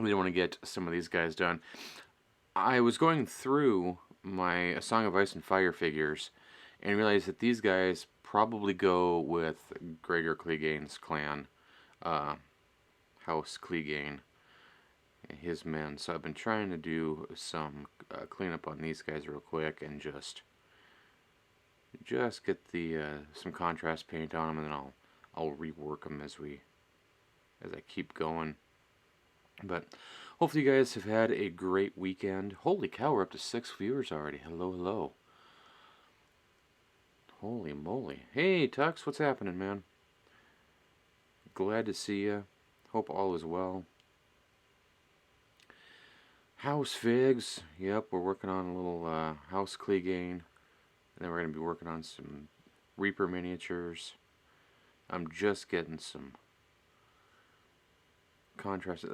really want to get some of these guys done. I was going through my A Song of Ice and Fire figures and realized that these guys probably go with Gregor Clegane's clan, uh, House Clegane, and his men. So I've been trying to do some cleanup on these guys real quick and just get the some contrast paint on them, and then I'll rework them as I keep going. But hopefully you guys have had a great weekend. Holy cow, we're up to 6 viewers already. Hello, hello. Holy moly. Hey, Tux, what's happening, man? Glad to see you. Hope all is well. House Figs. Yep, we're working on a little House Clegane. And then we're going to be working on some Reaper miniatures. I'm just getting some contrast.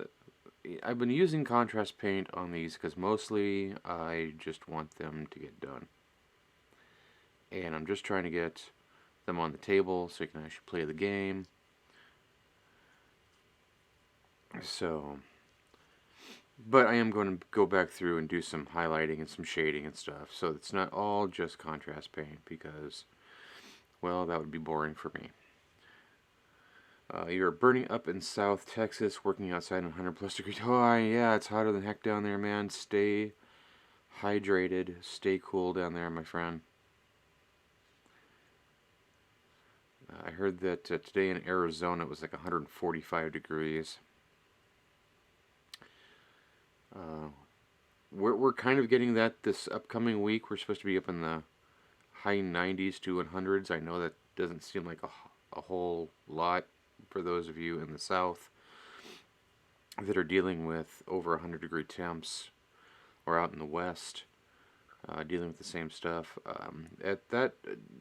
I've been using contrast paint on these because mostly I just want them to get done. And I'm just trying to get them on the table so you can actually play the game. So, but I am going to go back through and do some highlighting and some shading and stuff. So it's not all just contrast paint because, well, that would be boring for me. You're burning up in South Texas, working outside in 100 plus degrees. Oh, yeah, it's hotter than heck down there, man. Stay hydrated. Stay cool down there, my friend. I heard that today in Arizona it was like 145 degrees. We're kind of getting that this upcoming week. We're supposed to be up in the high 90s to 100s. I know that doesn't seem like a whole lot for those of you in the South that are dealing with over 100-degree temps, or out in the West dealing with the same stuff. At that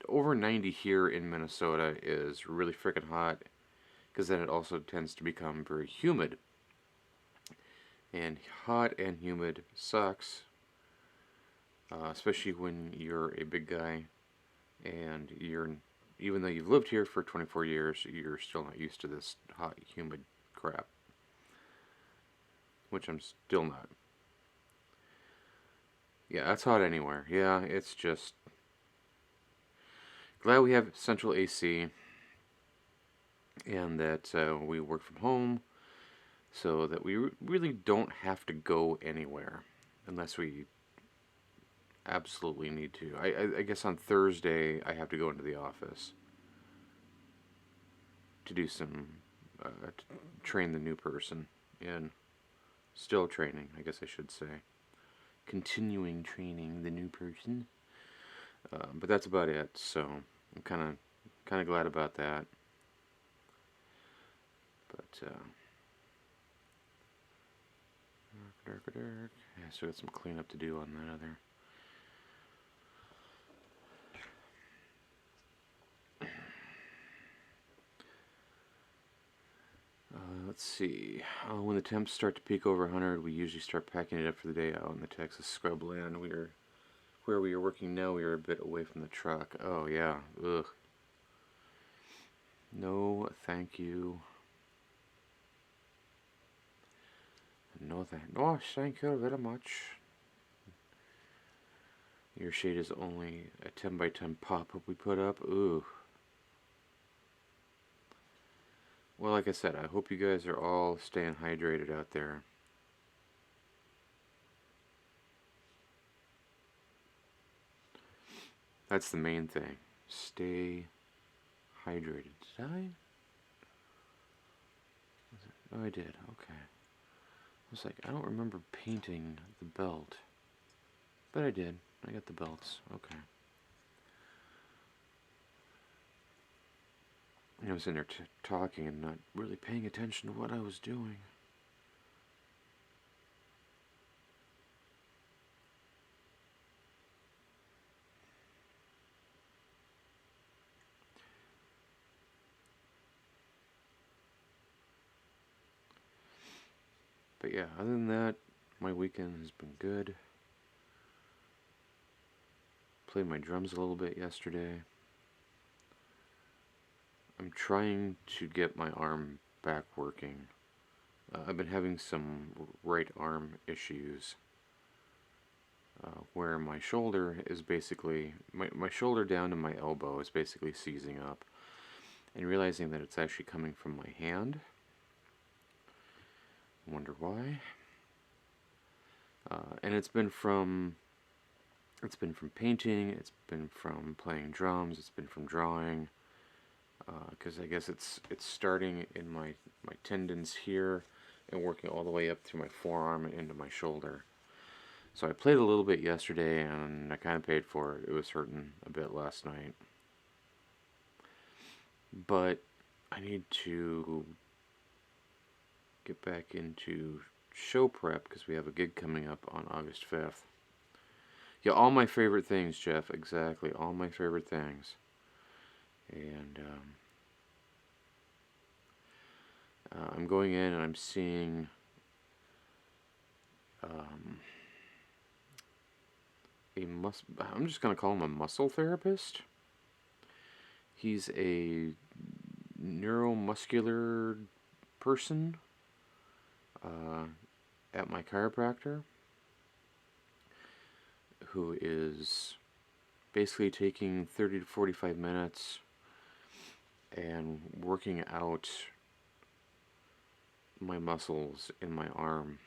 over 90 here in Minnesota is really freaking hot, because then it also tends to become very humid. And hot and humid sucks, especially when you're a big guy and even though you've lived here for 24 years, you're still not used to this hot, humid crap, which I'm still not. Yeah, that's hot anywhere. Yeah, it's just glad we have central AC and that we work from home, so that we really don't have to go anywhere unless we absolutely need to. I guess on Thursday I have to go into the office to do some to train the new person in still training, I guess I should say. Continuing training the new person. But that's about it. So I'm kind of glad about that. But yeah, so got some cleanup to do on that other. Let's see. When the temps start to peak over 100, we usually start packing it up for the day out in the Texas scrubland. Where we are working now, we are a bit away from the truck. Oh yeah, ugh. No, thank you. No, thank you very much. Your shade is only a 10 by 10 pop-up we put up. Ooh. Well, like I said, I hope you guys are all staying hydrated out there. That's the main thing. Stay hydrated. Did I? Oh, I did. Okay. I was like, I don't remember painting the belt. But I did. I got the belts. Okay. I was in there talking and not really paying attention to what I was doing. But yeah, other than that, my weekend has been good. Played my drums a little bit yesterday. I'm trying to get my arm back working I've been having some right arm issues where my shoulder is basically, my shoulder down to my elbow is basically seizing up, and realizing that it's actually coming from my hand. I wonder why. And it's been from painting, it's been from playing drums, it's been from drawing, because I guess it's starting in my tendons here and working all the way up through my forearm and into my shoulder. So I played a little bit yesterday and I kind of paid for it. It was hurting a bit last night. But I need to get back into show prep because we have a gig coming up on August 5th. Yeah, all my favorite things, Jeff. Exactly, all my favorite things. And I'm going in and I'm seeing I'm just going to call him a muscle therapist. He's a neuromuscular person at my chiropractor who is basically taking 30 to 45 minutes and working out my muscles in my arm.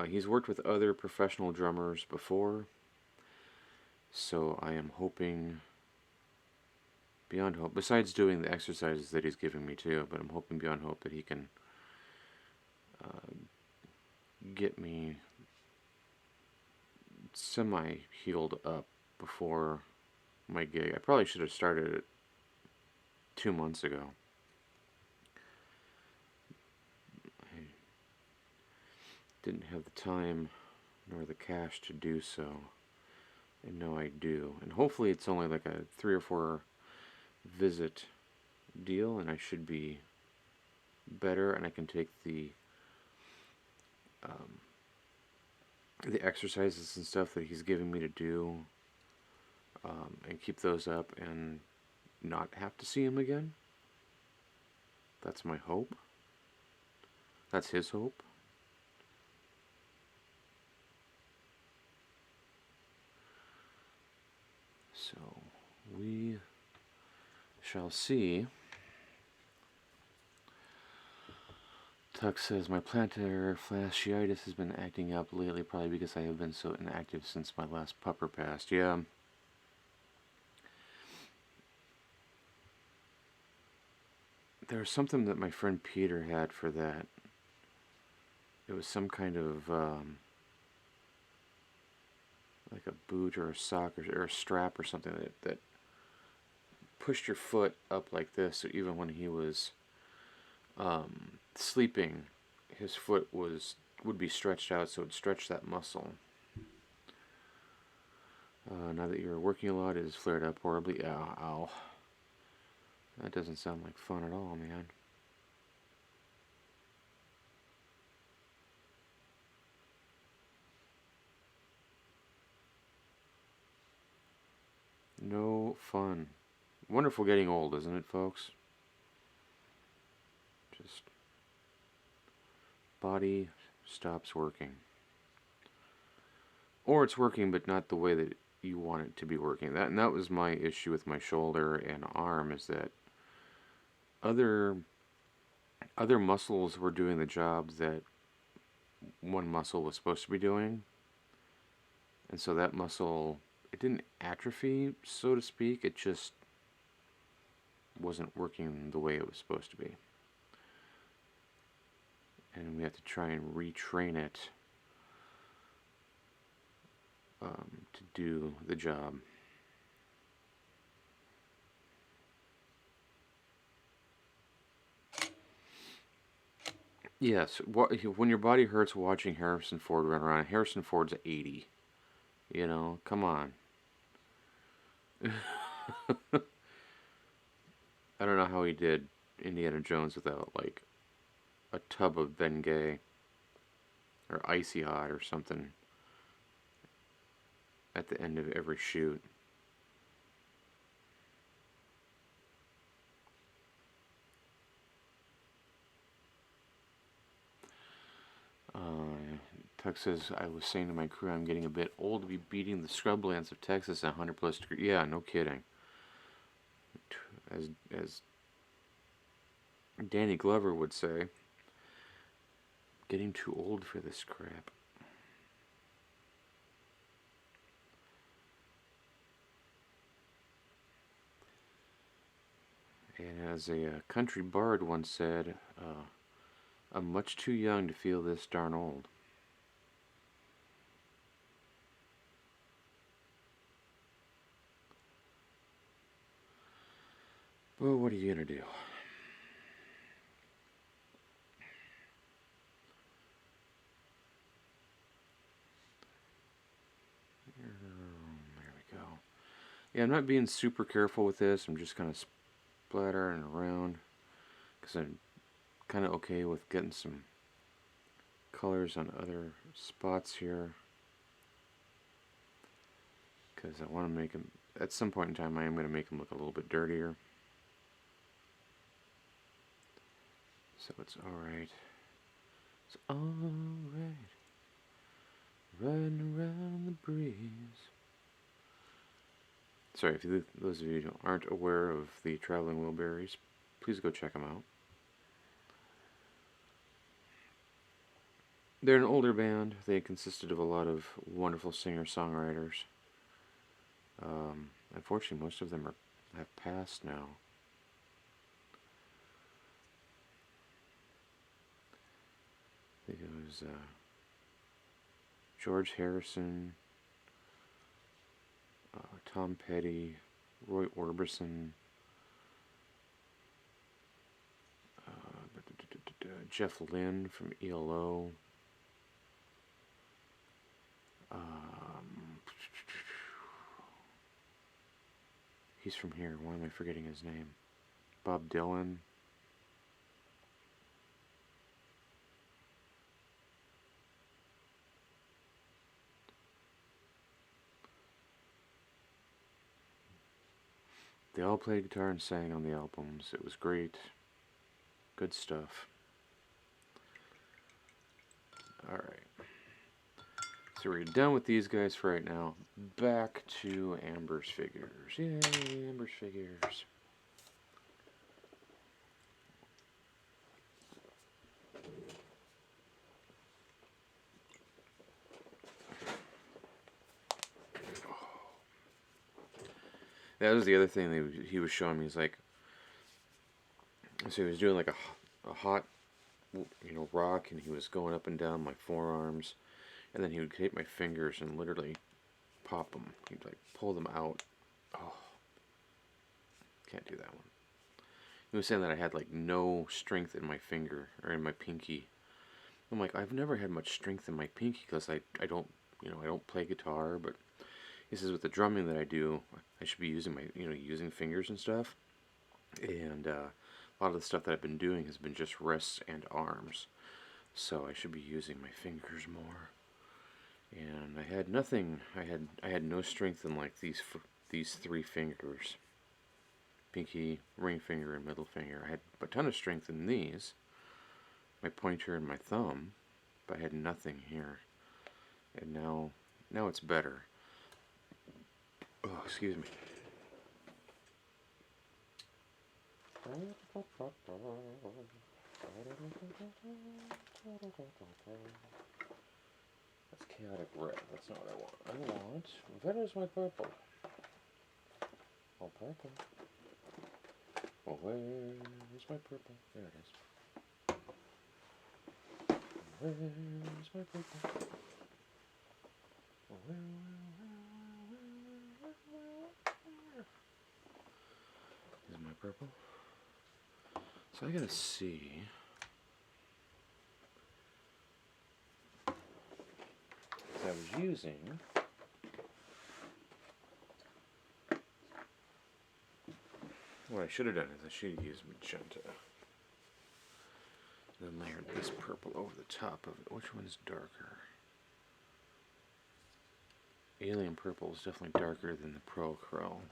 He's worked with other professional drummers before, so I am hoping, beyond hope, besides doing the exercises that he's giving me too, but I'm hoping beyond hope that he can get me semi-healed up before my gig. I probably should have started it 2 months ago. I didn't have the time nor the cash to do so. And now I do. And hopefully it's only like a 3 or 4 visit deal and I should be better and I can take the exercises and stuff that he's giving me to do and keep those up and not have to see him again. That's my hope. That's his hope. So we shall see. Tuck says, my plantar fasciitis has been acting up lately, probably because I have been so inactive since my last pupper passed. Yeah. There was something that my friend Peter had for that. It was some kind of, like a boot or a sock or a strap or something that pushed your foot up like this, so even when he was sleeping, his foot would be stretched out, so it would stretch that muscle. Now that you're working a lot, it has flared up horribly. Ow. That doesn't sound like fun at all, man. No fun. Wonderful getting old, isn't it, folks? Just body stops working. Or it's working, but not the way that you want it to be working. That was my issue with my shoulder and arm, is that other muscles were doing the job that one muscle was supposed to be doing. And so that muscle, it didn't atrophy, so to speak, it just wasn't working the way it was supposed to be. And we have to try and retrain it to do the job. Yes, when your body hurts watching Harrison Ford run around, Harrison Ford's 80. You know, come on. I don't know how he did Indiana Jones without, like, a tub of Bengay or Icy Hot or something at the end of every shoot. Tuck says, I was saying to my crew, I'm getting a bit old to be beating the scrublands of Texas at 100 plus degrees. Yeah, no kidding. As Danny Glover would say, getting too old for this crap. And as a country bard once said, I'm much too young to feel this darn old. Well, what are you going to do? There we go. Yeah, I'm not being super careful with this. I'm just kind of splattering around because I'm kind of okay with getting some colors on other spots here. Because I want to make them, at some point in time, I am going to make them look a little bit dirtier. So it's alright. It's alright. Riding around the breeze. Sorry, if those of you who aren't aware of the Traveling Wilburys, please go check them out. They're an older band. They consisted of a lot of wonderful singer-songwriters. Unfortunately, most of them have passed now. I think it was George Harrison, Tom Petty, Roy Orbison, Jeff Lynne from ELO. He's from here. Why am I forgetting his name? Bob Dylan. They all played guitar and sang on the albums. It was great. Good stuff. Alright. So we're done with these guys for right now. Back to Amber's figures. Yay, Amber's figures. That was the other thing that he was showing me. He's like, so he was doing like a hot, rock, and he was going up and down my forearms, and then he would take my fingers and literally pop them. He'd like pull them out. Oh, can't do that one. He was saying that I had like no strength in my finger or in my pinky. I'm like, I've never had much strength in my pinky because I don't I don't play guitar, but he says with the drumming that I do, I should be using my using fingers and stuff. And a lot of the stuff that I've been doing has been just wrists and arms, so I should be using my fingers more. And I had nothing. I had no strength in like these three fingers: pinky, ring finger, and middle finger. I had a ton of strength in these, my pointer and my thumb, but I had nothing here. And now it's better. Oh, excuse me. That's chaotic red. That's not what I want. I want... Where is my purple? Oh, purple. Oh, where's my purple? There it is. Where's my purple? Oh, where? Is my purple? So I gotta see. I was using what I should have done is I should have used magenta. Then layered this purple over the top of it. Which one's darker? Alien purple is definitely darker than the Prochrome.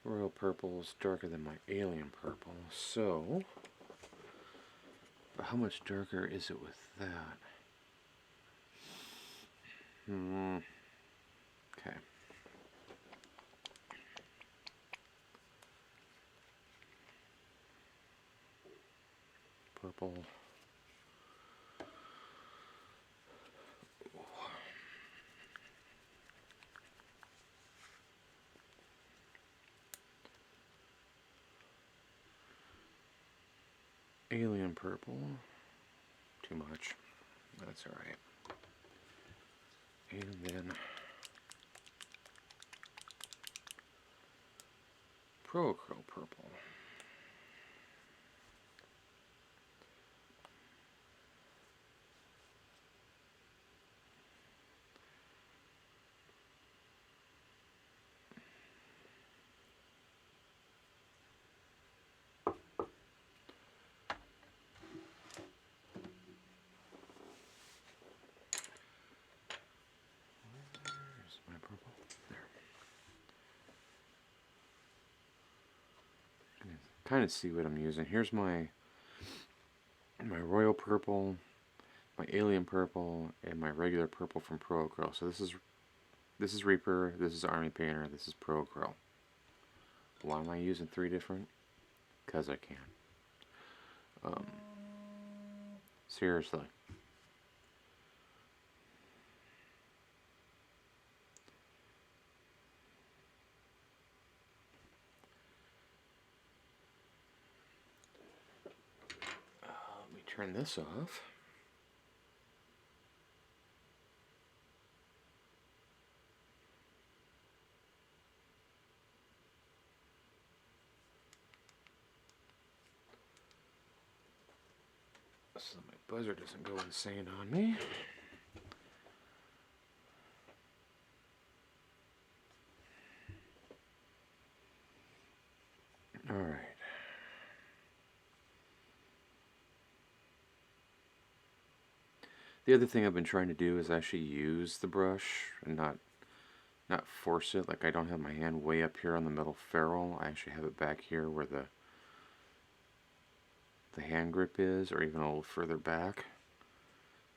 Royal purple is darker than my alien purple. So But how much darker is it with that? Okay. Purple. Alien purple. Too much. That's alright. And then Procro purple. Where's my purple? There. Kind of see what I'm using. Here's my royal purple, my alien purple, and my regular purple from Procro. So this is Reaper, this is Army Painter, this is Procro. Why am I using 3 different? Because I can. Seriously. Let me turn this off. So my buzzer doesn't go insane on me. Alright. The other thing I've been trying to do is actually use the brush and not force it. Like, I don't have my hand way up here on the metal ferrule. I actually have it back here where the hand grip is, or even a little further back.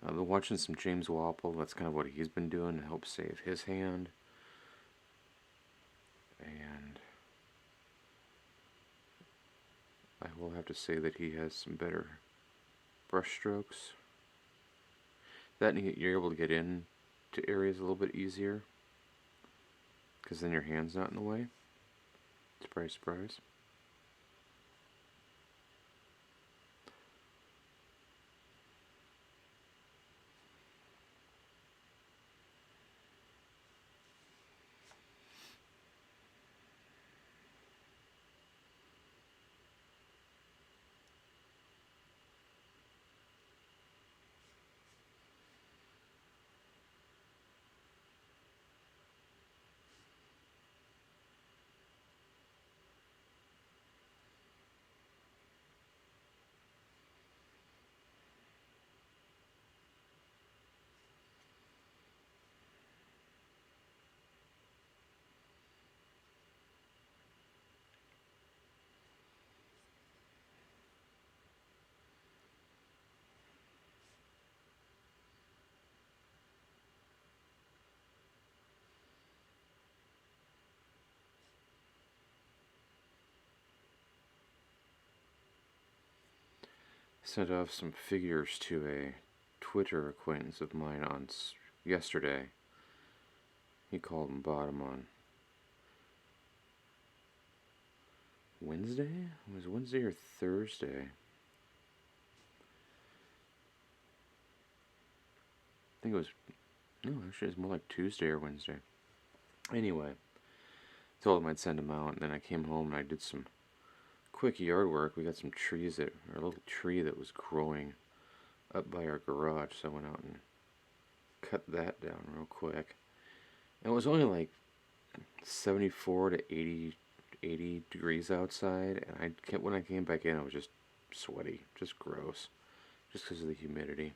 I've been watching some James Wapple. That's kind of what he's been doing to help save his hand. And I will have to say that he has some better brush strokes. That you're able to get in to areas a little bit easier, because then your hand's not in the way. Surprise, surprise. Sent off some figures to a Twitter acquaintance of mine on yesterday. He called and bought them on Wednesday? It was Wednesday or Thursday. I think it was, no, actually it was more like Tuesday or Wednesday. Anyway, told him I'd send them out, and then I came home and I did some quick yard work. We got some trees or a little tree that was growing up by our garage, so I went out and cut that down real quick. And it was only like 74 to 80 degrees outside, and when I came back in, I was just sweaty, just gross, just because of the humidity.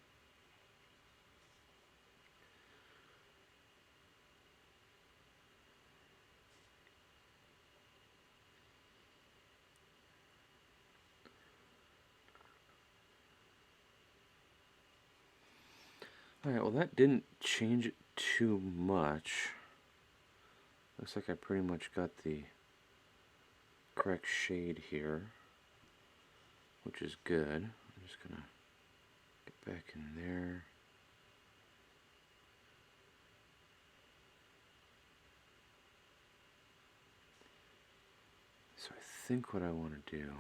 Alright, well that didn't change it too much. Looks like I pretty much got the correct shade here, which is good. I'm just gonna get back in there. So I think what I want to do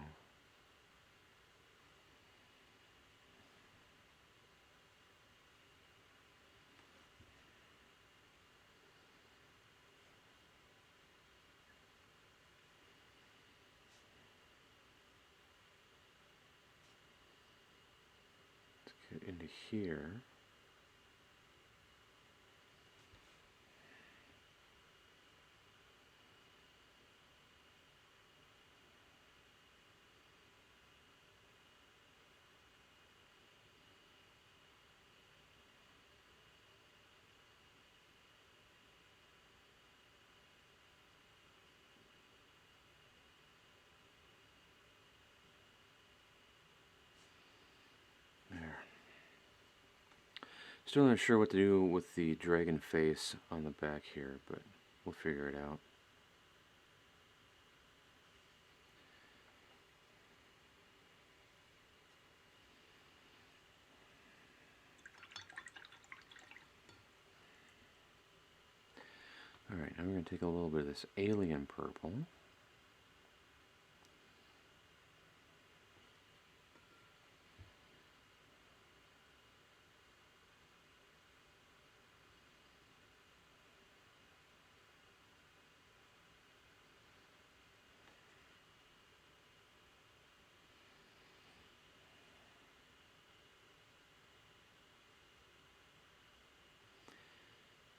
is get into here. There. Still not sure what to do with the dragon face on the back here, but we'll figure it out. Alright, now we're going to take a little bit of this alien purple.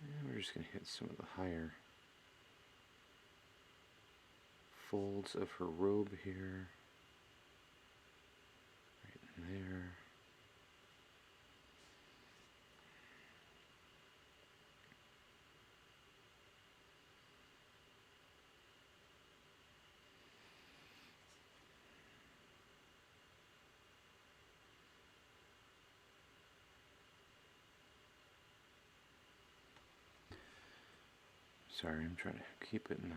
And we're just going to hit some of the higher folds of her robe here. Right in there. Sorry, I'm trying to keep it in the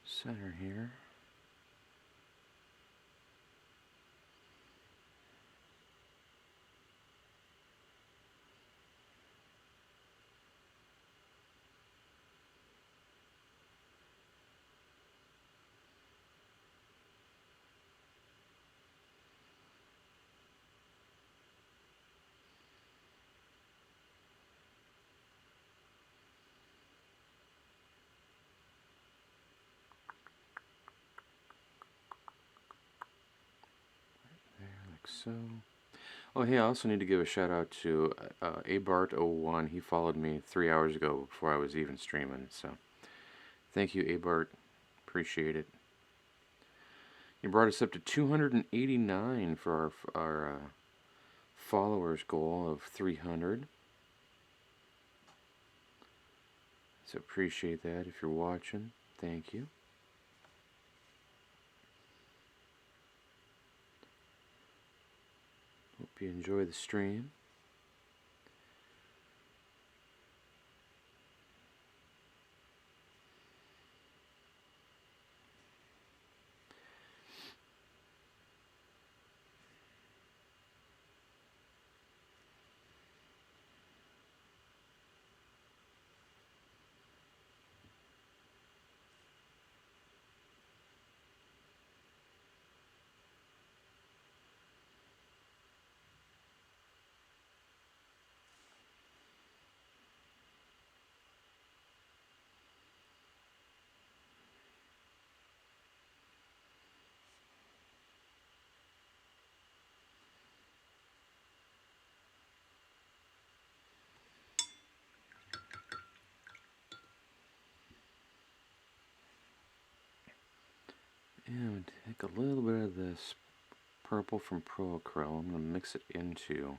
center here. There, like so. Oh, hey, I also need to give a shout out to Abart01. He followed me 3 hours ago before I was even streaming, so thank you, Abart. Appreciate it. You brought us up to 289 for our followers goal of 300. So appreciate that if you're watching. Thank you. Hope you enjoy the stream. And take a little bit of this purple from Proacryl. I'm going to mix it into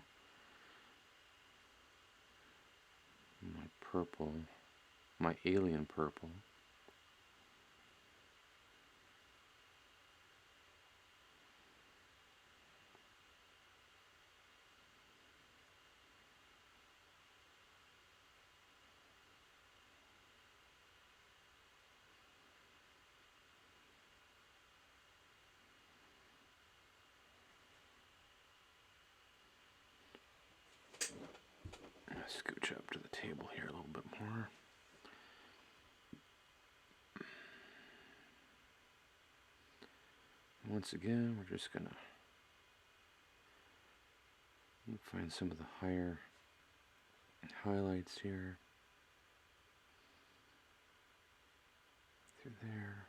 my purple, my alien purple. once again, we're just gonna find some of the higher highlights here. Through there.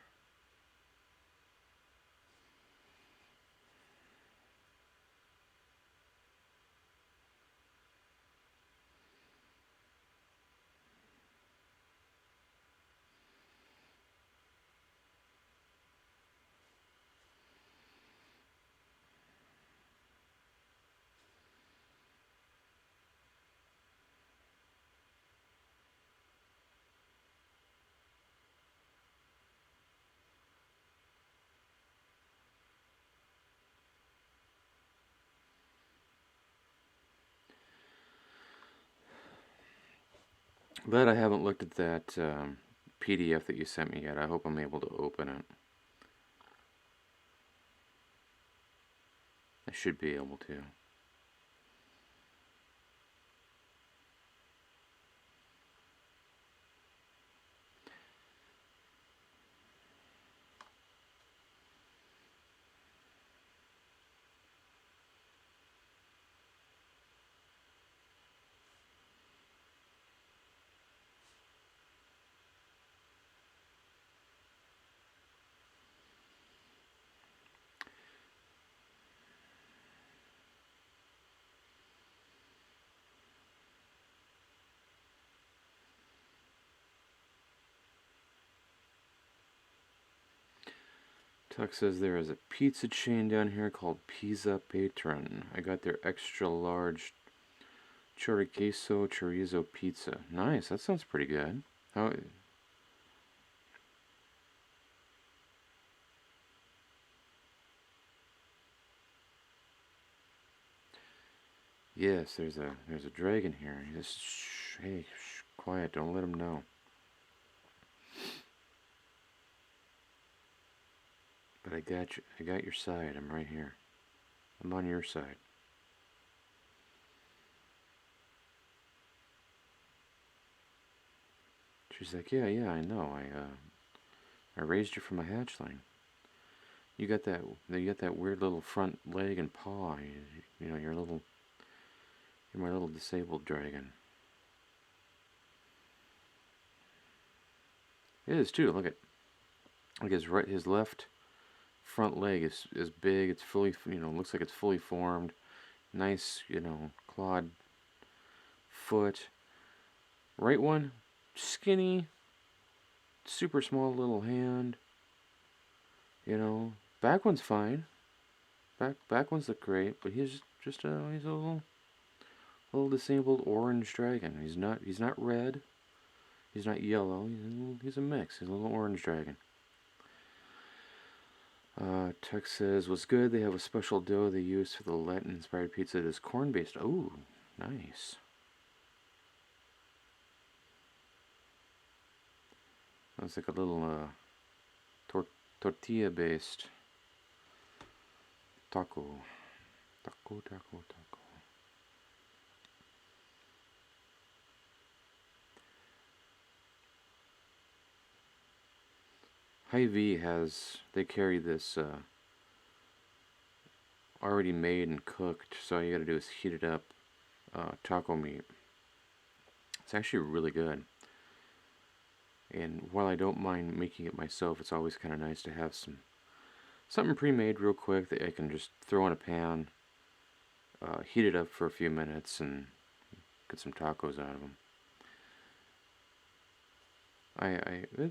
But I haven't looked at that PDF that you sent me yet. I hope I'm able to open it. I should be able to. Tuck says there is a pizza chain down here called Pizza Patron. I got their extra large chorizo pizza. Nice, that sounds pretty good. How? Yes, there's a dragon here. Just hey, quiet. Don't let him know. But I got you. I got your side. I'm right here. I'm on your side. She's like, yeah, I know. I raised you from a hatchling. You got that weird little front leg and paw. You know, you're my little disabled dragon. It is too. Look at, like his left front leg is big. It's fully, looks like it's fully formed. Nice, clawed foot. Right one, skinny, super small little hand. Back one's fine. Back ones look great, but he's just he's a little disabled orange dragon. He's not red. He's not yellow. He's a mix. He's a little orange dragon. Tuck says, what's good? They have a special dough they use for the Latin-inspired pizza that is corn-based. Oh, nice. That's like a little tortilla-based taco. Taco. Hy-Vee they carry this already made and cooked, so all you gotta do is heat it up taco meat. It's actually really good. And while I don't mind making it myself, it's always kind of nice to have something pre-made real quick that I can just throw in a pan, heat it up for a few minutes, and get some tacos out of them.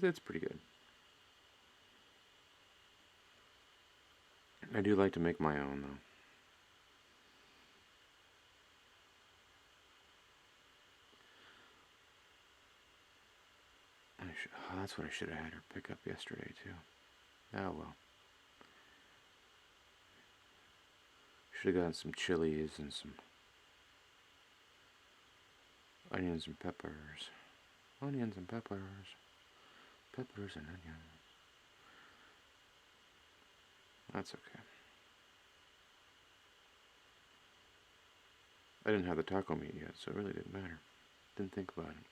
It's pretty good. I do like to make my own, though. That's what I should have had her pick up yesterday, too. Oh, well. Should have gotten some chilies and some onions and peppers. Onions and peppers. Peppers and onions. That's okay. I didn't have the taco meat yet, so it really didn't matter. Didn't think about it.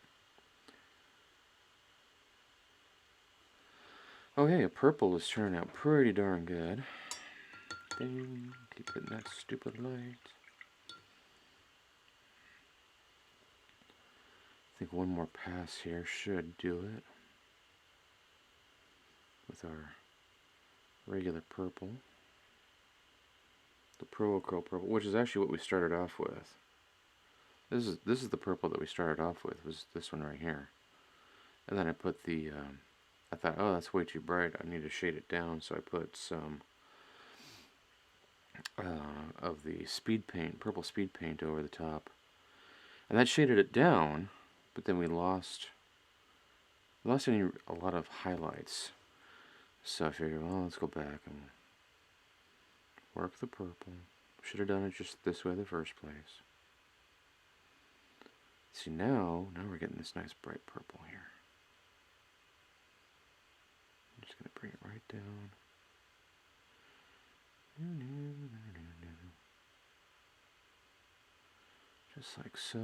Oh hey, a purple is turning out pretty darn good. Ding. Keep hitting that stupid light. I think one more pass here should do it. With our regular purple. The Pro-Crow purple, which is actually what we started off with. This is the purple that we started off with, was this one right here. And then I put the, I thought, oh, that's way too bright, I need to shade it down, so I put some of the speed paint, purple speed paint over the top. And that shaded it down, but then we lost a lot of highlights. So I figured, well, let's go back and work the purple. Should have done it just this way in the first place. See, now we're getting this nice bright purple here. I'm just going to bring it right down. Just like so.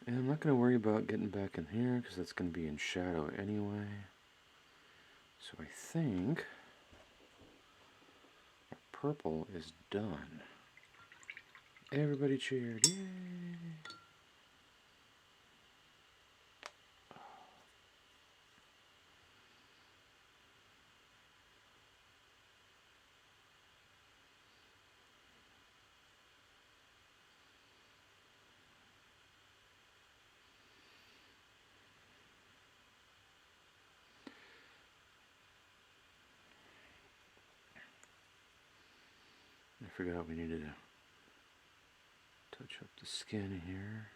And I'm not going to worry about getting back in here because that's going to be in shadow anyway. So I think our purple is done. Everybody cheered. Yay! I forgot we needed to touch up the skin here.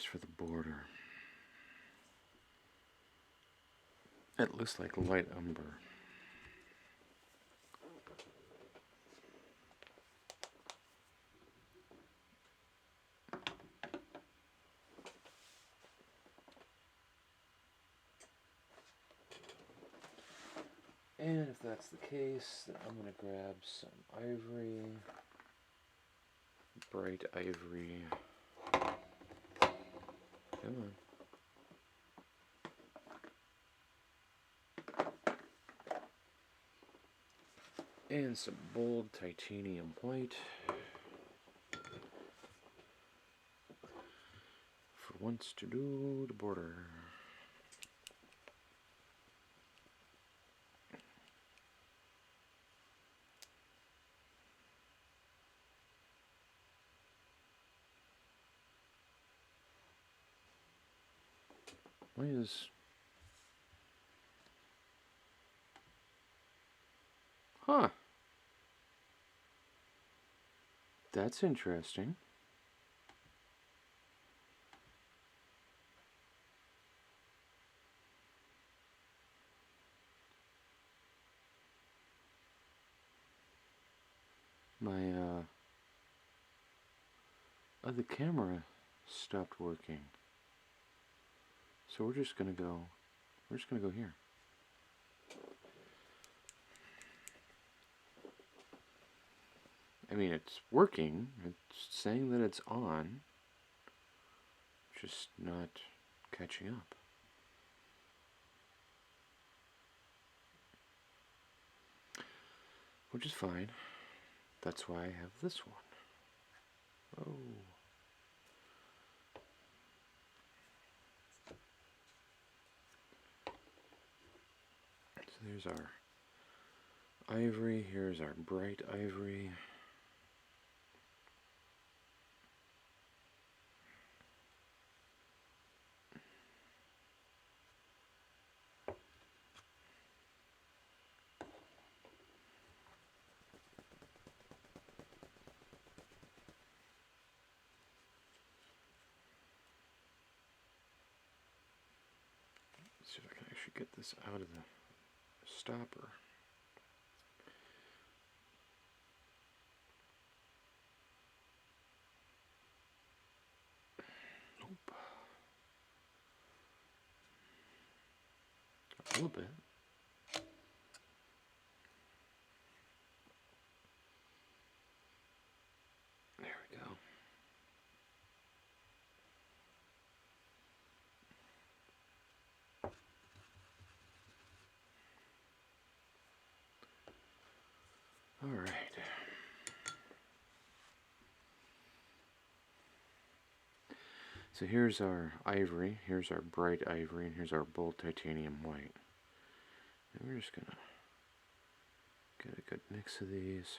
just for the border. It looks like light umber. And if that's the case, then I'm going to grab some ivory, bright ivory. Come on. And some bold titanium white. For once to do the border. Why is... Huh. That's interesting. My, the camera stopped working. So we're just gonna go here. I mean, it's working. It's saying that it's on. Just not catching up. Which is fine. That's why I have this one. Oh. So there's our ivory. Here's our bright ivory. Let's see if I can actually get this out of the stopper. Nope. A little bit. There we go. All right. So here's our ivory, here's our bright ivory, and here's our bold titanium white. And we're just gonna get a good mix of these.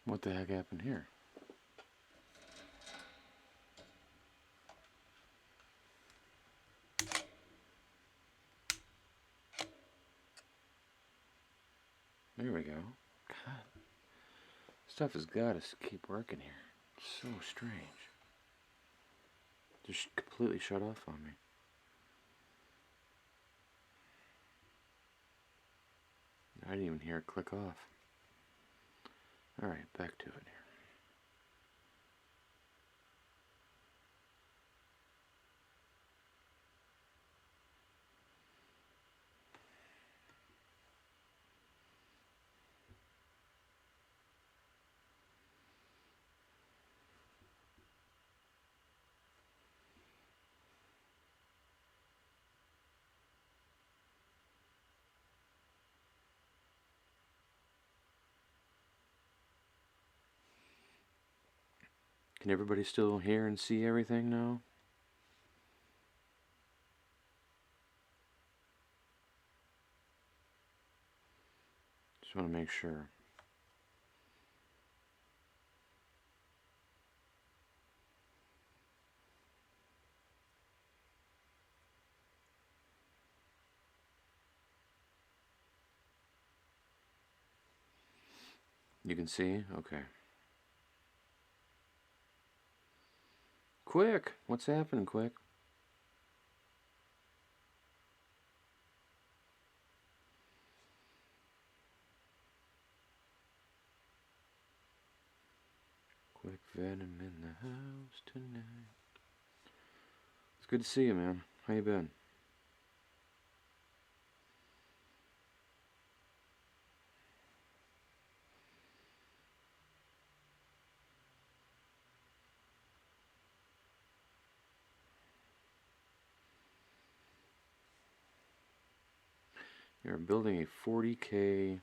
What the heck happened here? There we go. God. Stuff has got to keep working here. It's so strange. Just completely shut off on me. I didn't even hear it click off. Alright, back to it here. Can everybody still hear and see everything now? Just want to make sure. You can see? Okay. Quick! What's happening, Quick? Quick Venom in the house tonight. It's good to see you, man. How you been? You're building a 40k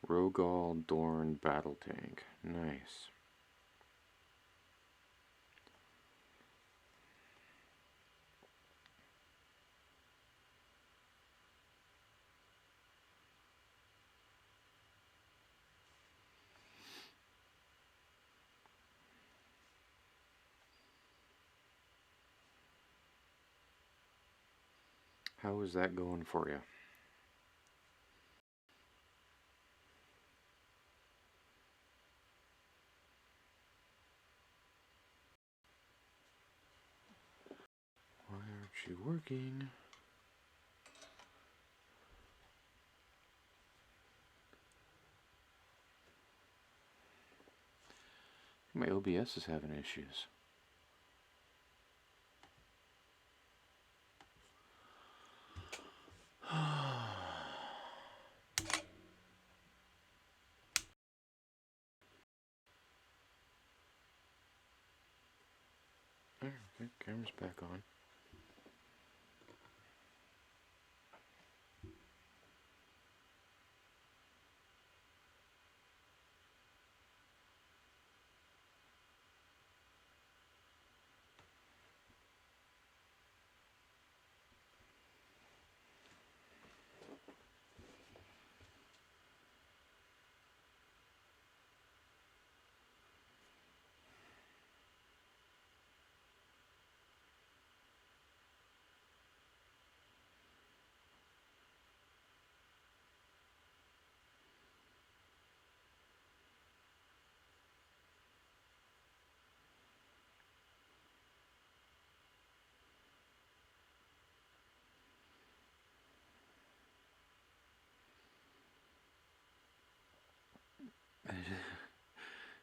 Rogal Dorn battle tank. Nice. How is that going for you? Why aren't you working? My OBS is having issues. Okay, camera's back on.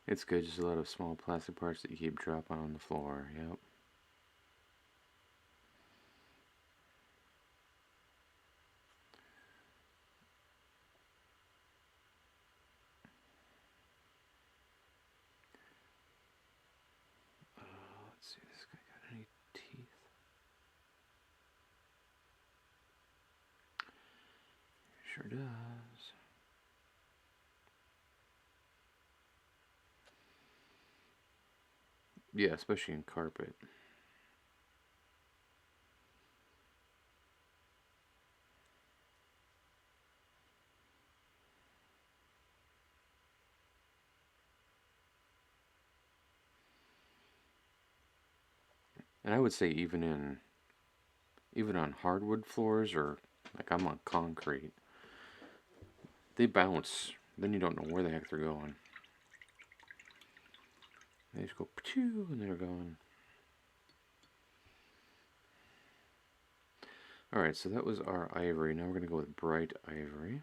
It's good, just a lot of small plastic parts that you keep dropping on the floor. Yep. Let's see, this guy got any teeth? Sure does. Yeah, especially in carpet. And I would say even on hardwood floors, or like I'm on concrete, they bounce. Then you don't know where the heck they're going. They just go pachoo and they're gone. Alright, so that was our ivory. Now we're going to go with bright ivory.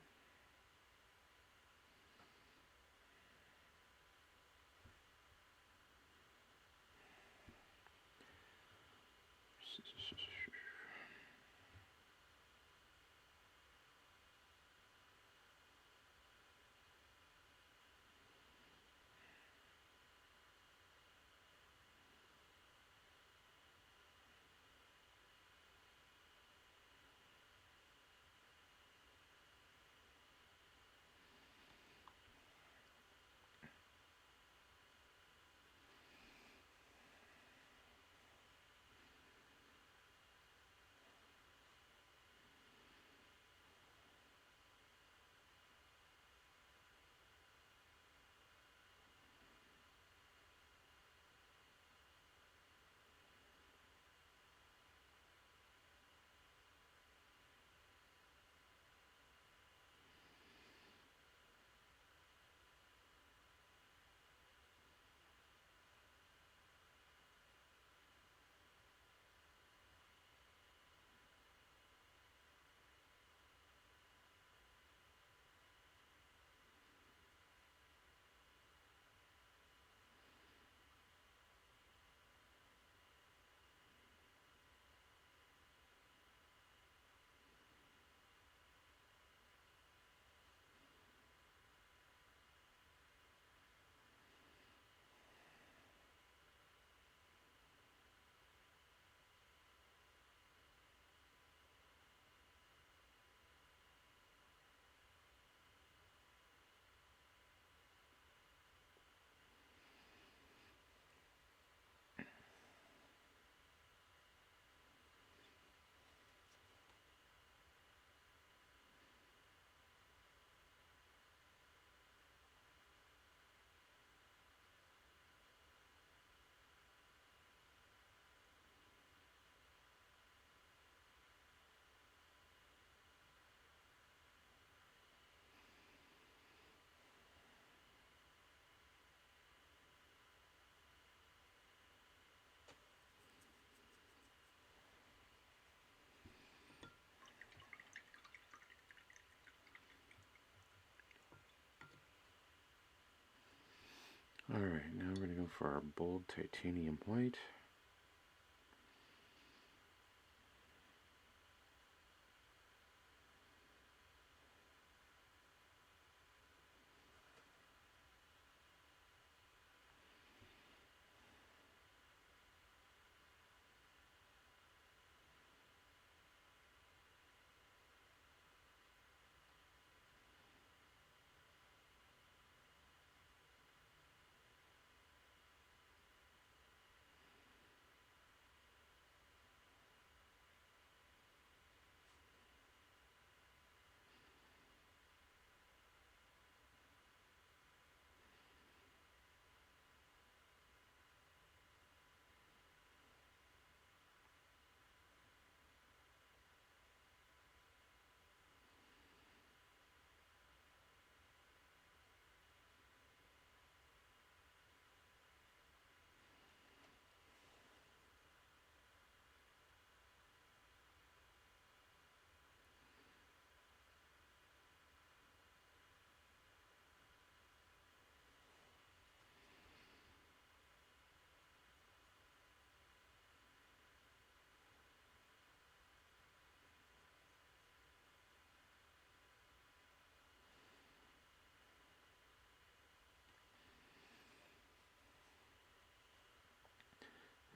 Alright, now we're going to go for our bold titanium white.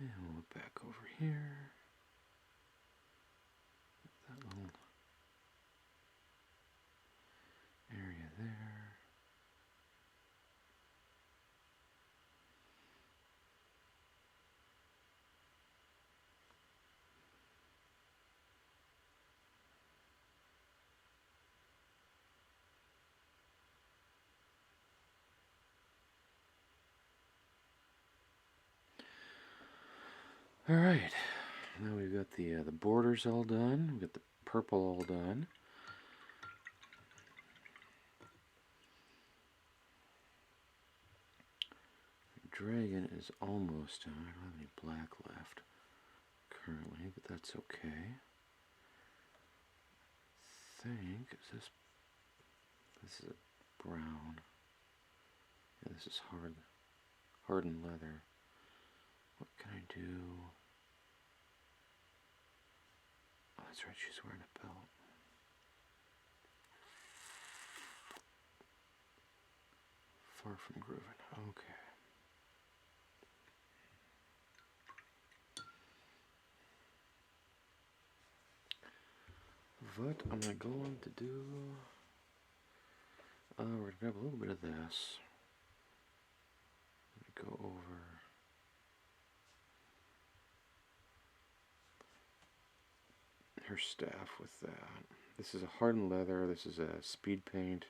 And we'll look back over here. That little area there. Alright, now we've got the borders all done. We've got the purple all done. Dragon is almost done. I don't have any black left currently, but that's okay. think, this is a brown. Yeah, this is hardened leather. What can I do? Oh, that's right, she's wearing a belt. Far from grooving. Okay. What am I going to do? We're going to grab a little bit of this. Go over her staff with that. This is a hardened leather. This is a speed paint,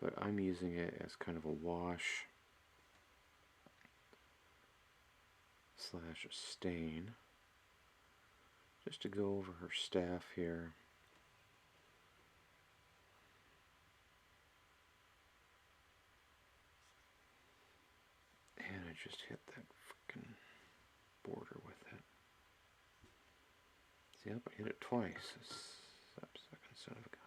but I'm using it as kind of a wash slash a stain, just to go over her staff here. And I just hit that frickin' border with it. See, yep, I hit it twice. Second son of a gun.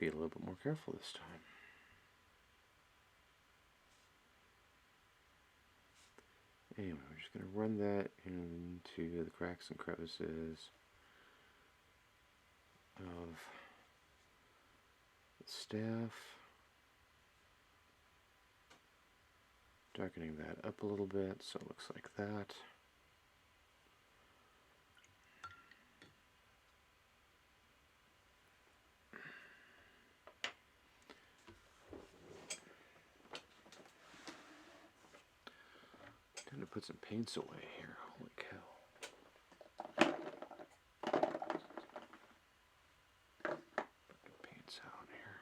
Be a little bit more careful this time. Anyway, we're just going to run that into the cracks and crevices of the staff. Darkening that up a little bit so it looks like that. Time to put some paints away here. Holy cow. Put the paints out here.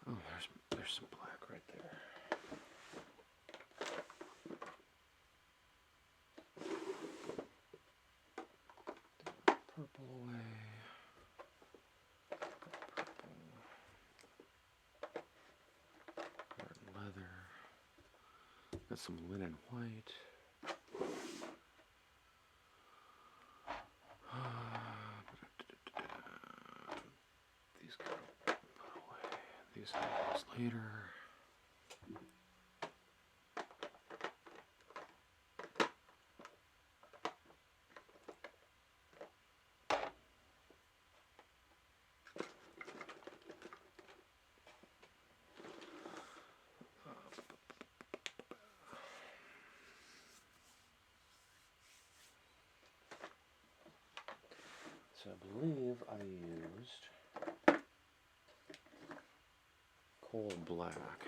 Oh, there's some black right there. Purple away. Purple. Leather. Got some linen white. These can put away. These items later. So I believe I used coal black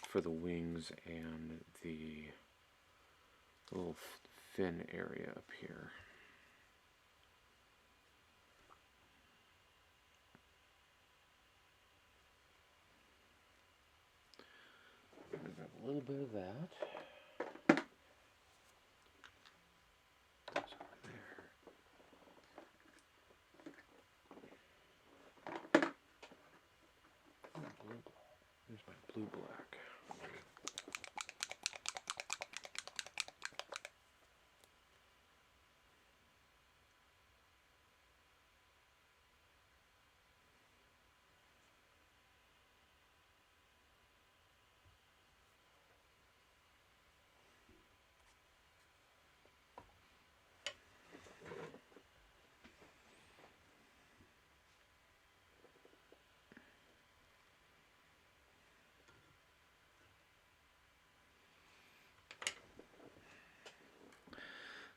for the wings and the little fin area up here. I'm going to grab a little bit of that. That's over there. There's my blue black.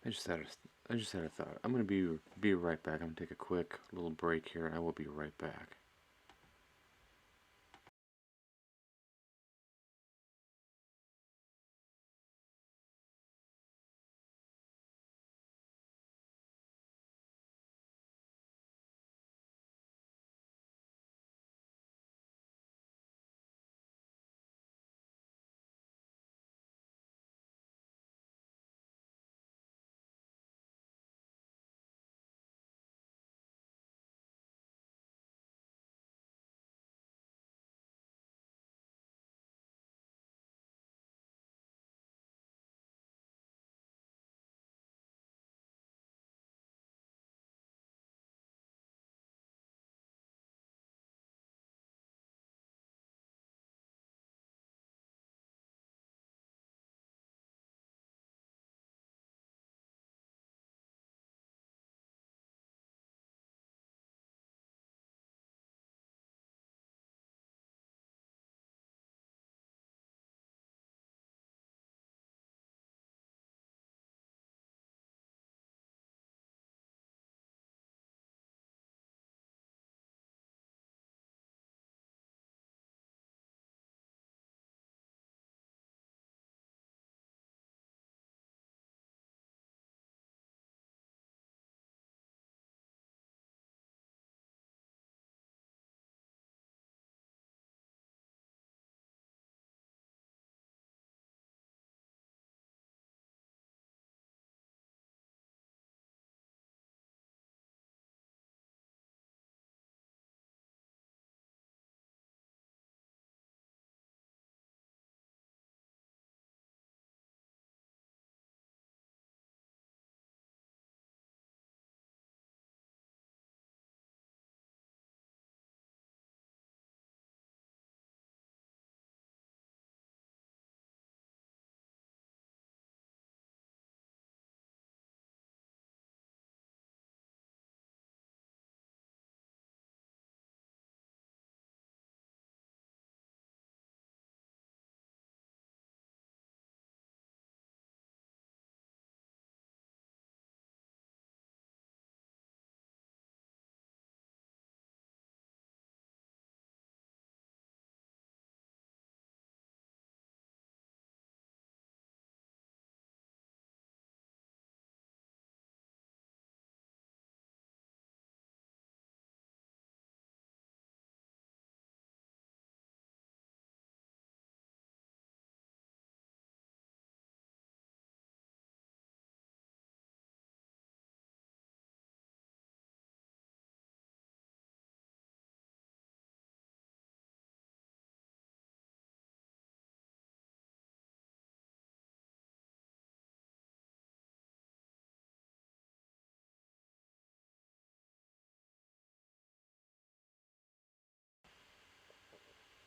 I just had I just had a thought. I'm gonna be right back. I'm gonna take a quick little break here, and I will be right back.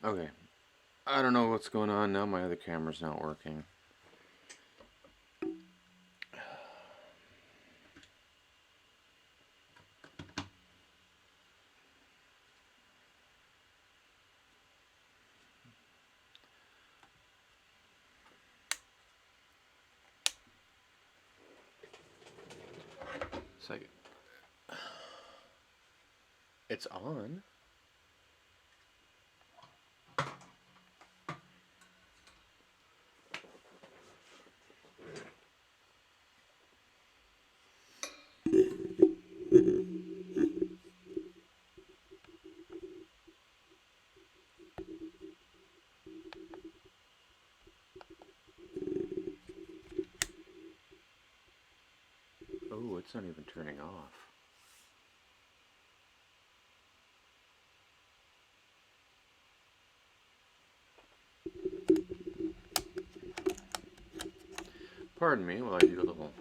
Okay. I don't know what's going on now. My other camera's not working. Second. It's on. Oh, it's not even turning off. Pardon me while I do a little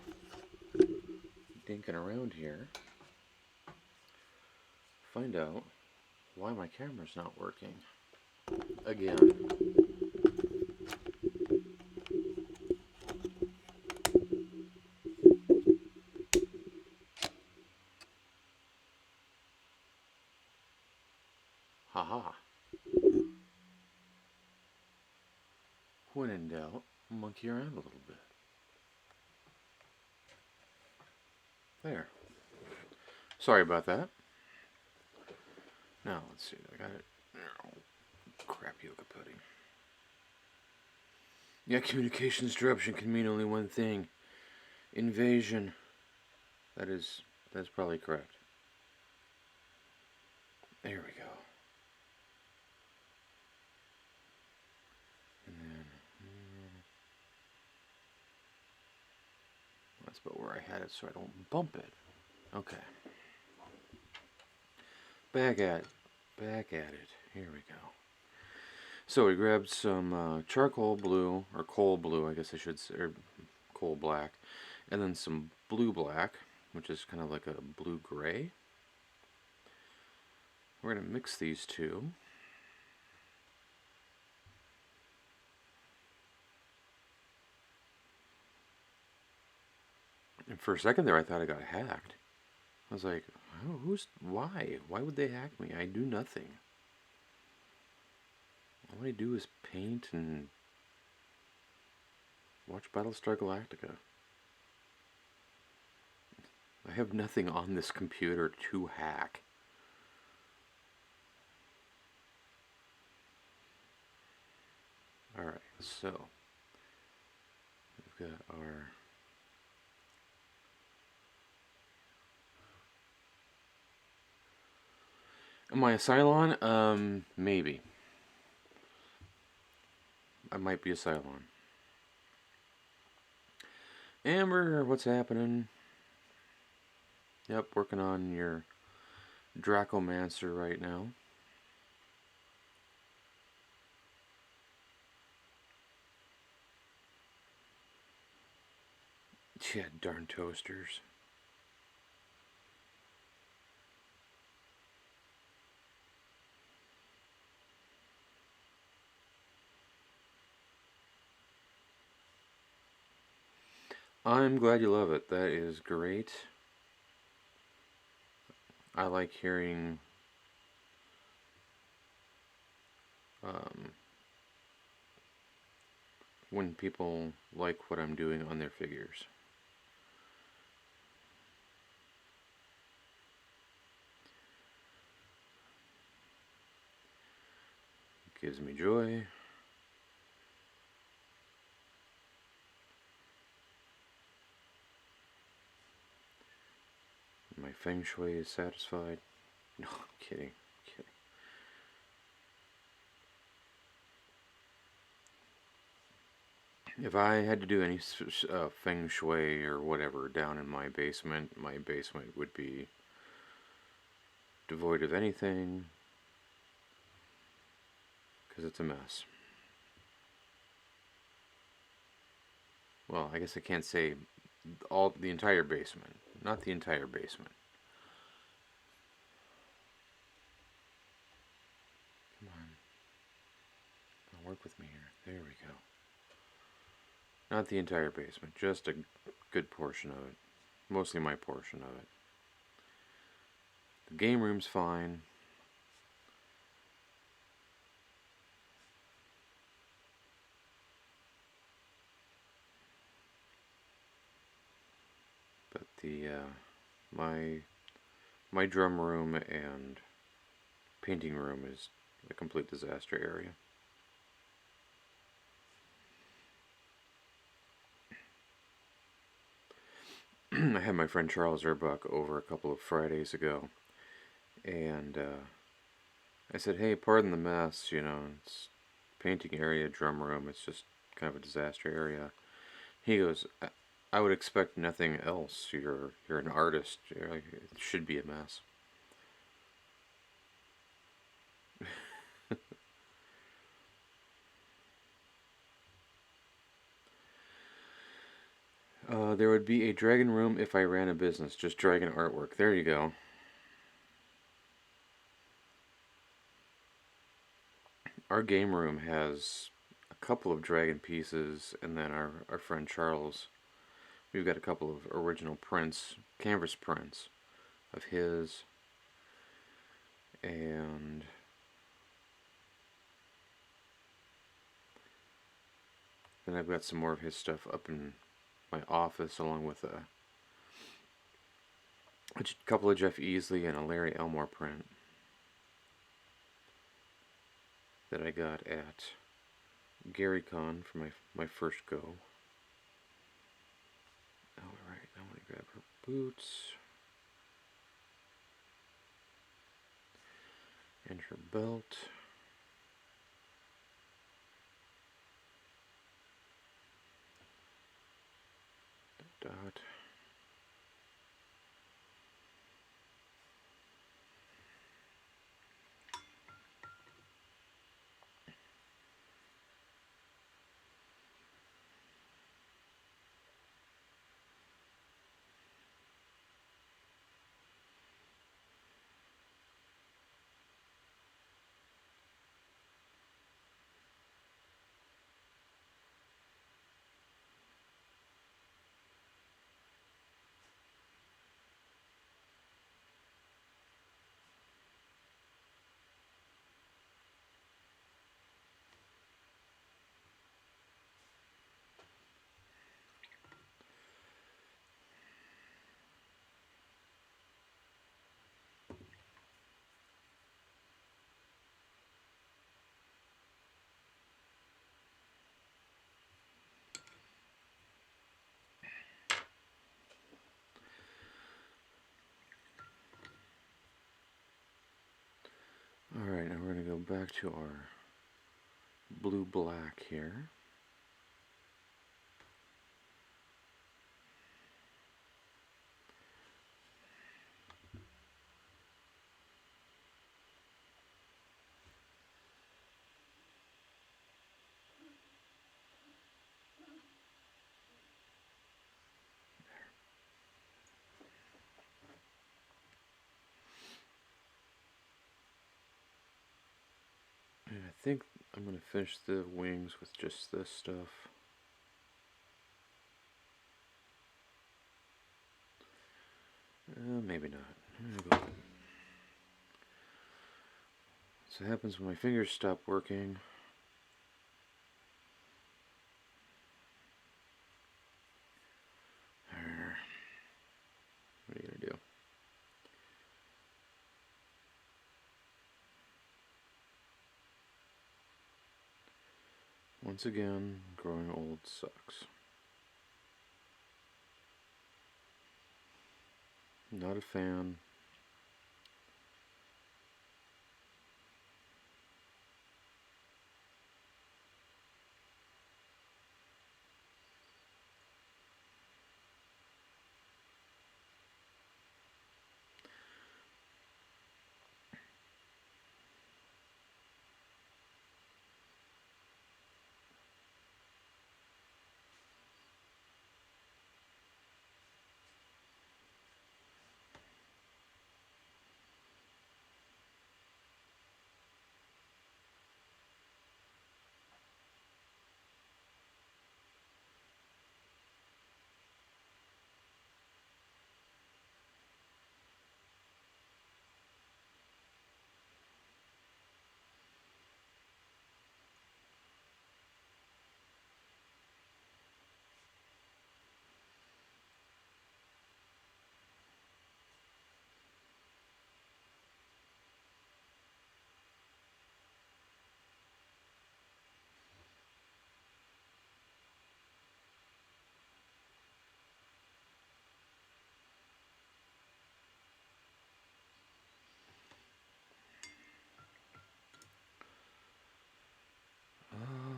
dinking around here. Find out why my camera's not working. Again. Haha. When in doubt, monkey around a little bit. There. Sorry about that. Now, let's see. I got it. Oh, crap, yoga pudding. Yeah, communications disruption can mean only one thing. Invasion. That's probably correct. There we go. And then that's about where I had it so I don't bump it. Okay. Back at it. Back at it. Here we go. So we grabbed some charcoal blue, or coal blue, I guess I should say, or coal black, and then some blue black, which is kind of like a blue gray. We're going to mix these two. And for a second there, I thought I got hacked. I was like, oh, why? Why would they hack me? I do nothing. All I do is paint and watch Battlestar Galactica. I have nothing on this computer to hack. Alright, so we've got our Am I a Cylon? Maybe. I might be a Cylon. Amber, what's happening? Yep, working on your Dracomancer right now. Yeah, darn toasters. I'm glad you love it. That is great. I like hearing when people like what I'm doing on their figures. It gives me joy. My feng shui is satisfied. No, I'm kidding. If I had to do any feng shui or whatever down in my basement would be devoid of anything because it's a mess. Well, I guess I can't say the entire basement. Not the entire basement. Come on. Now work with me here. There we go. Not the entire basement, just a good portion of it. Mostly my portion of it. The game room's fine. But the my drum room and painting room is a complete disaster area. I had my friend Charles Erbuck over a couple of Fridays ago, and I said, hey, pardon the mess, you know, it's painting area, drum room, it's just kind of a disaster area. He goes, I would expect nothing else. You're an artist. It should be a mess. There would be a dragon room if I ran a business. Just dragon artwork. There you go. Our game room has a couple of dragon pieces, and then our friend Charles, we've got a couple of original prints, canvas prints of his, and then I've got some more of his stuff up in my office along with A couple of Jeff Easley and a Larry Elmore print that I got at GaryCon for my first go. Alright, I want to grab her boots and her belt. Dot. Alright, now we're going to go back to our blue-black here. And I think I'm going to finish the wings with just this stuff. Maybe not. So it happens when my fingers stop working. What are you going to do? Once again, growing old sucks. Not a fan.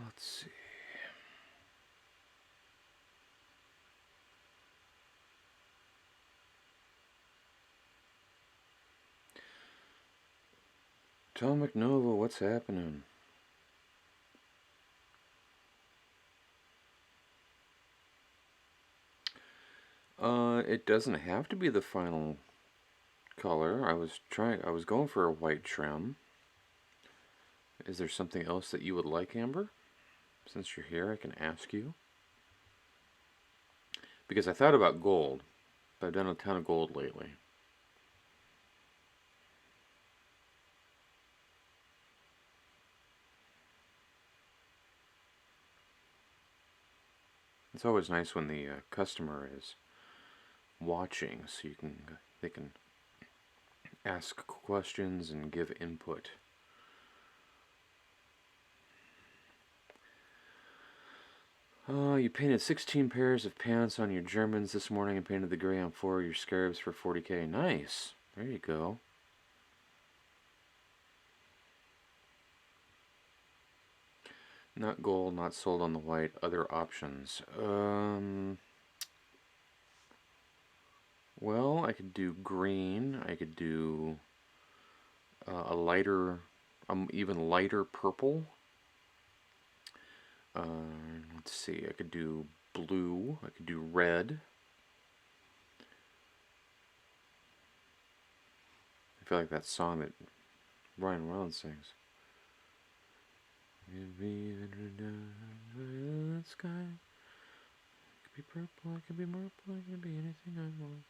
Let's see. Tom McNova, what's happening? It doesn't have to be the final color. I was going for a white trim. Is there something else that you would like, Amber? Since you're here, I can ask you. Because I thought about gold, but I've done a ton of gold lately. It's always nice when the customer is watching, so you can they can ask questions and give input. You painted 16 pairs of pants on your Germans this morning and painted the gray on 4 of your scarabs for 40k. Nice. There you go. Not gold, not sold on the white. Other options. Well, I could do green. I could do a lighter, even lighter purple. Let's see. I could do blue. I could do red. I feel like that song that Ryan Reynolds sings. The sky. It could be purple. It could be purple. It could be anything I want.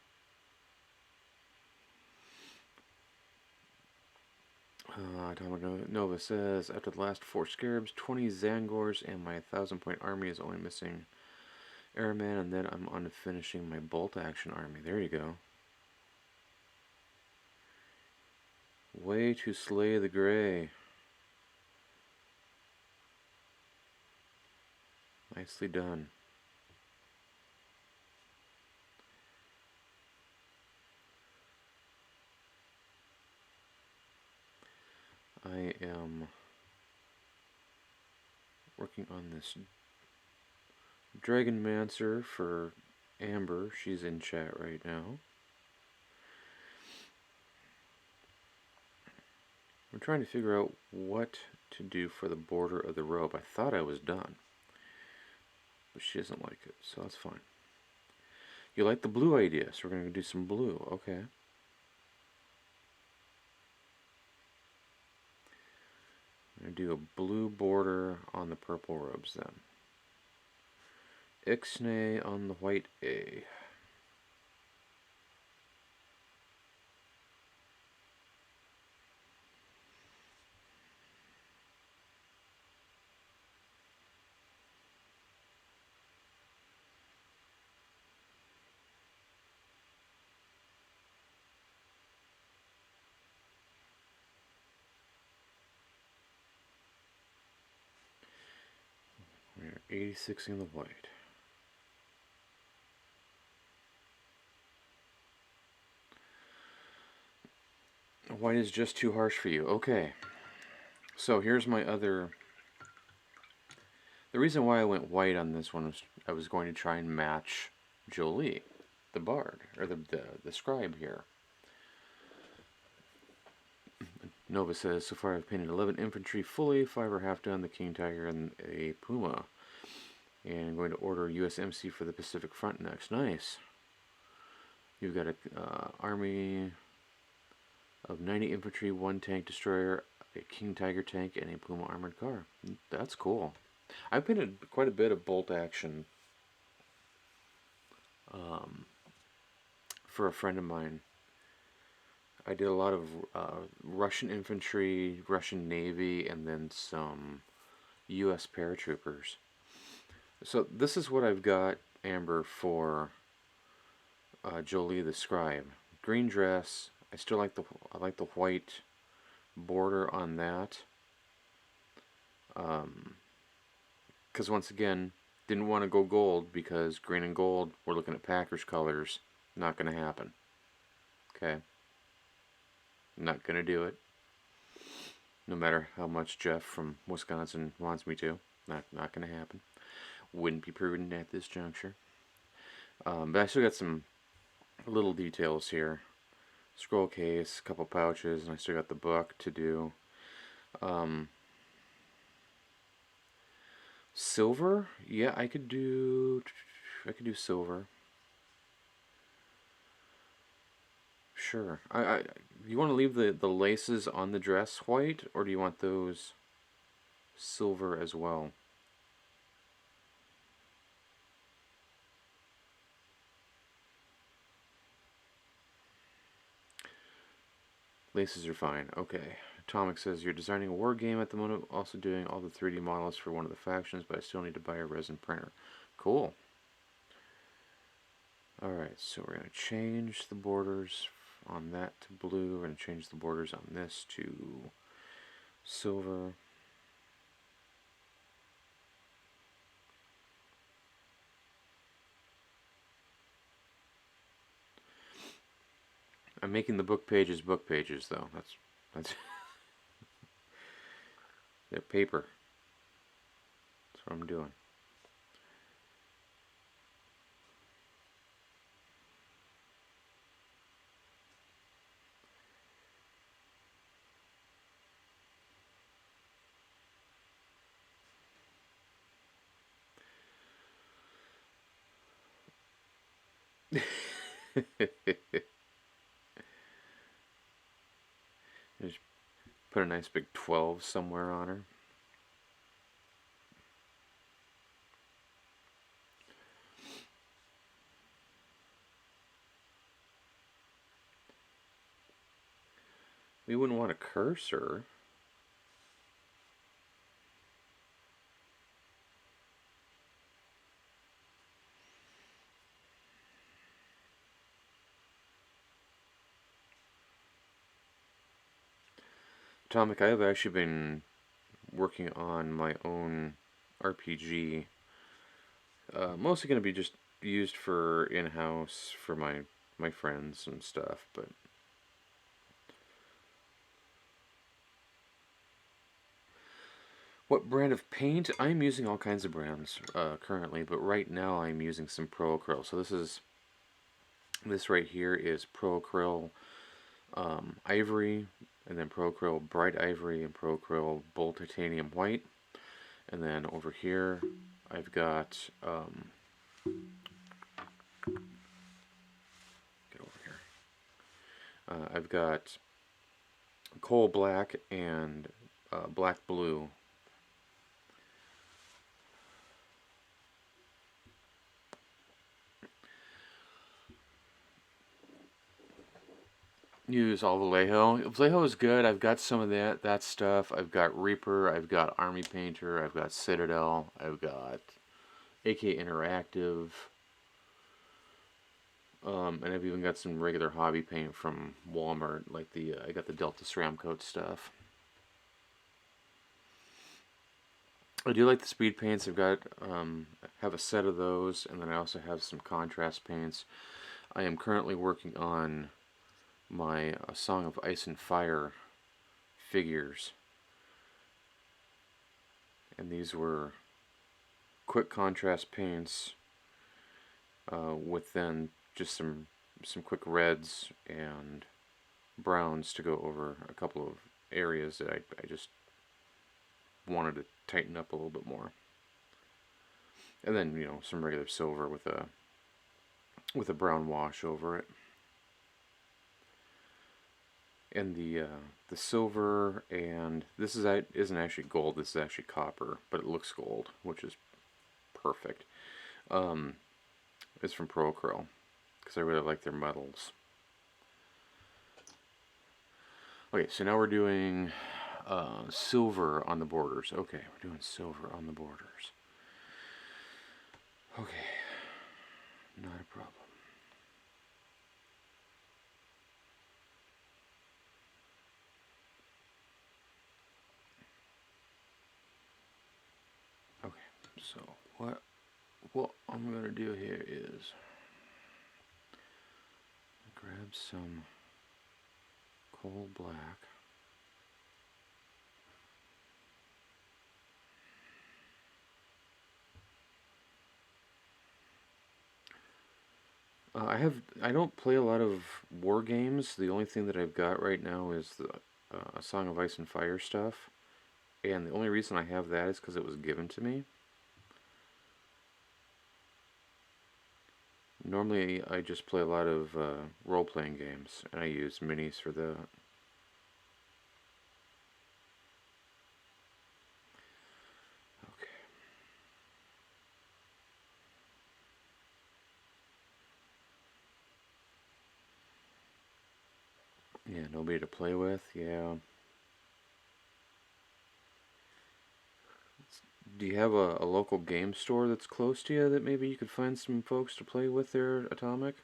Atomic Nova says, after the last 4 scarabs, 20 Zangors, and my 1,000-point army is only missing Airman, and then I'm on to finishing my bolt action army. There you go. Way to slay the gray. Nicely done. I am working on this Dragonmancer for Amber. She's in chat right now. I'm trying to figure out what to do for the border of the robe. I thought I was done, but she doesn't like it, so that's fine. You like the blue idea, so we're going to do some blue. Okay. I'm going to do a blue border on the purple robes then. Ixnay on the white A. We're 86ing the white. White is just too harsh for you. Okay. So here's my other... The reason why I went white on this one was I was going to try and match Jolie, the bard, or the scribe here. Nova says, so far I've painted 11 infantry fully, 5 are half done, the King Tiger and a Puma. And I'm going to order USMC for the Pacific Front next. Nice. You've got a army of 90 infantry, 1 tank destroyer, a King Tiger tank, and a Puma armored car. That's cool. I've painted quite a bit of bolt action for a friend of mine. I did a lot of Russian infantry, Russian Navy, and then some U.S. paratroopers. So this is what I've got, Amber, for Jolie the Scribe. Green dress. I still like the white border on that. Because once again, didn't want to go gold because green and gold, we're looking at Packers colors. Not going to happen. Okay. Not going to do it. No matter how much Jeff from Wisconsin wants me to. Not going to happen. Wouldn't be prudent at this juncture. But I still got some little details here. Scroll case, a couple pouches, and I still got the book to do. Silver? Yeah, I could do silver. Sure. You want to leave the laces on the dress white, or do you want those silver as well? Laces are fine. Okay. Atomic says, you're designing a war game at the moment, also doing all the 3D models for one of the factions, but I still need to buy a resin printer. Cool. Alright, so we're going to change the borders on that to blue. We're going to change the borders on this to silver. I'm making the book pages though. That's they're paper. That's what I'm doing. Just put a nice big 12 somewhere on her. We wouldn't want a cursor. Atomic, I have actually been working on my own RPG. Mostly going to be just used for in-house for my friends and stuff, but what brand of paint? I'm using all kinds of brands currently, but right now I'm using some Pro Acryl. So this right here is Pro Acryl Ivory, and then Pro Acryl Bright Ivory, and Pro Acryl Bold Titanium White. And then over here I've got get over here. I've got Coal Black and Black Blue. Use all Vallejo. Vallejo is good. I've got some of that stuff. I've got Reaper. I've got Army Painter. I've got Citadel. I've got AK Interactive. And I've even got some regular hobby paint from Walmart, like I got the Delta Ceram Coat stuff. I do like the speed paints. I've got have a set of those, and then I also have some contrast paints. I am currently working on my Song of Ice and Fire figures, and these were quick contrast paints with then just some quick reds and browns to go over a couple of areas that I just wanted to tighten up a little bit more. And then, you know, some regular silver with a brown wash over it. And the silver, and this isn't actually gold, this is actually copper, but it looks gold, which is perfect. It's from Pro Acryl, because I really like their metals. Okay, so now we're doing silver on the borders. Okay, we're doing silver on the borders. Okay, not a problem. Okay, so what I'm gonna do here is grab some coal black. I don't play a lot of war games. The only thing that I've got right now is the Song of Ice and Fire stuff, and the only reason I have that is because it was given to me. Normally, I just play a lot of role-playing games, and I use minis for that. Okay. Yeah, nobody to play with. Yeah. Do you have a local game store that's close to you that maybe you could find some folks to play with there, Atomic?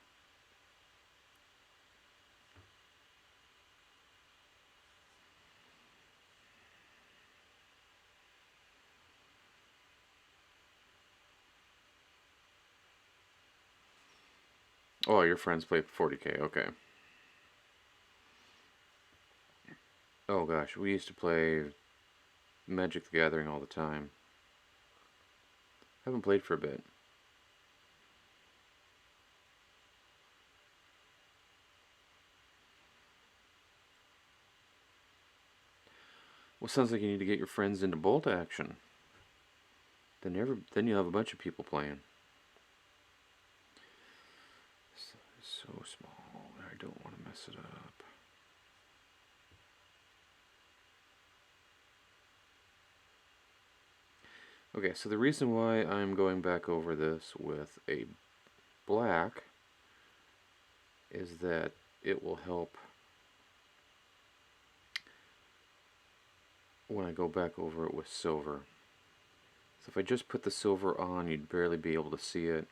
Oh, your friends play 40K. Okay. Oh gosh, we used to play Magic the Gathering all the time. Haven't played for a bit. Well, sounds like you need to get your friends into bolt action. Then you'll have a bunch of people playing. So small. I don't want to mess it up. Okay, so the reason why I'm going back over this with a black is that it will help when I go back over it with silver. So if I just put the silver on, you'd barely be able to see it.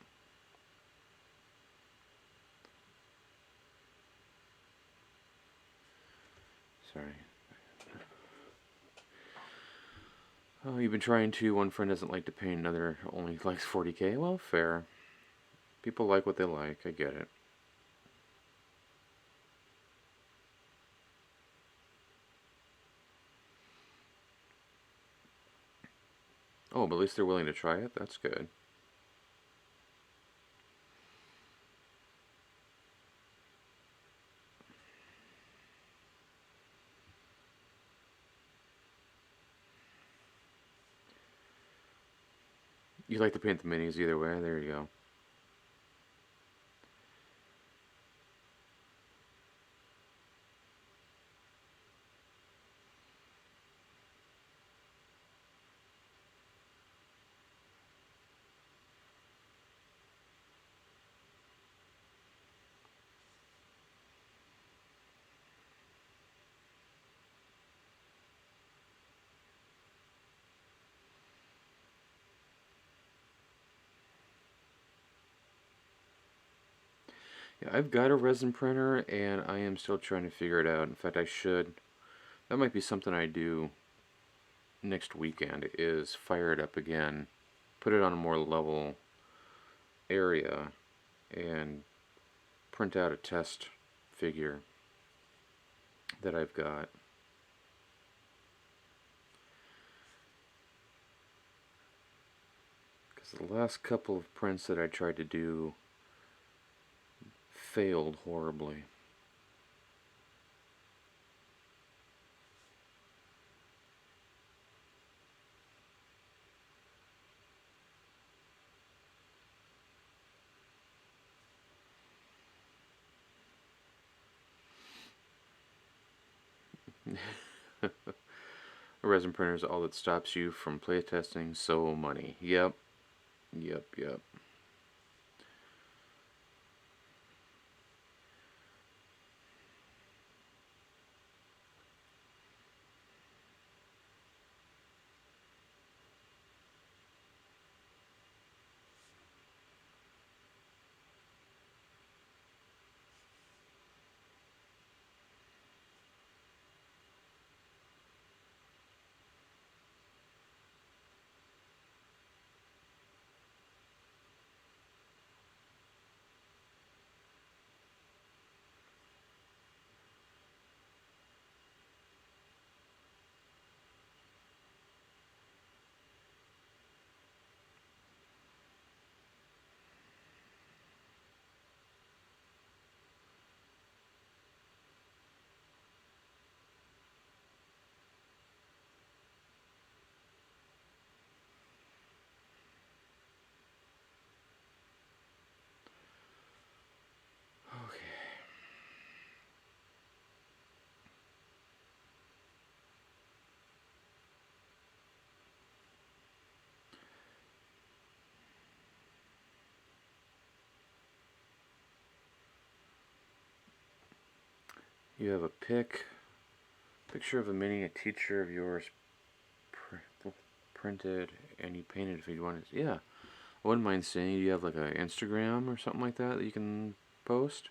Sorry. Oh, you've been trying to. One friend doesn't like to paint, another only likes 40K. Well, fair. People like what they like. I get it. Oh, but at least they're willing to try it. That's good. You like to paint the minis either way. There you go. Yeah, I've got a resin printer, and I am still trying to figure it out. In fact, I should. That might be something I do next weekend, is fire it up again, put it on a more level area, and print out a test figure that I've got. Because the last couple of prints that I tried to do failed horribly. A resin printer is all that stops you from playtesting, so money. Yep, yep, yep. Okay. You have a picture of a mini, a teacher of yours printed, and you painted if you wanted. Yeah, I wouldn't mind seeing. Do you have like an Instagram or something like that that you can post?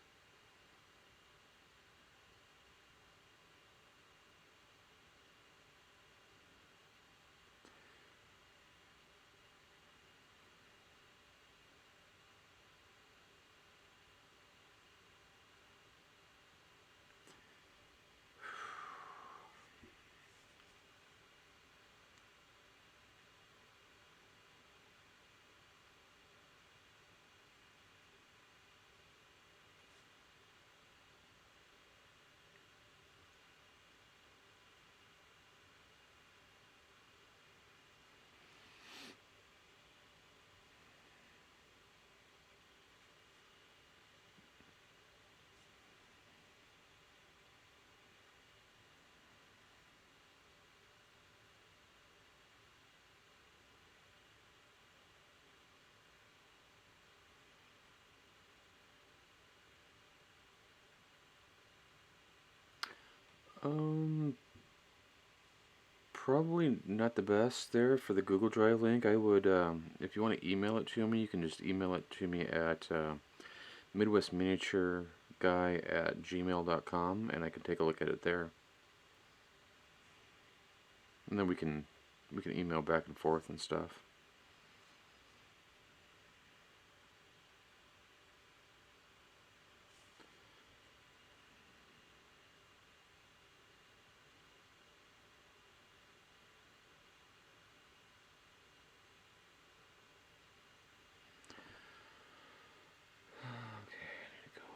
Um, Probably not the best there for the Google Drive link. I would, if you want to email it to me, you can just email it to me at midwestminiatureguy@gmail.com, and I can take a look at it there. And then we can email back and forth and stuff. Okay, I need to go.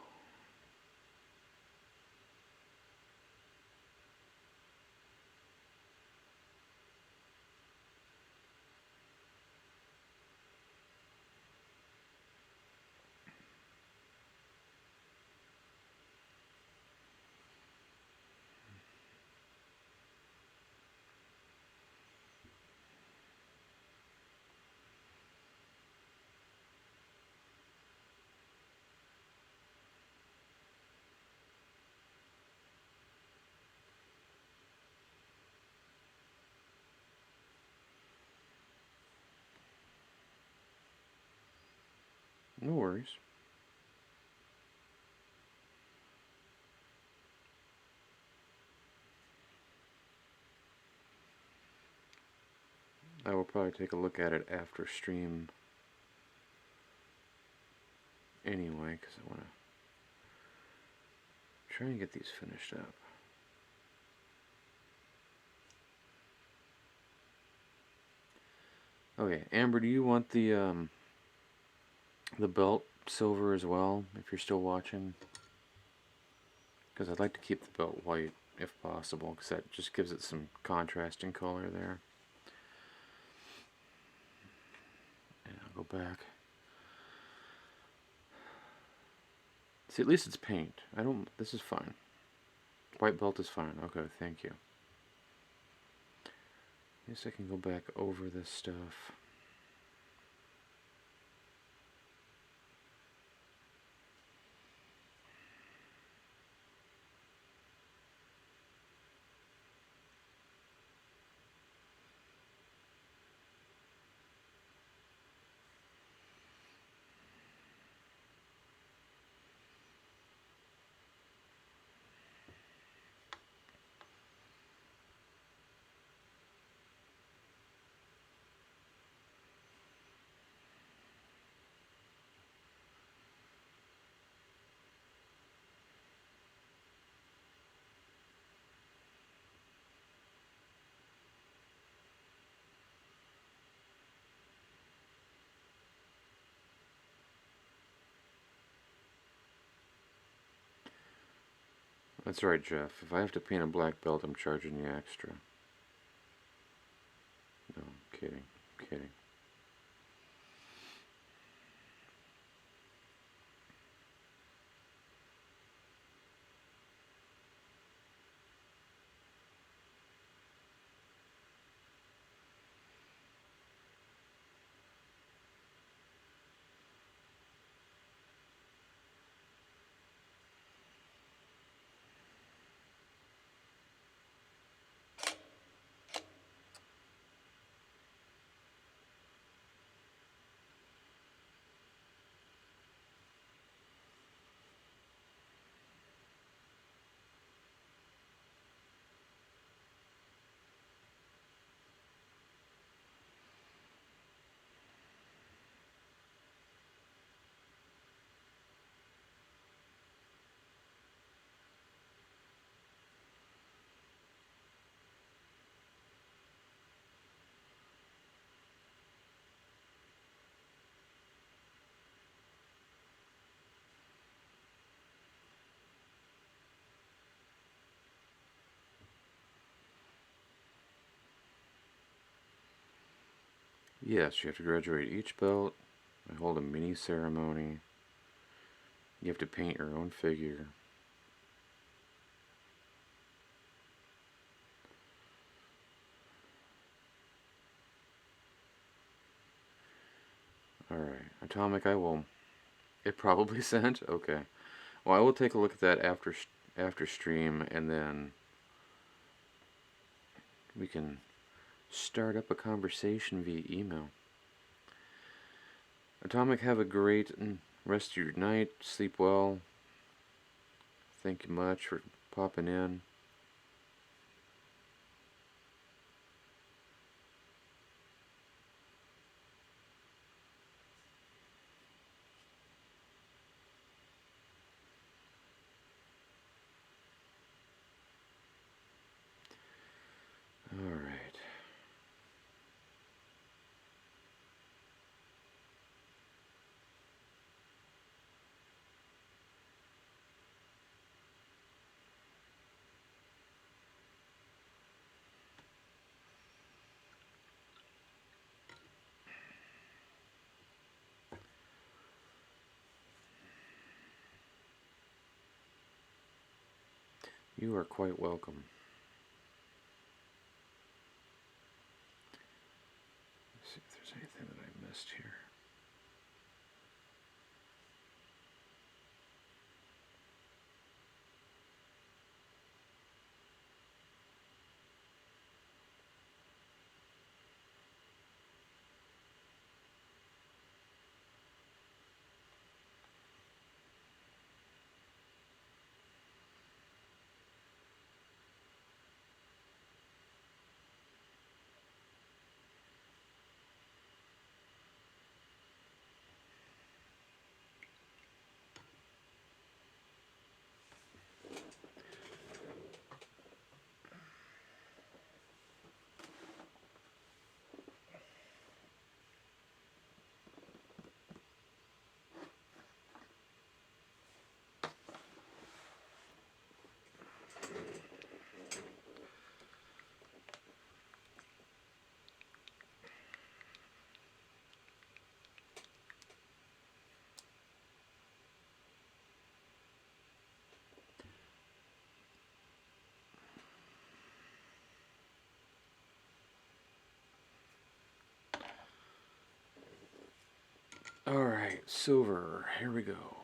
No worries. I will probably take a look at it after stream anyway, because I want to try and get these finished up. Okay, Amber, do you want the belt silver as well, if you're still watching? Because I'd like to keep the belt white if possible, because that just gives it some contrasting color there. And I'll go back. See, at least it's paint. This is fine. White belt is fine. Okay, thank you. I guess I can go back over this stuff. That's right, Jeff. If I have to paint a black belt, I'm charging you extra. No, I'm kidding. I'm kidding. Yes, you have to graduate each belt. I hold a mini ceremony. You have to paint your own figure. Alright, Atomic, I will... It probably sent? Okay. Well, I will take a look at that after stream, and then we can start up a conversation via email. Atomic, have a great rest of your night. Sleep well. Thank you much for popping in. All right. You are quite welcome. Let's see if there's anything that I missed here. All right, silver. Here we go.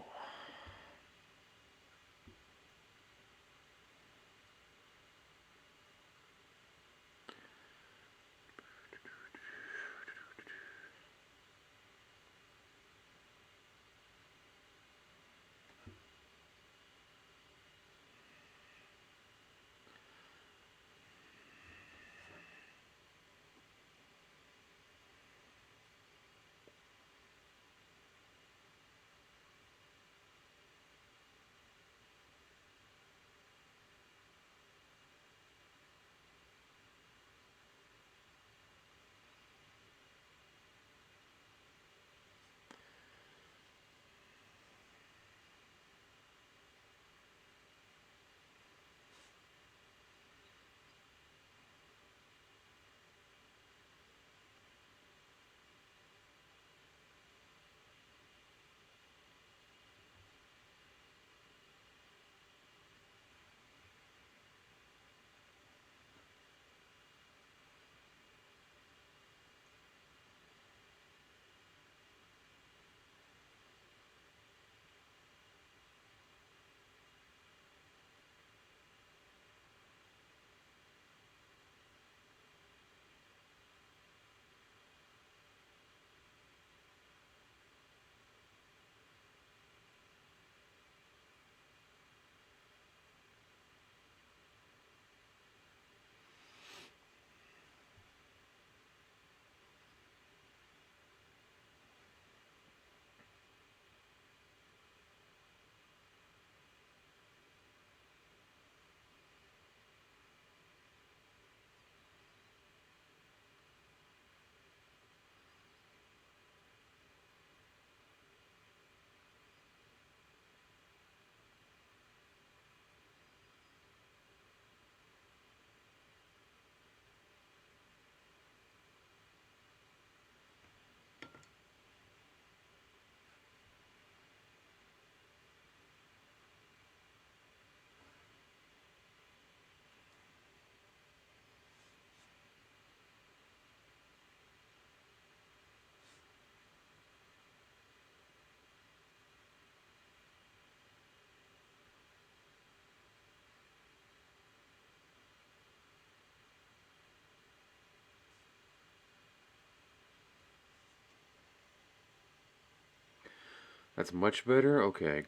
That's much better? Okay.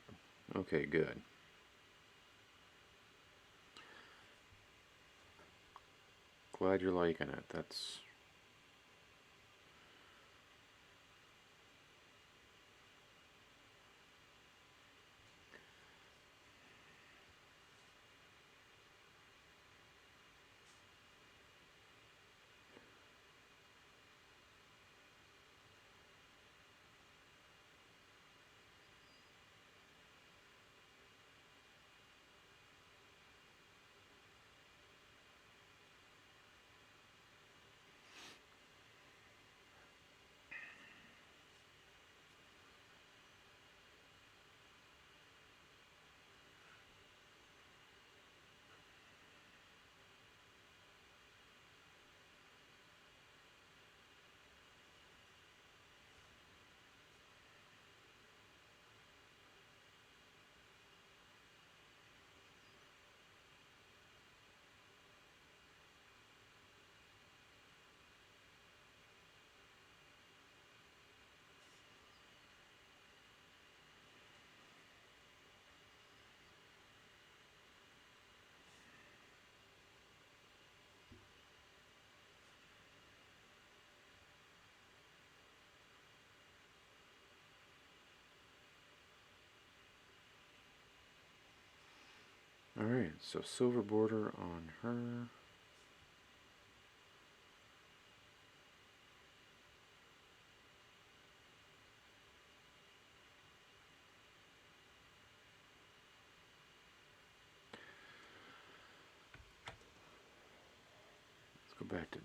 Okay, good. Glad you're liking it. That's... Alright, so silver border on her. Let's go back to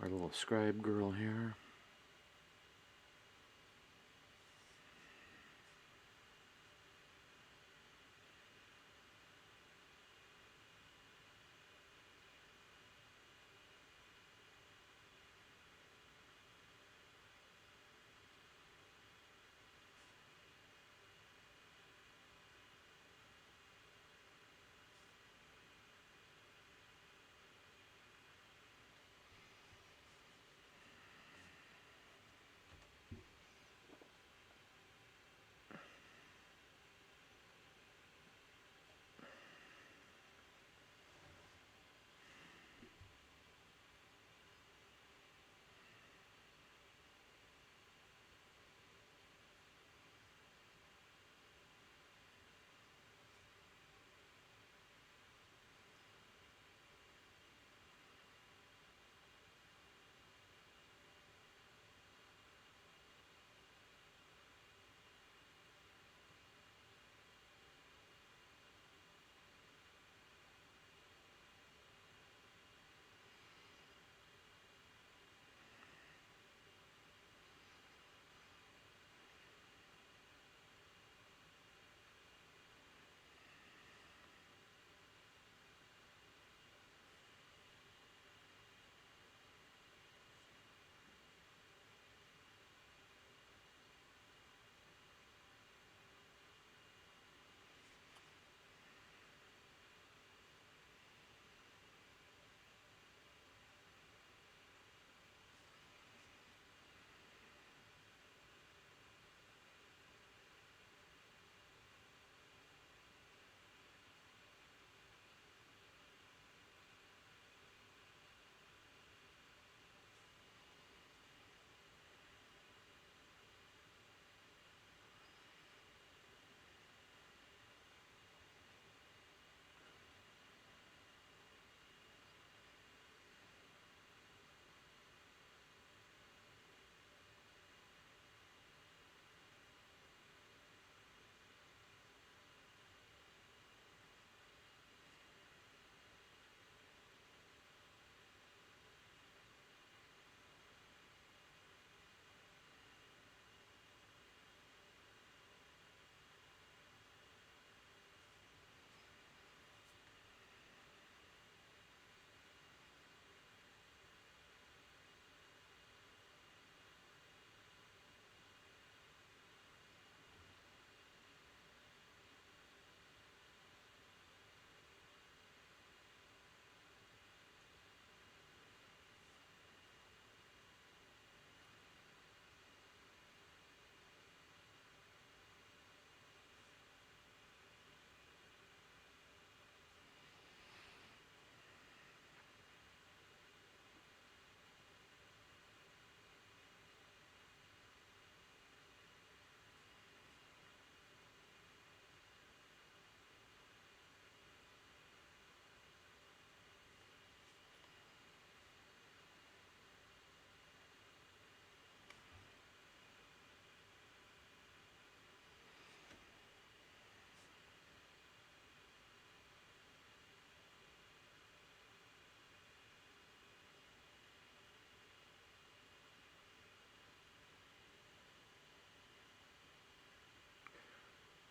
our little scribe girl here.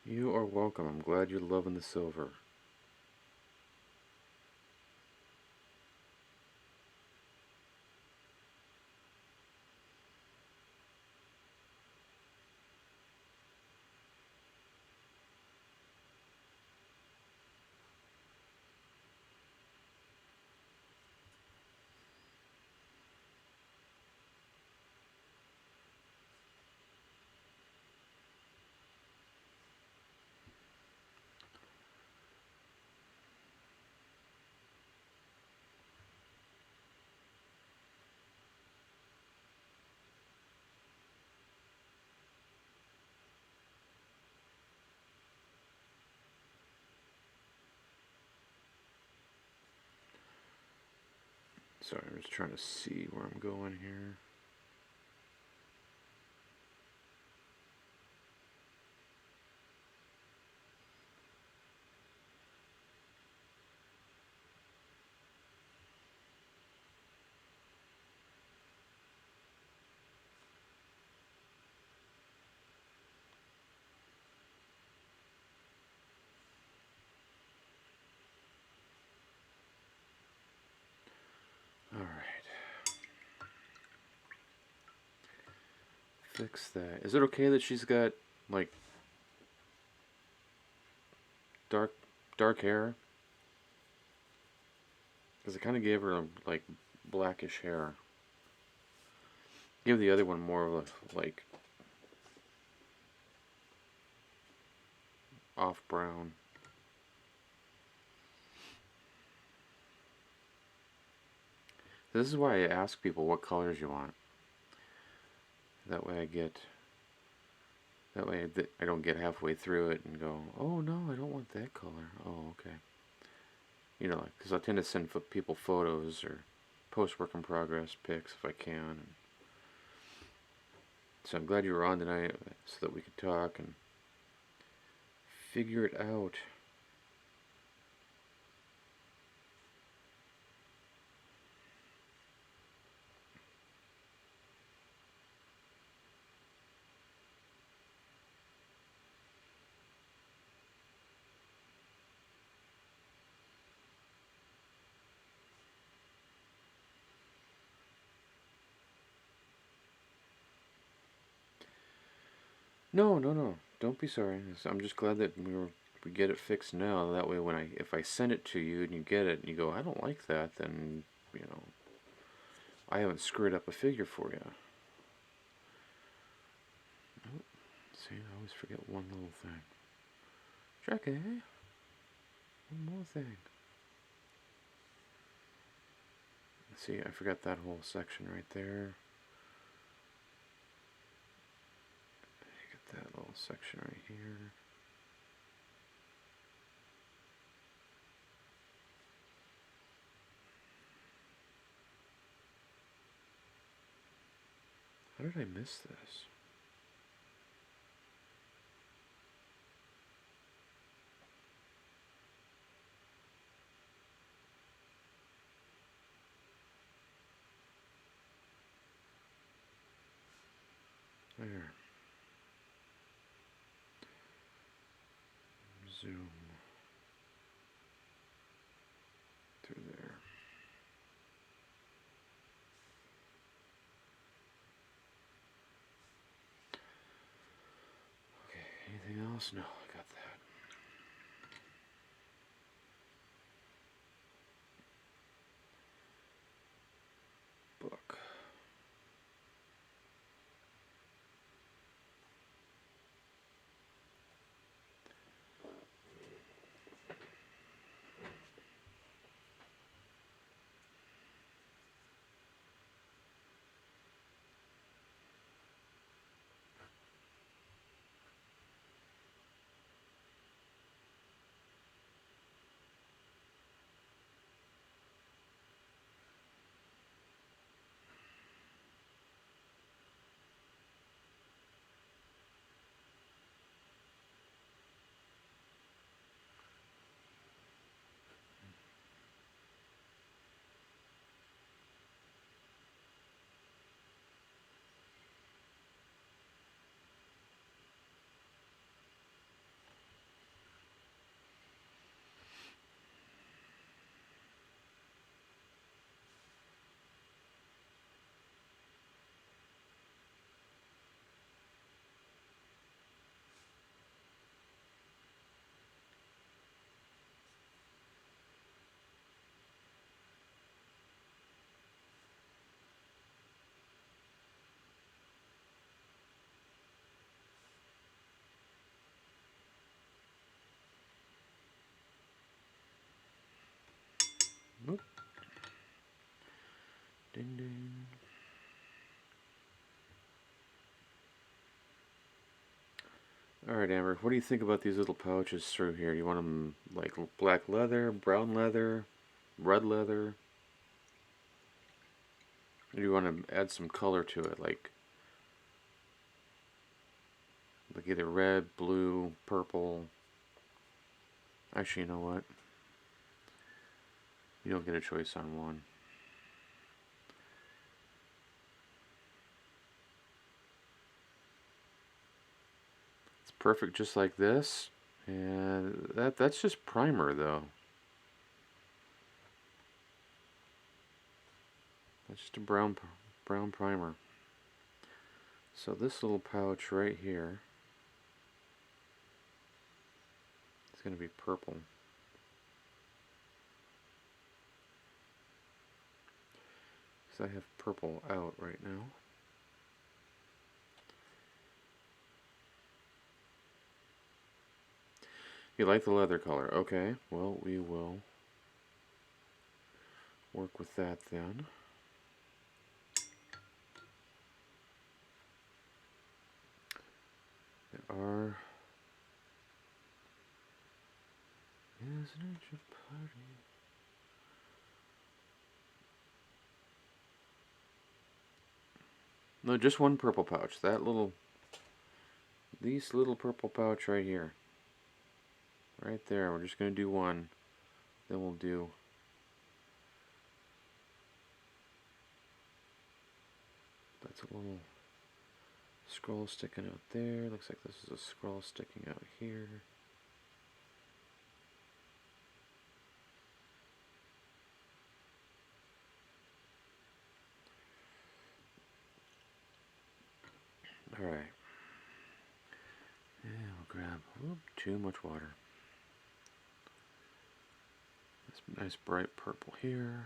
You are welcome. I'm glad you're loving the silver. Sorry, I'm just trying to see where I'm going here. Alright. Fix that. Is it okay that she's got, like, dark dark hair? Because I kind of gave her, like, blackish hair. Give the other one more of a, like, off brown. This is why I ask people what colors you want. That way I don't get halfway through it and go, oh no, I don't want that color. Oh, okay. You know, because I tend to send people photos or post work in progress pics if I can. So I'm glad you were on tonight so that we could talk and figure it out. No, no, no. Don't be sorry. I'm just glad that we get it fixed now. That way, if I send it to you and you get it and you go, I don't like that, then I haven't screwed up a figure for you. Oh, see, I always forget one little thing. Jackie, one more thing. See, I forgot that whole section right there. Get that little section right here. How did I miss this? There. Zoom through there. Okay, anything else? No, I got that. Book. Oop. Ding ding. Alright, Amber, what do you think about these little pouches through here? Do you want them like black leather, brown leather, red leather? Or do you want to add some color to it, like either red, blue, purple? Actually, you know what? You don't get a choice on one. It's perfect just like this. And that's just primer though. That's just a brown primer. So this little pouch right here is going to be purple. Because I have purple out right now. You like the leather color? Okay, well, we will work with that then. There are... Isn't it a party? No, just one purple pouch. That little... This little purple pouch right here. Right there. We're just going to do one. Then we'll do... That's a little scroll sticking out there. Looks like this is a scroll sticking out here. Alright. And we'll grab too much water. This nice bright purple here.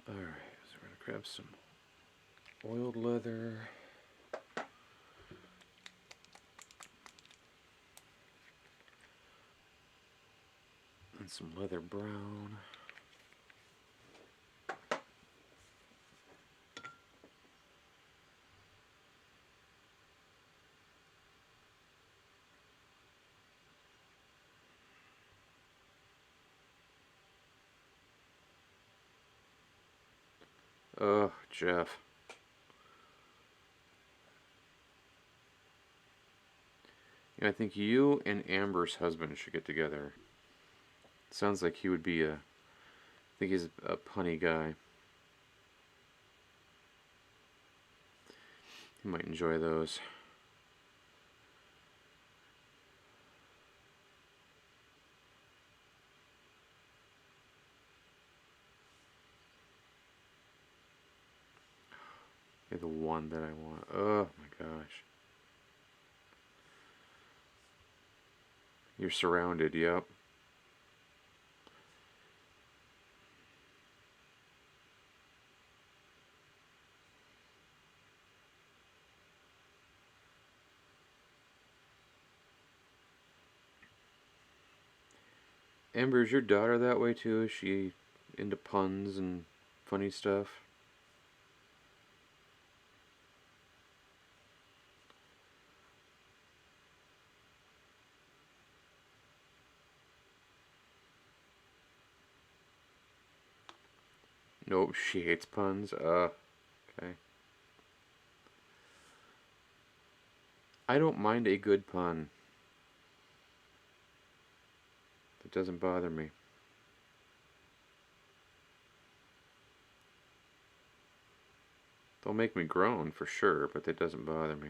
Alright, so we're going to grab some oiled leather. And some leather brown. Oh, Jeff. Yeah, I think you and Amber's husband should get together. Sounds like he would be I think he's a punny guy. He might enjoy those. Okay, the one that I want. Oh my gosh. You're surrounded, yep. Amber, is your daughter that way too? Is she into puns and funny stuff? Nope, she hates puns. Okay. I don't mind a good pun. It doesn't bother me. They'll make me groan for sure, but that doesn't bother me.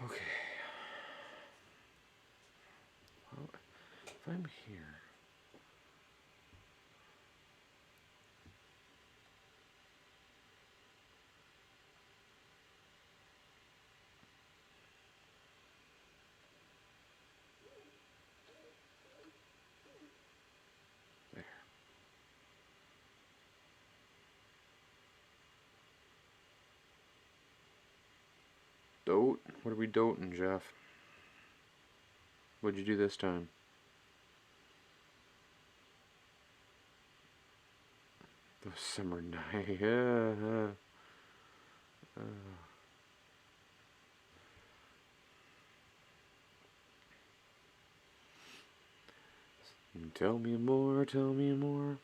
Okay. Well, if I'm here. There. Dote? What are we doting, Jeff? What'd you do this time? The summer night. Tell me more, tell me more.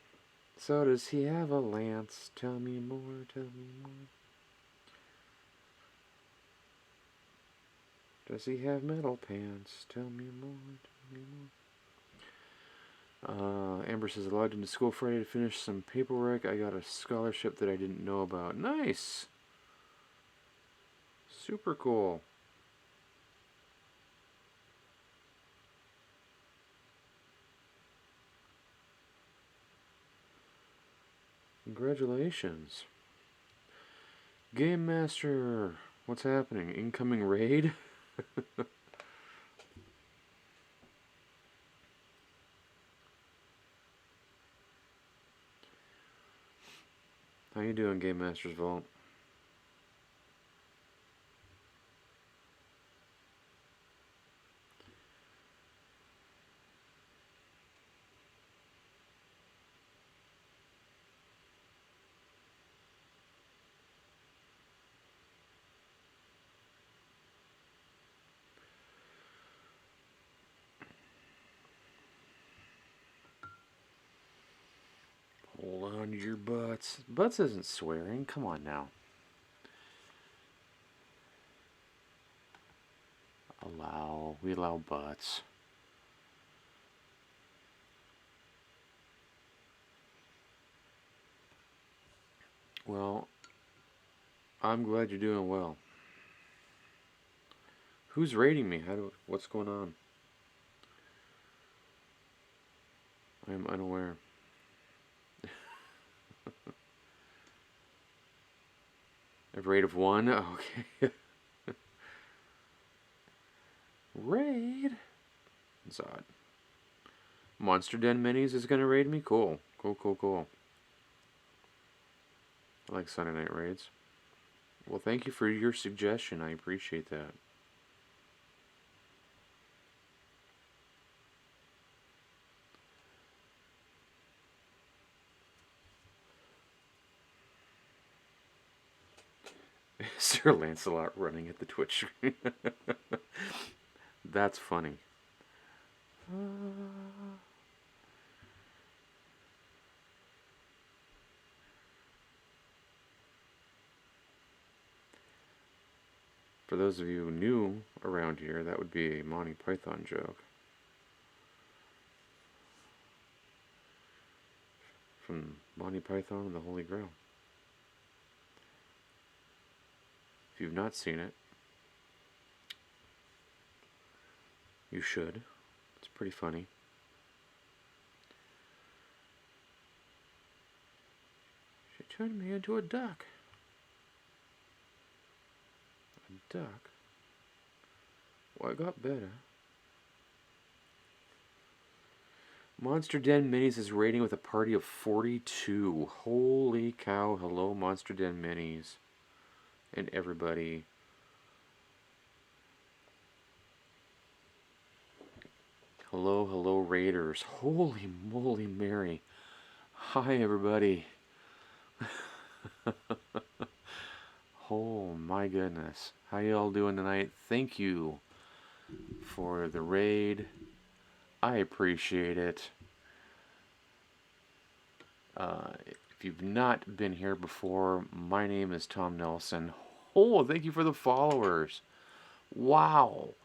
So does he have a lance? Tell me more, tell me more. Does he have metal pants? Tell me more, tell me more. Amber says, allowed into school Friday to finish some paperwork. I got a scholarship that I didn't know about. Nice! Super cool. Congratulations. Game Master, what's happening? Incoming raid? How you doing, Game Master's Vault? Hold on to your butts. Butts isn't swearing. Come on now. We allow butts. Well, I'm glad you're doing well. Who's raiding me? What's going on? I am unaware. A raid of 1? Okay. Raid? That's odd. Monster Den Minis is gonna raid me? Cool. Cool. I like Sunday night raids. Well, thank you for your suggestion. I appreciate that. Sir Lancelot running at the Twitch screen. That's funny. For those of you new around here, that would be a Monty Python joke. From Monty Python and the Holy Grail. If you've not seen it, you should. It's pretty funny. She turned me into a duck. A duck? Well, I got better. Monster Den Minis is raiding with a party of 42. Holy cow. Hello, Monster Den Minis. And everybody. Hello, raiders. Holy moly Mary. Hi, everybody. Oh, my goodness. How y'all doing tonight? Thank you for the raid. I appreciate it. if you've not been here before, my name is Tom Nelson. Oh, thank you for the followers. Wow.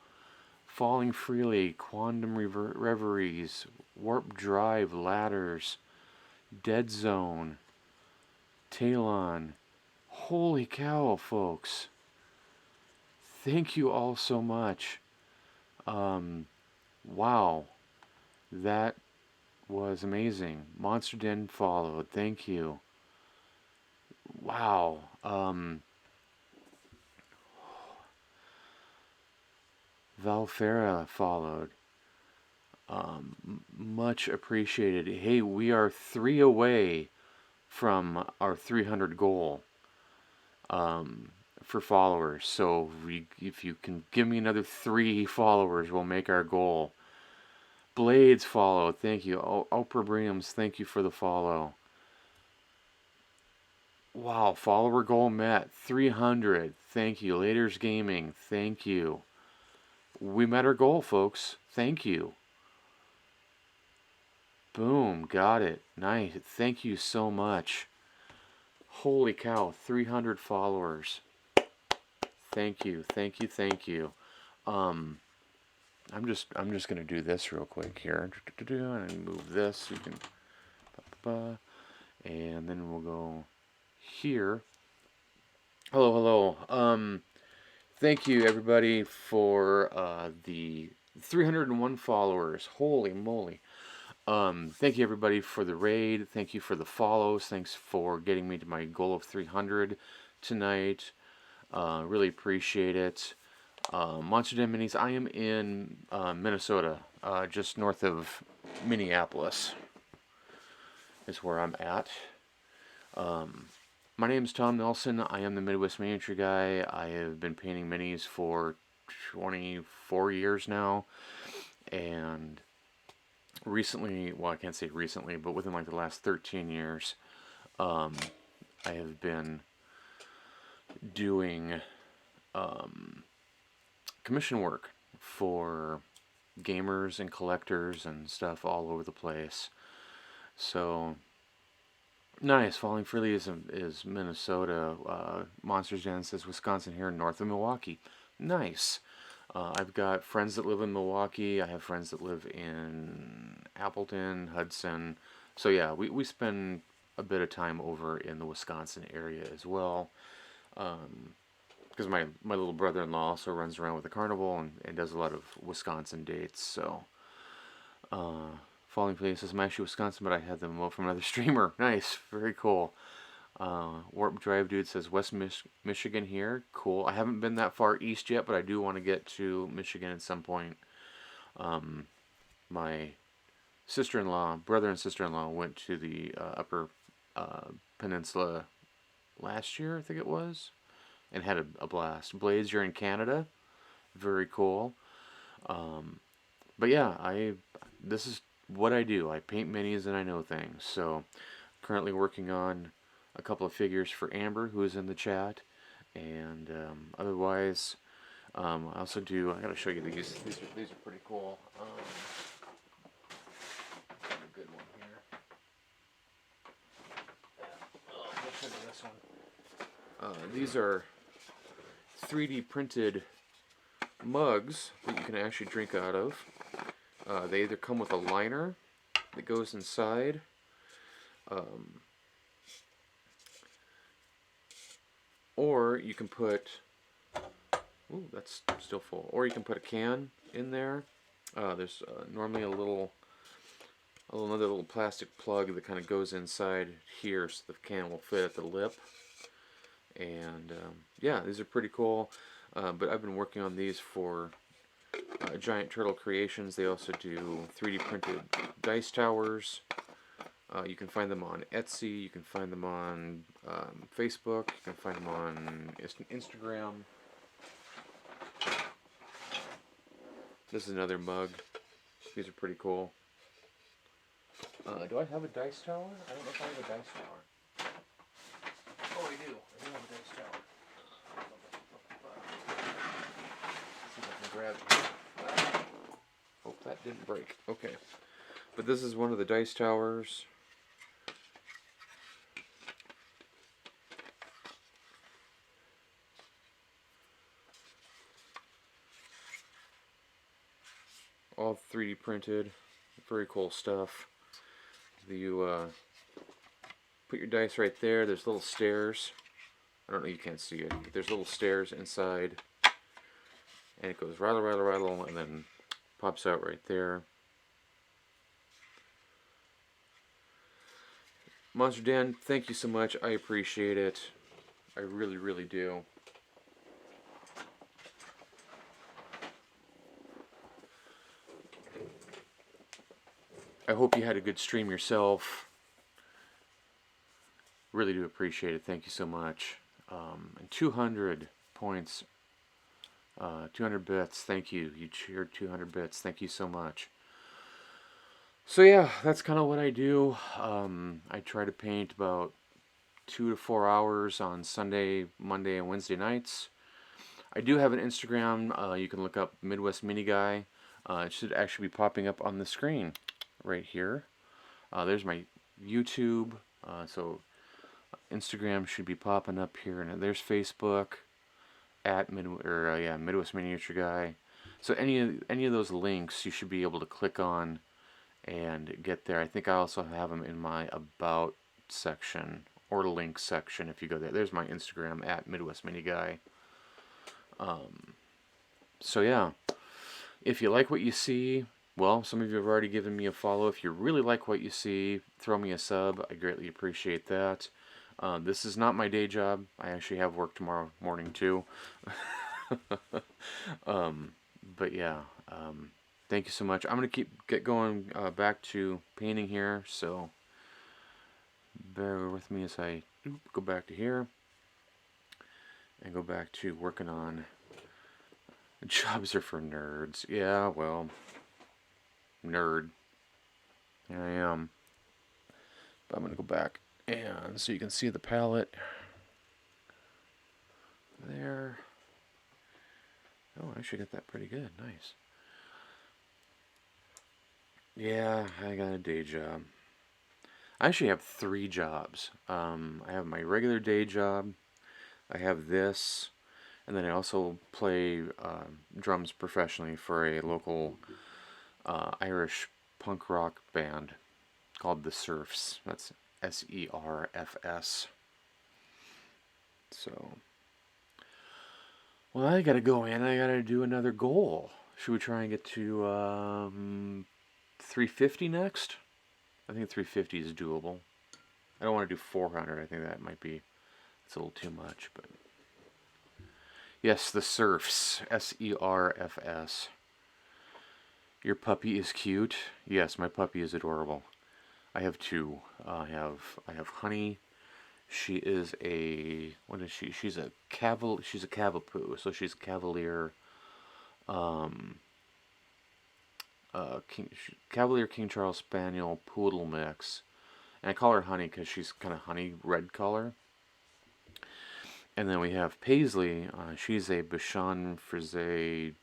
Falling Freely, Quantum Reveries, Warp Drive, Ladders, Dead Zone, Talon. Holy cow, folks. Thank you all so much. Wow. That was amazing. Monster Den followed. Thank you. Wow. Valfera followed. Much appreciated. Hey, we are 3 away from our 300 goal for followers. So if you can give me another 3 followers, we'll make our goal. Blades followed. Thank you. Oprah Briams, thank you for the follow. Wow, follower goal met. 300. Thank you. Laters Gaming, thank you. We met our goal, folks. Thank you. Boom, got it. Nice. Thank you so much. Holy cow, 300 followers. Thank you, thank you, thank you. I'm just gonna do this real quick here, and move this. You can, and then we'll go here. Hello, hello. Thank you everybody for the 301 followers. Holy moly. Thank you everybody for the raid. Thank you for the follows. Thanks for getting me to my goal of 300 tonight. Really appreciate it. Monster Den Minis. I am in Minnesota, just north of Minneapolis is where I'm at. My name is Tom Nelson. I am the Midwest Miniature Guy. I have been painting minis for 24 years now, and recently, well, I can't say recently, but within like the last 13 years, I have been doing commission work for gamers and collectors and stuff all over the place. So nice. Falling Freely is Minnesota. Monsters Den says Wisconsin here north of Milwaukee. Nice. I've got friends that live in Milwaukee. I have friends that live in Appleton, Hudson. So yeah, we spend a bit of time over in the Wisconsin area as well. Because my little brother-in-law also runs around with the carnival and does a lot of Wisconsin dates. So Falling Freely says I'm actually Wisconsin, but I had them from another streamer. Nice, very cool. Warp Drive Dude says West Michigan here. Cool. I haven't been that far east yet, but I do want to get to Michigan at some point. My sister-in-law, brother and sister-in-law went to the upper peninsula last year, I think it was, and had a blast. Blades, you're in Canada. Very cool. But yeah, this is what I do. I paint minis and I know things. So currently working on a couple of figures for Amber, who is in the chat, and otherwise, I also do. I gotta show you these. These are pretty cool. Got a good one here. I'll show you this one. These are 3D printed mugs that you can actually drink out of. They either come with a liner that goes inside. Or you can put, ooh, that's still full. Or you can put a can in there. There's normally another little plastic plug that kind of goes inside here, so the can will fit at the lip. And yeah, these are pretty cool. But I've been working on these for Giant Turtle Creations. They also do 3D printed dice towers. You can find them on Etsy, you can find them on Facebook, you can find them on Instagram. This is another mug. These are pretty cool. Do I have a dice tower? I don't know if I have a dice tower. Oh, I do. I do have a dice tower. Let's see if I can grab it. Hope that didn't break. Okay. But this is one of the dice towers. all 3D printed. Very cool stuff. You put your dice right there. There's little stairs. I don't know, you can't see it. But there's little stairs inside. And it goes rattle, rattle, rattle, and then pops out right there. Monster Dan, thank you so much. I appreciate it. I really, really do. I hope you had a good stream yourself. Really do appreciate it. Thank you so much. And 200 points, 200 bits. Thank you. You cheered 200 bits. Thank you so much. So yeah, that's kind of what I do. I try to paint about 2 to 4 hours on Sunday, Monday, and Wednesday nights. I do have an Instagram. You can look up Midwest Mini Guy. It should actually be popping up on the screen right here. There's my YouTube. So Instagram should be popping up here, and there's Facebook at Midwest Miniature Guy. So any of those links you should be able to click on and get there. I think I also have them in my About section or link section if you go there. There's my Instagram at Midwest Mini Guy. So yeah, if you like what you see, well, some of you have already given me a follow. If you really like what you see, throw me a sub. I greatly appreciate that. This is not my day job. I actually have work tomorrow morning too. But yeah, thank you so much. I'm gonna get going back to painting here, so bear with me as I go back to here and go back to working on jobs are for nerds. Yeah, well, nerd. Here I am. But I'm gonna go back and so you can see the palette there. Oh, I actually got that pretty good. Nice. Yeah, I got a day job. I actually have 3 jobs. I have my regular day job. I have this, and then I also play drums professionally for a local Irish punk rock band called The Surfs. That's SERFS. So, well, I gotta go in. I gotta do another goal. Should we try and get to 350 next? I think 350 is doable. I don't want to do 400. I think that might be, it's a little too much, but yes, The Surfs, SERFS. Your puppy is cute. Yes, my puppy is adorable. I have 2. I have Honey. She is a, what is she? She's a Cavapoo. So she's Cavalier. Cavalier King Charles Spaniel Poodle mix, and I call her Honey because she's kind of honey red color. And then we have Paisley. She's a Bichon Frise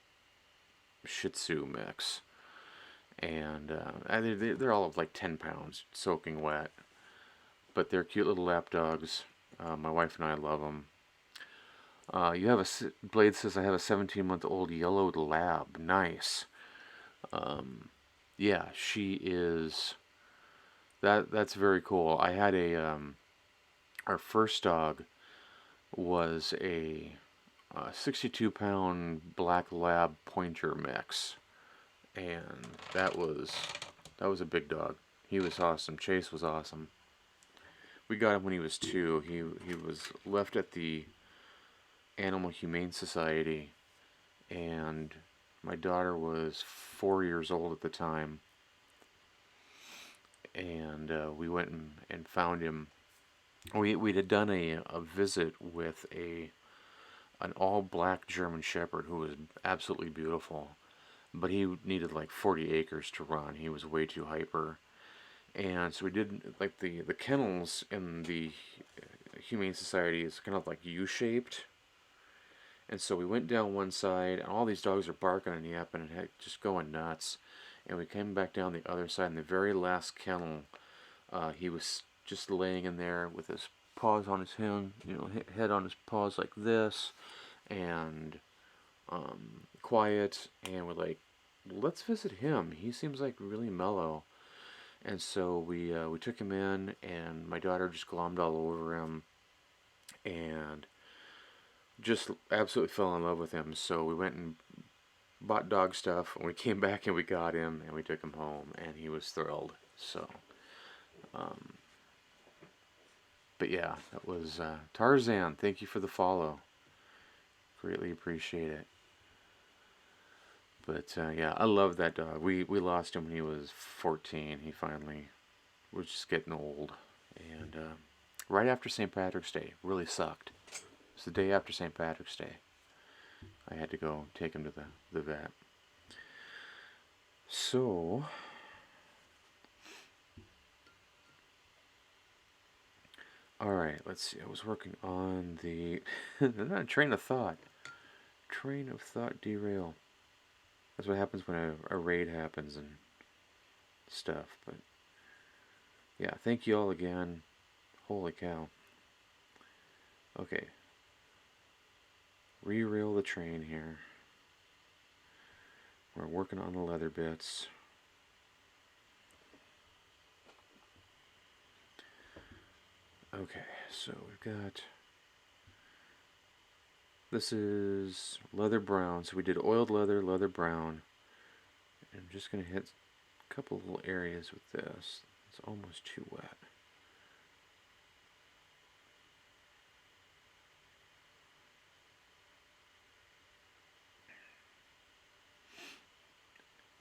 Shih Tzu mix, and they're all of like 10 pounds, soaking wet, but they're cute little lap dogs. My wife and I love them. You have Blade says I have a 17-month-old yellowed lab. Nice. Yeah, she is. That's very cool. I had our first dog was a 62-pound black lab pointer mix, and that was a big dog. He was awesome. Chase was awesome. We got him when he was 2. He was left at the Animal Humane Society, and my daughter was 4 years old at the time, and we went and found him. We had done a visit with an all-black German Shepherd who was absolutely beautiful, but he needed like 40 acres to run. He was way too hyper, and so we did like the kennels in the Humane Society is kind of like U-shaped. And so we went down one side, and all these dogs are barking and yapping and just going nuts. And we came back down the other side, and the very last kennel, he was just laying in there with his paws on his head on his paws like this, and quiet, and with like let's visit him. He seems like really mellow. And so we took him in, and my daughter just glommed all over him, and just absolutely fell in love with him. So we went and bought dog stuff, and we came back and we got him, and we took him home, and he was thrilled. So, um, but yeah, that was Tarzan. Thank you for the follow. Greatly appreciate it. But yeah, I love that dog. We lost him when he was 14. He finally was just getting old, and right after St. Patrick's Day, really sucked. It's the day after St. Patrick's Day. I had to go take him to the vet. So, all right, let's see. I was working on the train of thought. Train of thought derail. That's what happens when a raid happens and stuff. But yeah, thank you all again. Holy cow. Okay. Re-rail the train here. We're working on the leather bits. Okay, so we've got... This is leather brown. So we did oiled leather, leather brown. And I'm just going to hit a couple little areas with this. It's almost too wet.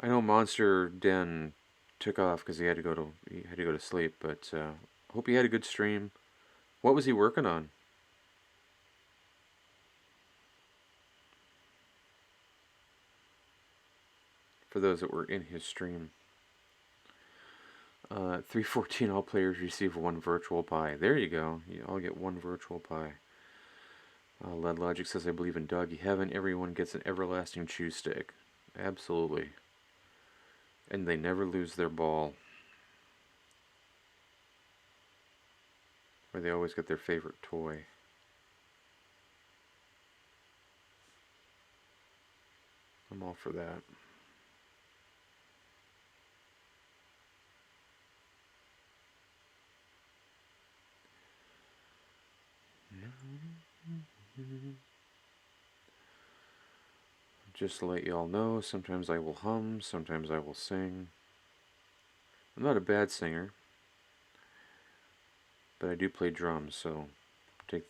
I know Monster Den took off because he had to go to sleep, but hope he had a good stream. What was he working on? For those that were in his stream. 314, all players receive one virtual pie. There you go. You all get one virtual pie. Lead Logic says, I believe in doggy heaven. Everyone gets an everlasting chew stick. Absolutely. And they never lose their ball. Or they always get their favorite toy. I'm all for that. Just to let y'all know, sometimes I will hum, sometimes I will sing. I'm not a bad singer, but I do play drums, so take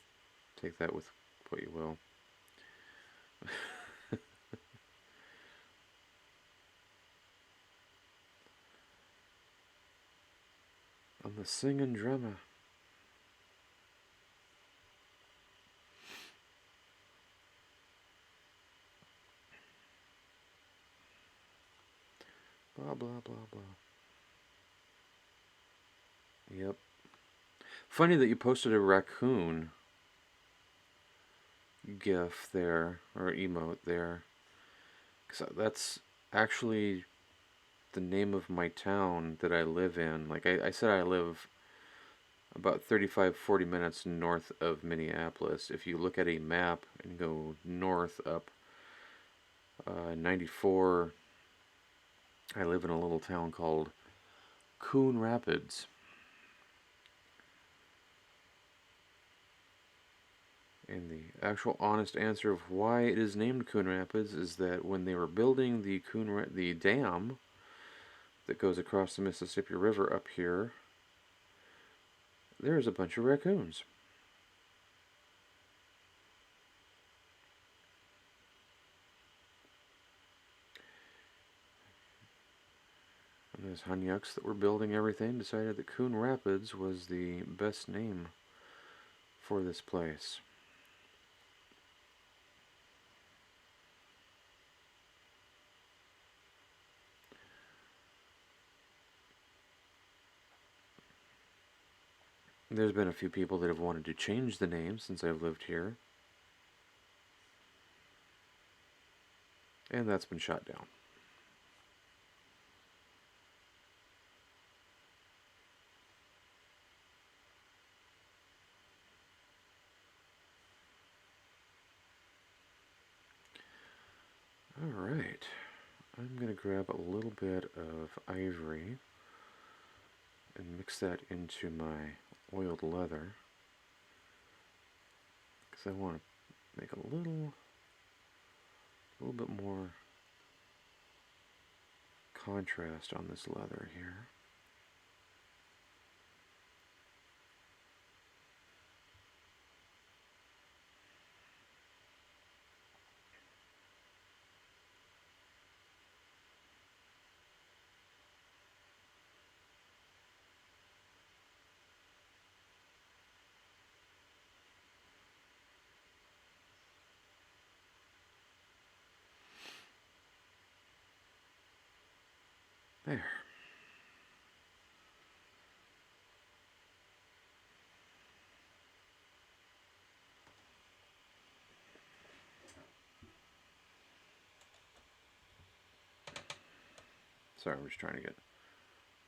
that with what you will. I'm the singing drummer. Blah, blah, blah, blah. Yep. Funny that you posted a raccoon gif there, or emote there. Because that's actually the name of my town that I live in. Like I said, I live about 35-40 minutes north of Minneapolis. If you look at a map and go north up 94, I live in a little town called Coon Rapids. And the actual honest answer of why it is named Coon Rapids is that when they were building the dam that goes across the Mississippi River up here, there's a bunch of raccoons. And those Hunyucks that were building everything decided that Coon Rapids was the best name for this place. There's been a few people that have wanted to change the name since I've lived here. And that's been shot down. Alright. I'm going to grab a little bit of ivory and mix that into my oiled leather, because I want to make a little bit more contrast on this leather here. There. Sorry, I'm just trying to get...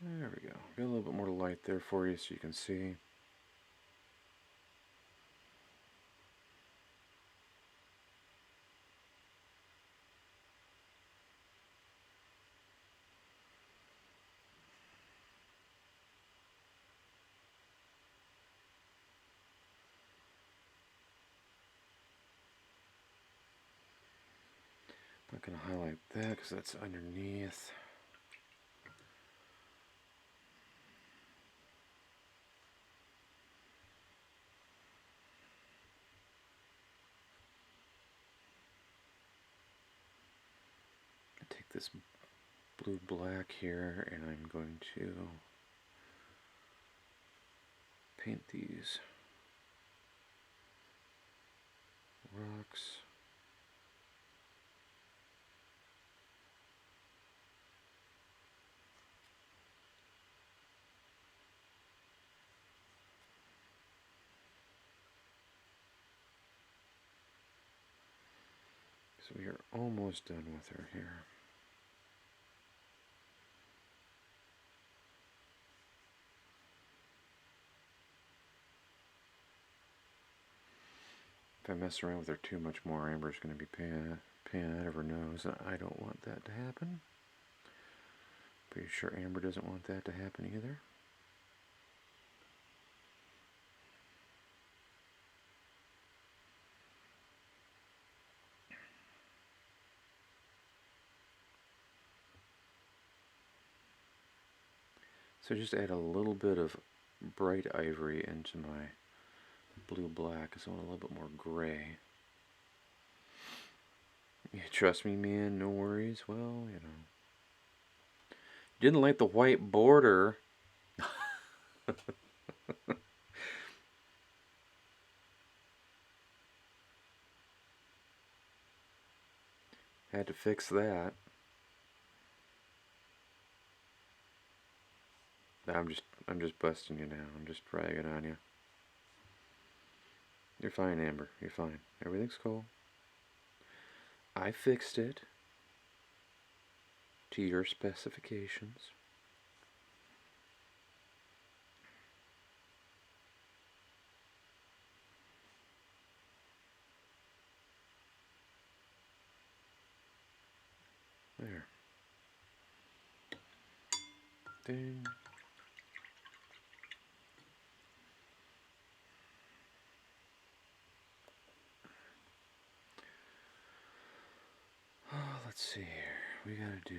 There we go. Get a little bit more light there for you so you can see. I'm not going to highlight that because that's underneath. I take this blue black here and I'm going to paint these rocks. So we are almost done with her here. If I mess around with her too much more, Amber's going to be paying out of her nose, and I don't want that to happen. Pretty sure Amber doesn't want that to happen either. So just add a little bit of bright ivory into my blue black, because I want a little bit more gray. You trust me, man? No worries. Well, you know. Didn't like the white border. Had to fix that. I'm just busting you now. I'm just bragging on you. You're fine, Amber. You're fine. Everything's cool. I fixed it to your specifications. There. Ding. Oh, let's see here. We gotta do...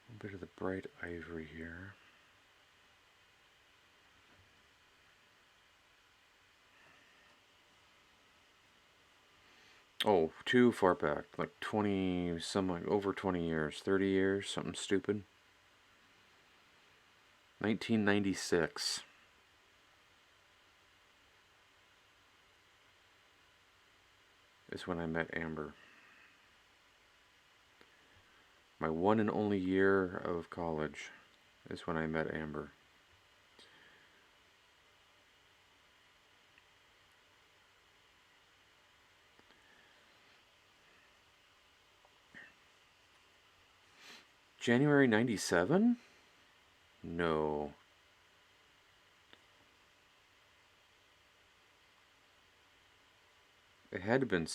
a bit of the bright ivory here. Oh, too far back, like 20, like over 20 years, 30 years, something stupid. 1996 is when I met Amber. My one and only year of college is when I met Amber. January 97? No. It had to been.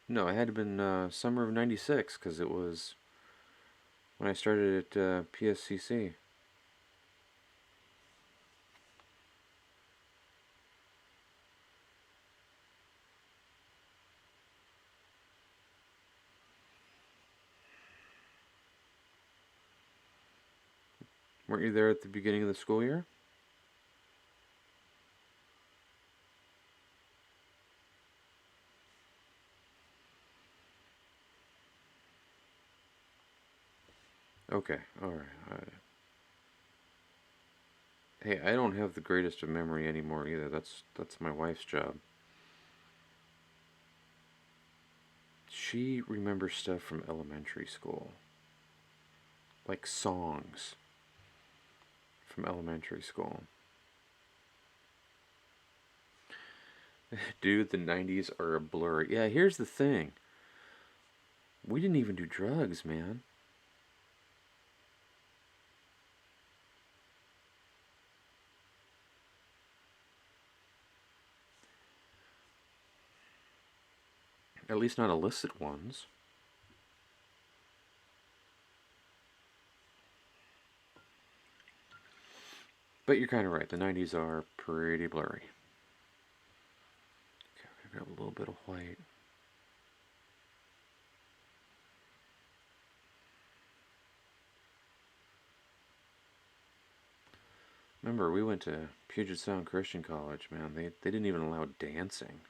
No, it had to been summer of '96 because it was when I started at PSCC. Weren't you there at the beginning of the school year? Okay, all right. Hey, I don't have the greatest of memory anymore either. That's my wife's job. She remembers stuff from elementary school, like songs from elementary school. Dude, the '90s are a blur. Yeah, here's the thing. We didn't even do drugs, man. At least not illicit ones. But you're kind of right. The '90s are pretty blurry. Okay, I'm gonna grab a little bit of white. Remember, we went to Puget Sound Christian College, man. They didn't even allow dancing.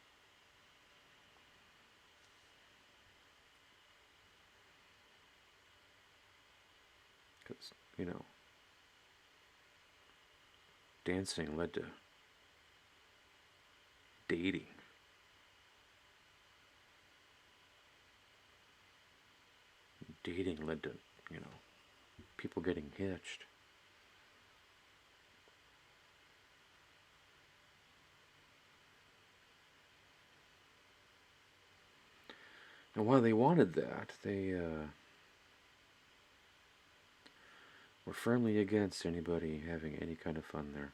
Because, dancing led to dating. Dating led to, people getting hitched. And while they wanted that, they were firmly against anybody having any kind of fun there.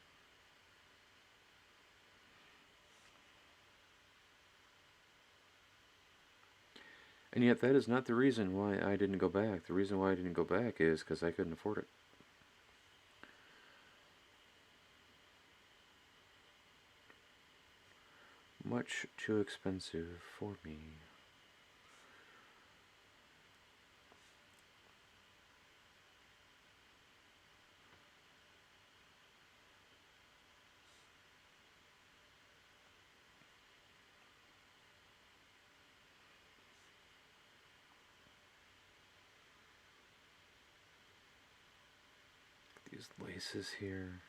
And yet, that is not the reason why I didn't go back. The reason why I didn't go back is because I couldn't afford it. Much too expensive for me. These laces here.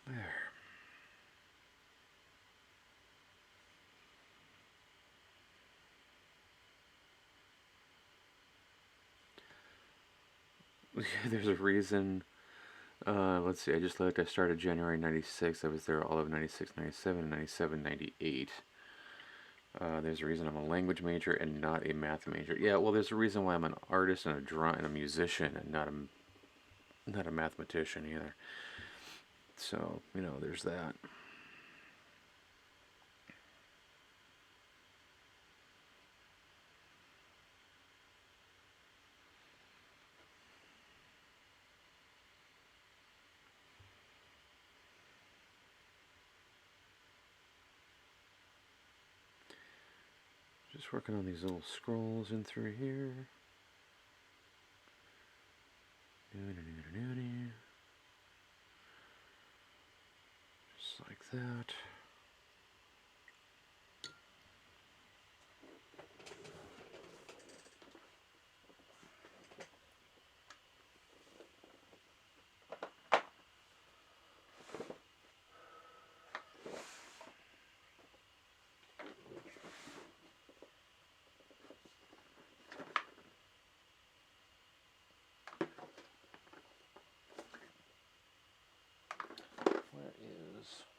There. There's a reason. Let's see, I just looked. I started January '96. I was there all of '96, '97, '97, '98. There's a reason I'm a language major and not a math major. Yeah, well, there's a reason why I'm an artist and a musician and not a mathematician either. So, there's that. Just working on these little scrolls in through here. Just like that.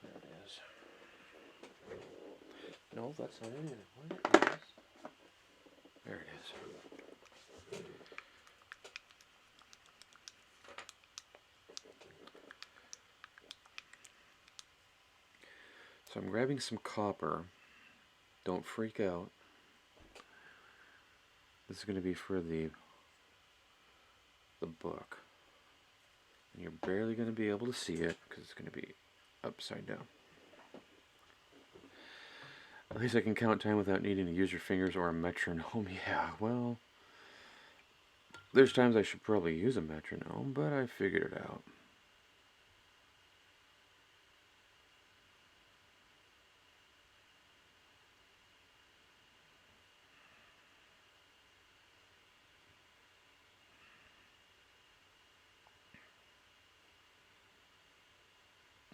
There it is. No, that's not it. Where it is? There it is. So I'm grabbing some copper. Don't freak out. This is going to be for the book. And you're barely going to be able to see it because it's going to be upside down. At least I can count time without needing to use your fingers or a metronome. Yeah, well, there's times I should probably use a metronome, but I figured it out.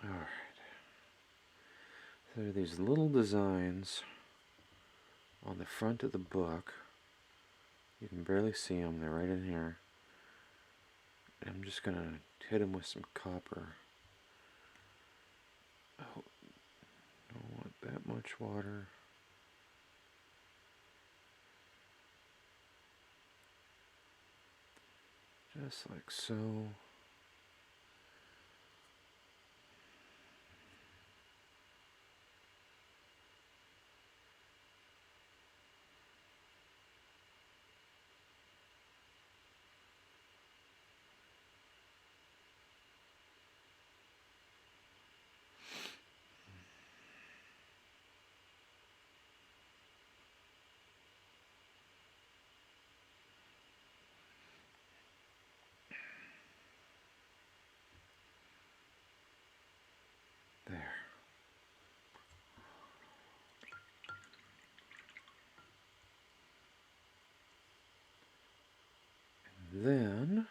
Alright. There are these little designs on the front of the book. You can barely see them, they're right in here. And I'm just going to hit them with some copper. Oh, don't want that much water. Just like so. There. And then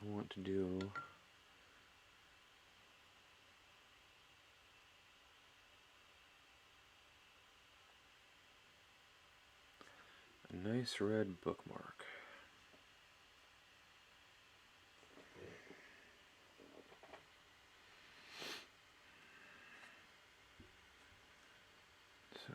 I want to do a nice red bookmark. So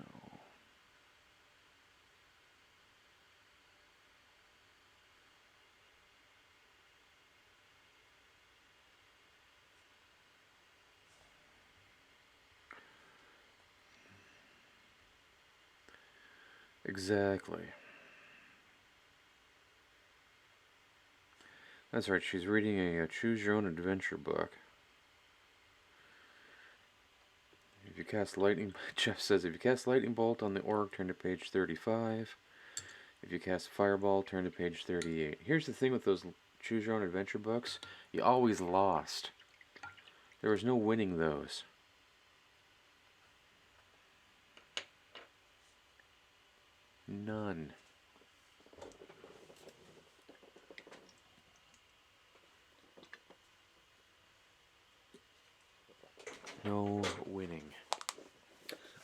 exactly. That's right, she's reading a choose your own adventure book. If you cast lightning, Jeff says, if you cast lightning bolt on the orc, turn to page 35. If you cast fireball, turn to page 38. Here's the thing with those choose your own adventure books. You always lost. There was no winning those. None. No winning.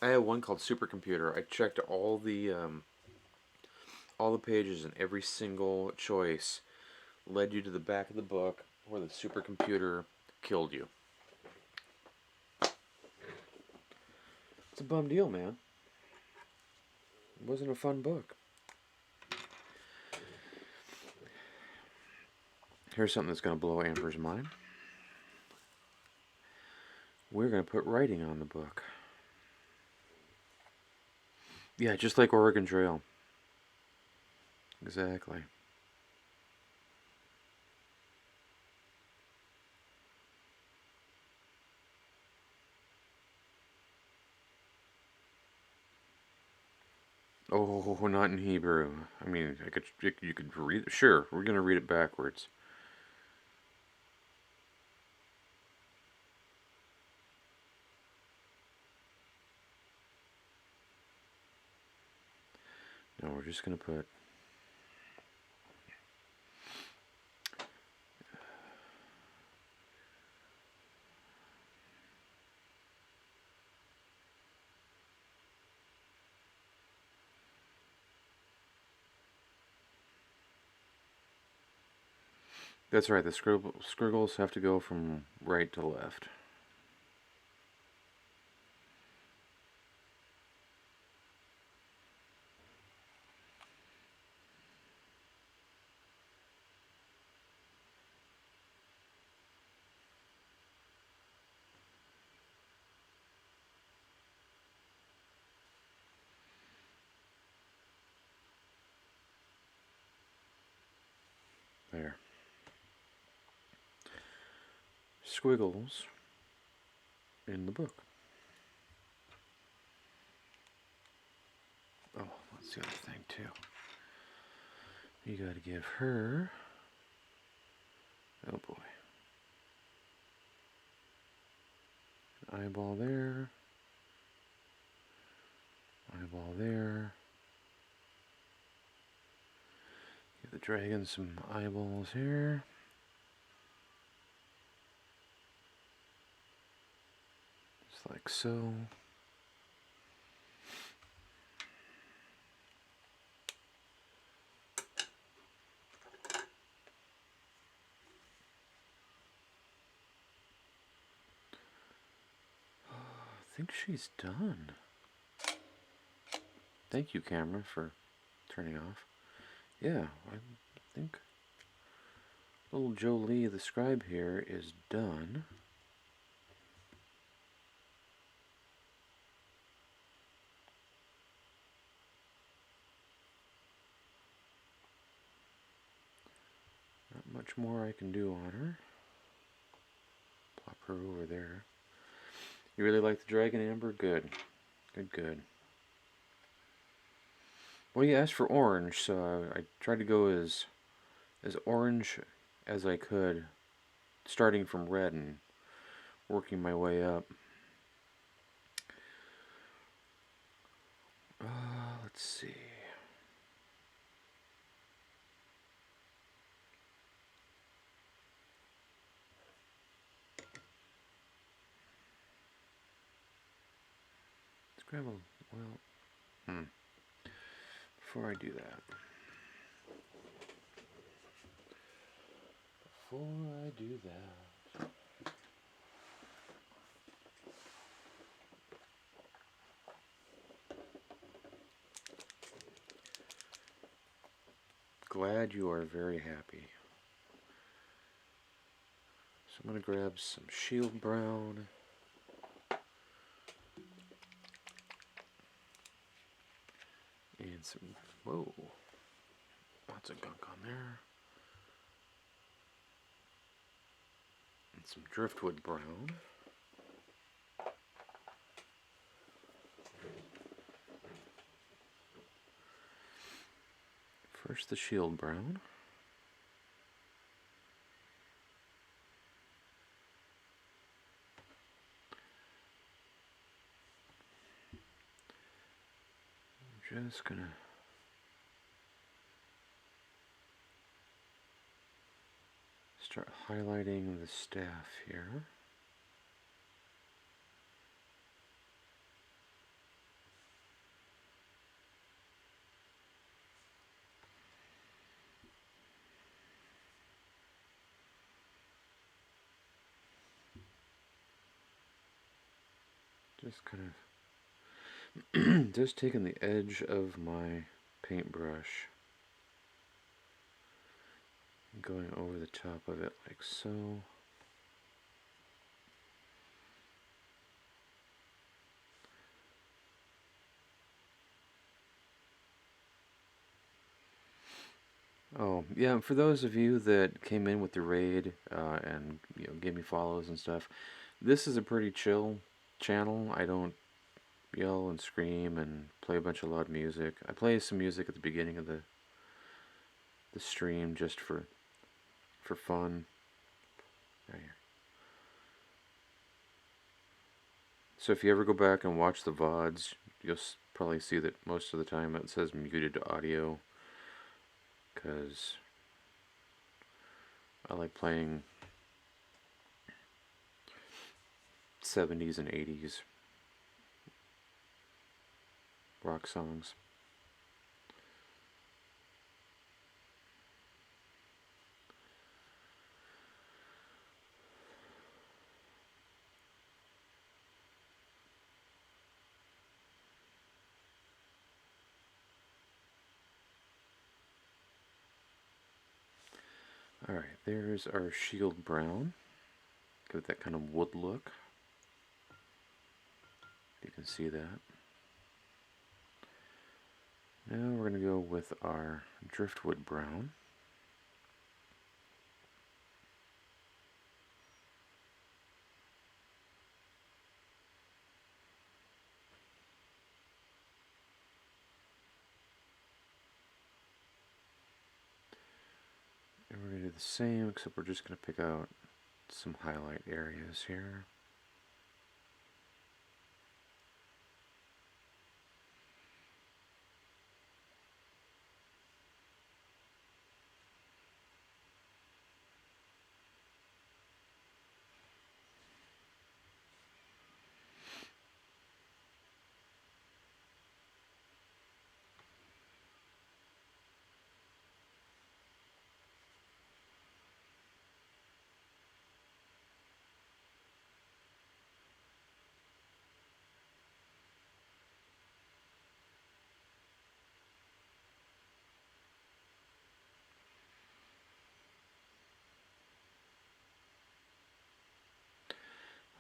I have one called Supercomputer. I checked all the pages, and every single choice led you to the back of the book where the supercomputer killed you. It's a bum deal, man. It wasn't a fun book. Here's something that's going to blow Amber's mind. We're going to put writing on the book. Yeah, just like Oregon Trail. Exactly. Oh, not in Hebrew. I mean, you could read it. Sure, we're gonna read it backwards. No, we're just gonna put. That's right. The squiggles have to go from right to left. There. Squiggles in the book. Oh, that's the other thing too. You gotta give her. Oh boy. An eyeball there. Eyeball there. Give the dragon some eyeballs here. Just like so. I think she's done. Thank you, camera, for turning off. Yeah, I think little Jolie the scribe here is done. Not much more I can do on her. Plop her over there. You really like the dragon, Amber? Good. Good, good. Well, you asked for orange, so I tried to go as orange as I could, starting from red and working my way up. Let's see. Let's grab a, well, before I do that. Before I do that. Glad you are very happy. So I'm going to grab some shield brown. And some, whoa, lots of gunk on there. And some driftwood brown. First the shield brown. I'm just gonna start highlighting the staff here. Just kind of just taking the edge of my paintbrush and going over the top of it like so. Oh, yeah, for those of you that came in with the raid and gave me follows and stuff, this is a pretty chill channel. I don't yell and scream and play a bunch of loud music. I play some music at the beginning of the stream just for fun. Right here. So if you ever go back and watch the VODs, you'll probably see that most of the time it says muted audio, because I like playing 70s and 80s rock songs. Alright, there's our shield brown. Give it that kind of wood look. You can see that. Now we're going to go with our driftwood brown. And we're going to do the same, except we're just going to pick out some highlight areas here.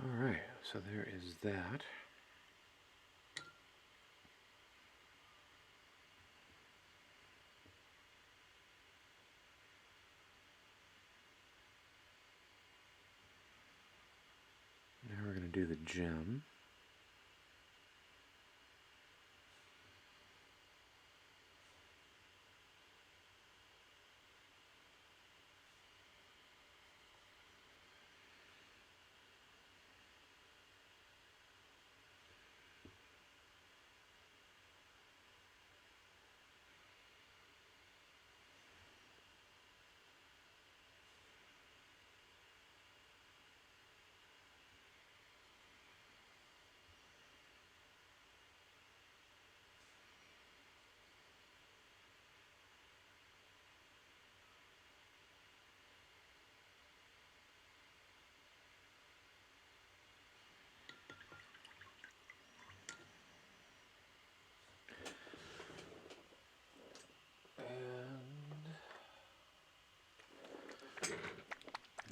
Alright, so there is that. Now we're going to do the gem.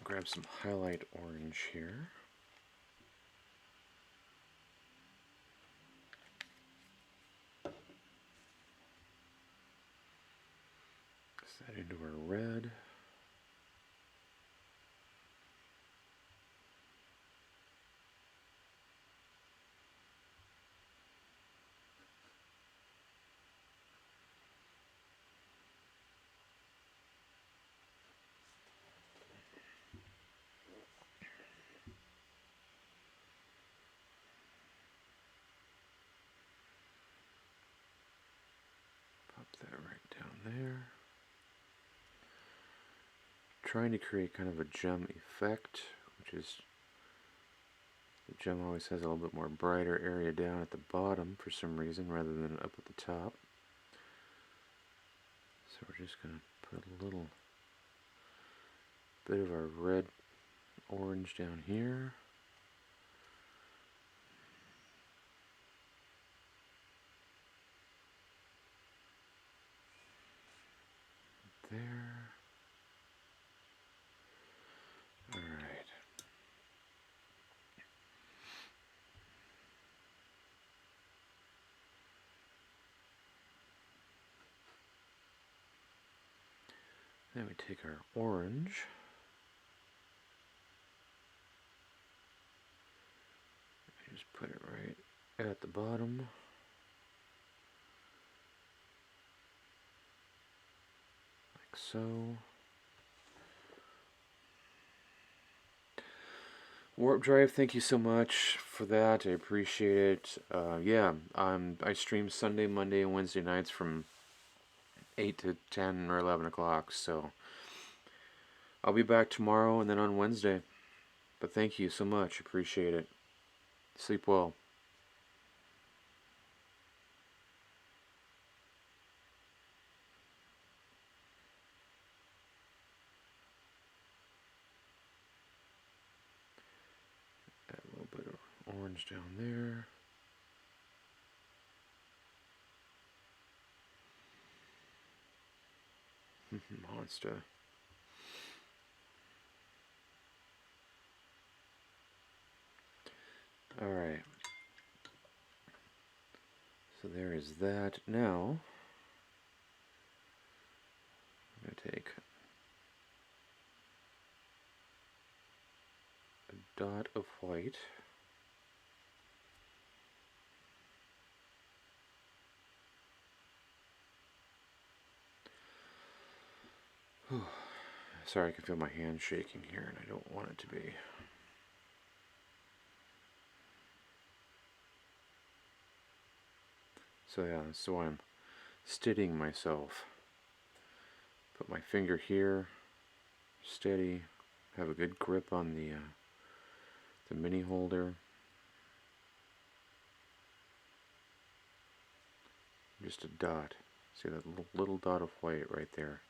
Grab some highlight orange here. Mix that into our red. Pop that right down there. Trying to create kind of a gem effect, which is, the gem always has a little bit more brighter area down at the bottom for some reason rather than up at the top. So we're just going to put a little bit of our red orange down here. There. Alright. Then we take our orange. Just put it right at the bottom. Like so. Warp Drive, thank you so much for that. I appreciate it. Yeah, I stream Sunday, Monday, and Wednesday nights from 8 to 10 or 11 o'clock. So I'll be back tomorrow and then on Wednesday. But thank you so much. Appreciate it. Sleep well. Add a little bit of orange down there. Monster. Alright. So there is that. Now, I'm going to take a dot of white. Sorry, I can feel my hand shaking here, and I don't want it to be. So yeah, so I'm steadying myself. Put my finger here, steady, have a good grip on the mini holder. Just a dot. See that little dot of white right there.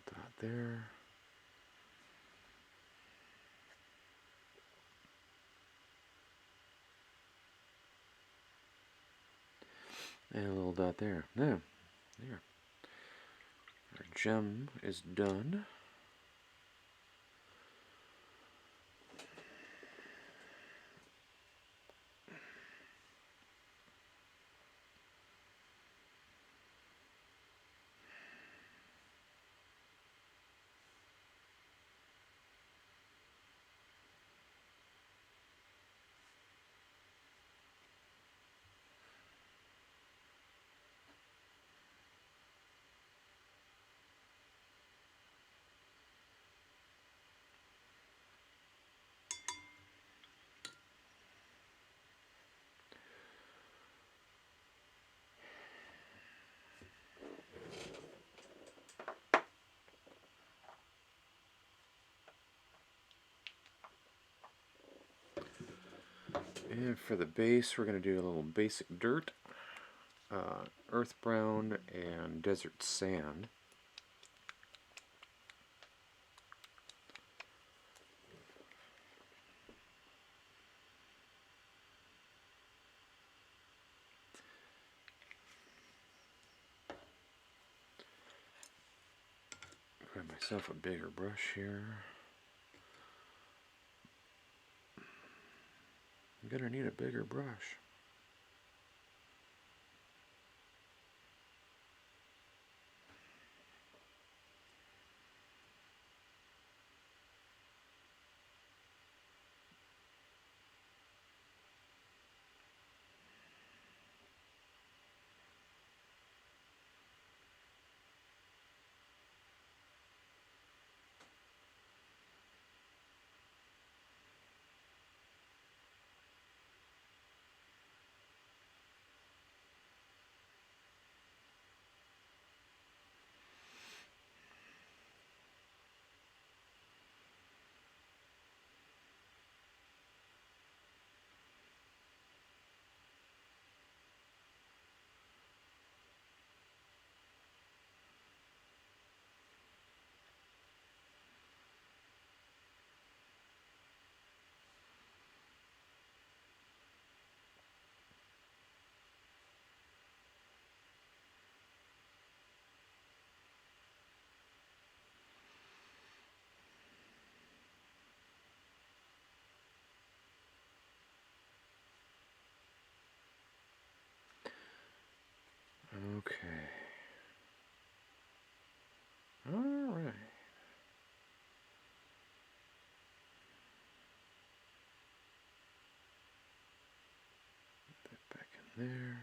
Dot there. And a little dot there. Now, there. Our gem is done. And for the base, we're going to do a little basic dirt, earth brown, and desert sand. Grab myself a bigger brush here. I'm going to need a bigger brush. Okay. Alright. Back in there.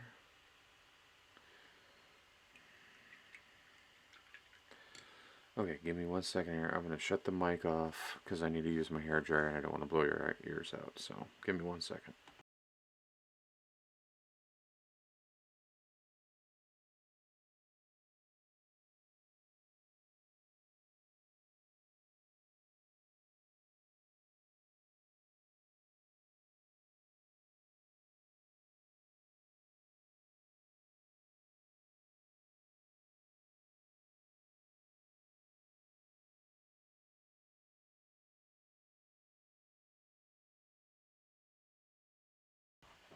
Okay, give me 1 second here. I'm going to shut the mic off because I need to use my hair dryer and I don't want to blow your ears out. So, give me 1 second.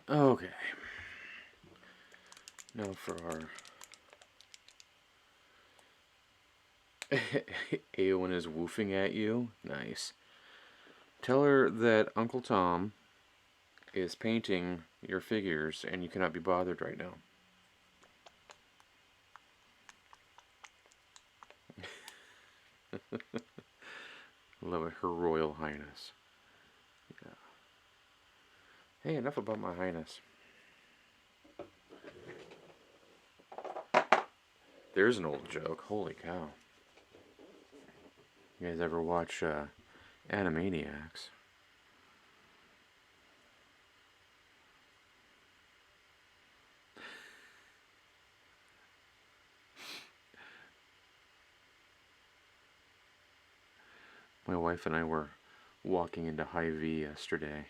Okay. Now for our Eowyn is woofing at you. Nice. Tell her that Uncle Tom is painting your figures and you cannot be bothered right now. Love it, Her Royal Highness. Yeah. Hey, enough about my highness. There's an old joke. Holy cow. You guys ever watch Animaniacs? My wife and I were walking into Hy-Vee yesterday,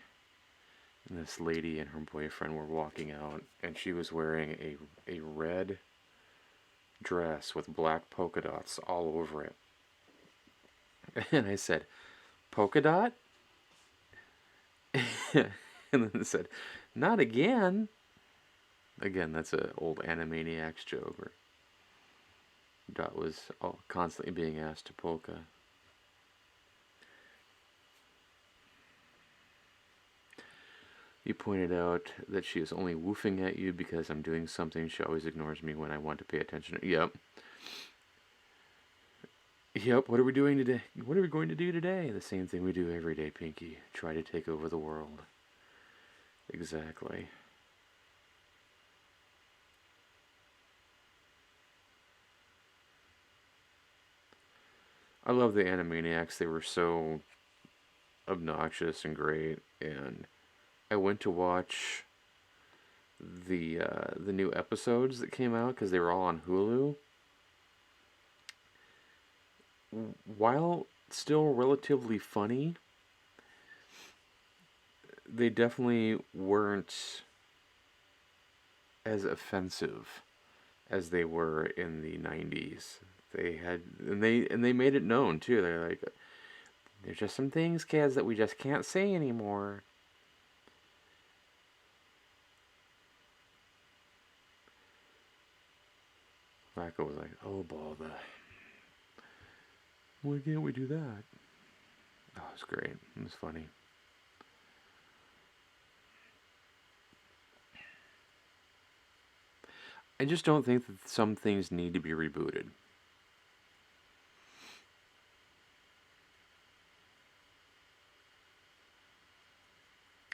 and this lady and her boyfriend were walking out, and she was wearing a red dress with black polka dots all over it. And I said, polka dot? And then it said, not again. Again, that's an old Animaniacs joke where Dot was constantly being asked to polka. You pointed out that she is only woofing at you because I'm doing something. She always ignores me when I want to pay attention. Yep. Yep, what are we doing today? What are we going to do today? The same thing we do every day, Pinky. Try to take over the world. Exactly. I love the Animaniacs. They were so obnoxious and great. And I went to watch the new episodes that came out because they were all on Hulu. While still relatively funny, they definitely weren't as offensive as they were in the 90s. They had and they made it known too. They're like, there's just some things, kids, that we just can't say anymore. Flacco was like, oh bother. Why can't we do that? Oh, it was great. It was funny. I just don't think that some things need to be rebooted.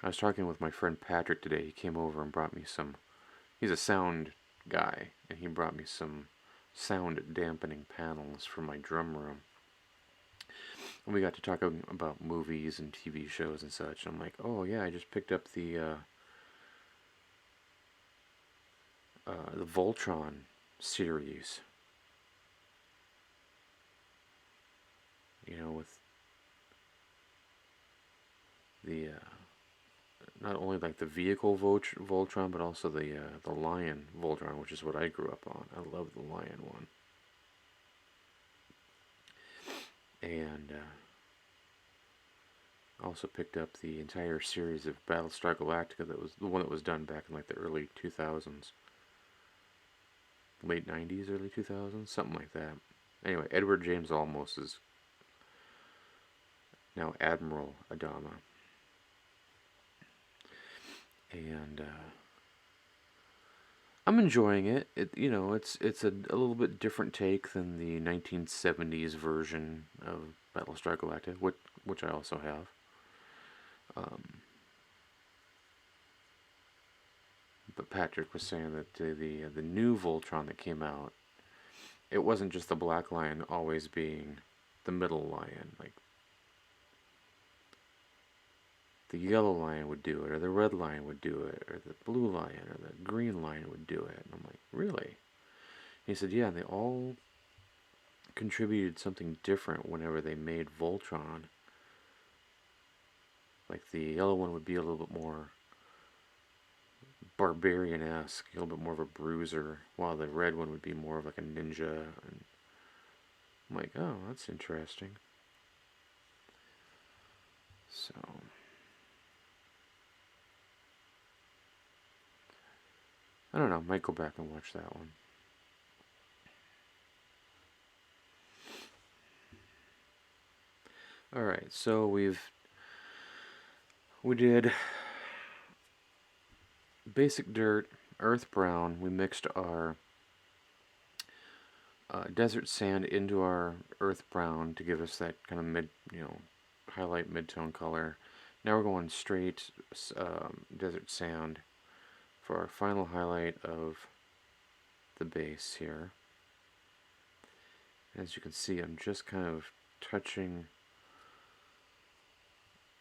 I was talking with my friend Patrick today. He came over and brought me some. He's a sound guy, and he brought me some sound dampening panels for my drum room. And we got to talking about movies and TV shows and such. I'm like, oh yeah, I just picked up the Voltron series. You know, with the not only like the vehicle Voltron, but also the lion Voltron, which is what I grew up on. I love the lion one. And also picked up the entire series of Battlestar Galactica. That was the one that was done back in like the early 2000s, late 90s, early 2000s, something like that. Anyway, Edward James Olmos is now Admiral Adama. And I'm enjoying it. It's a little bit different take than the 1970s version of Battlestar Galactica, which I also have. Um, but Patrick was saying that the new Voltron that came out, it wasn't just the black lion always being the middle lion. Like the yellow lion would do it, or the red lion would do it, or the blue lion, or the green lion would do it. And I'm like, really? He said, yeah, and they all contributed something different whenever they made Voltron. Like the yellow one would be a little bit more barbarian-esque, a little bit more of a bruiser, while the red one would be more of like a ninja. And I'm like, oh, that's interesting. So, I don't know, might go back and watch that one. Alright, so we did basic dirt, earth brown. We mixed our desert sand into our earth brown to give us that kind of highlight mid-tone color. Now we're going straight desert sand for our final highlight of the base here. As you can see, I'm just kind of touching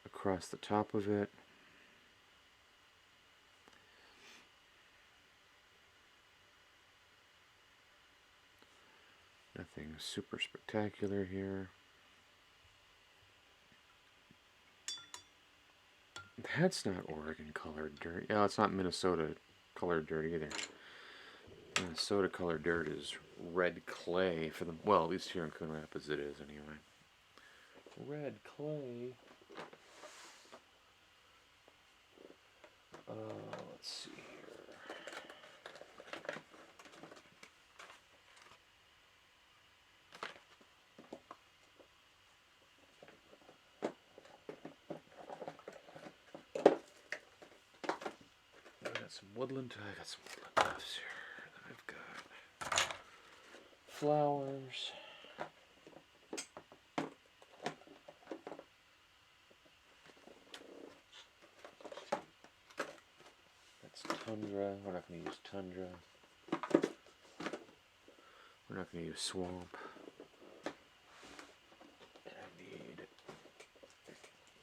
across the top of it. Nothing super spectacular here. That's not Oregon colored dirt. Yeah, it's not Minnesota colored dirt either. Minnesota colored dirt is red clay for the, well, at least here in Coon Rapids it is anyway. Red clay. Let's see here. I got some woodland. I got some woodland tufts here. I've got flowers. That's tundra. We're not going to use tundra. We're not going to use swamp. And I need...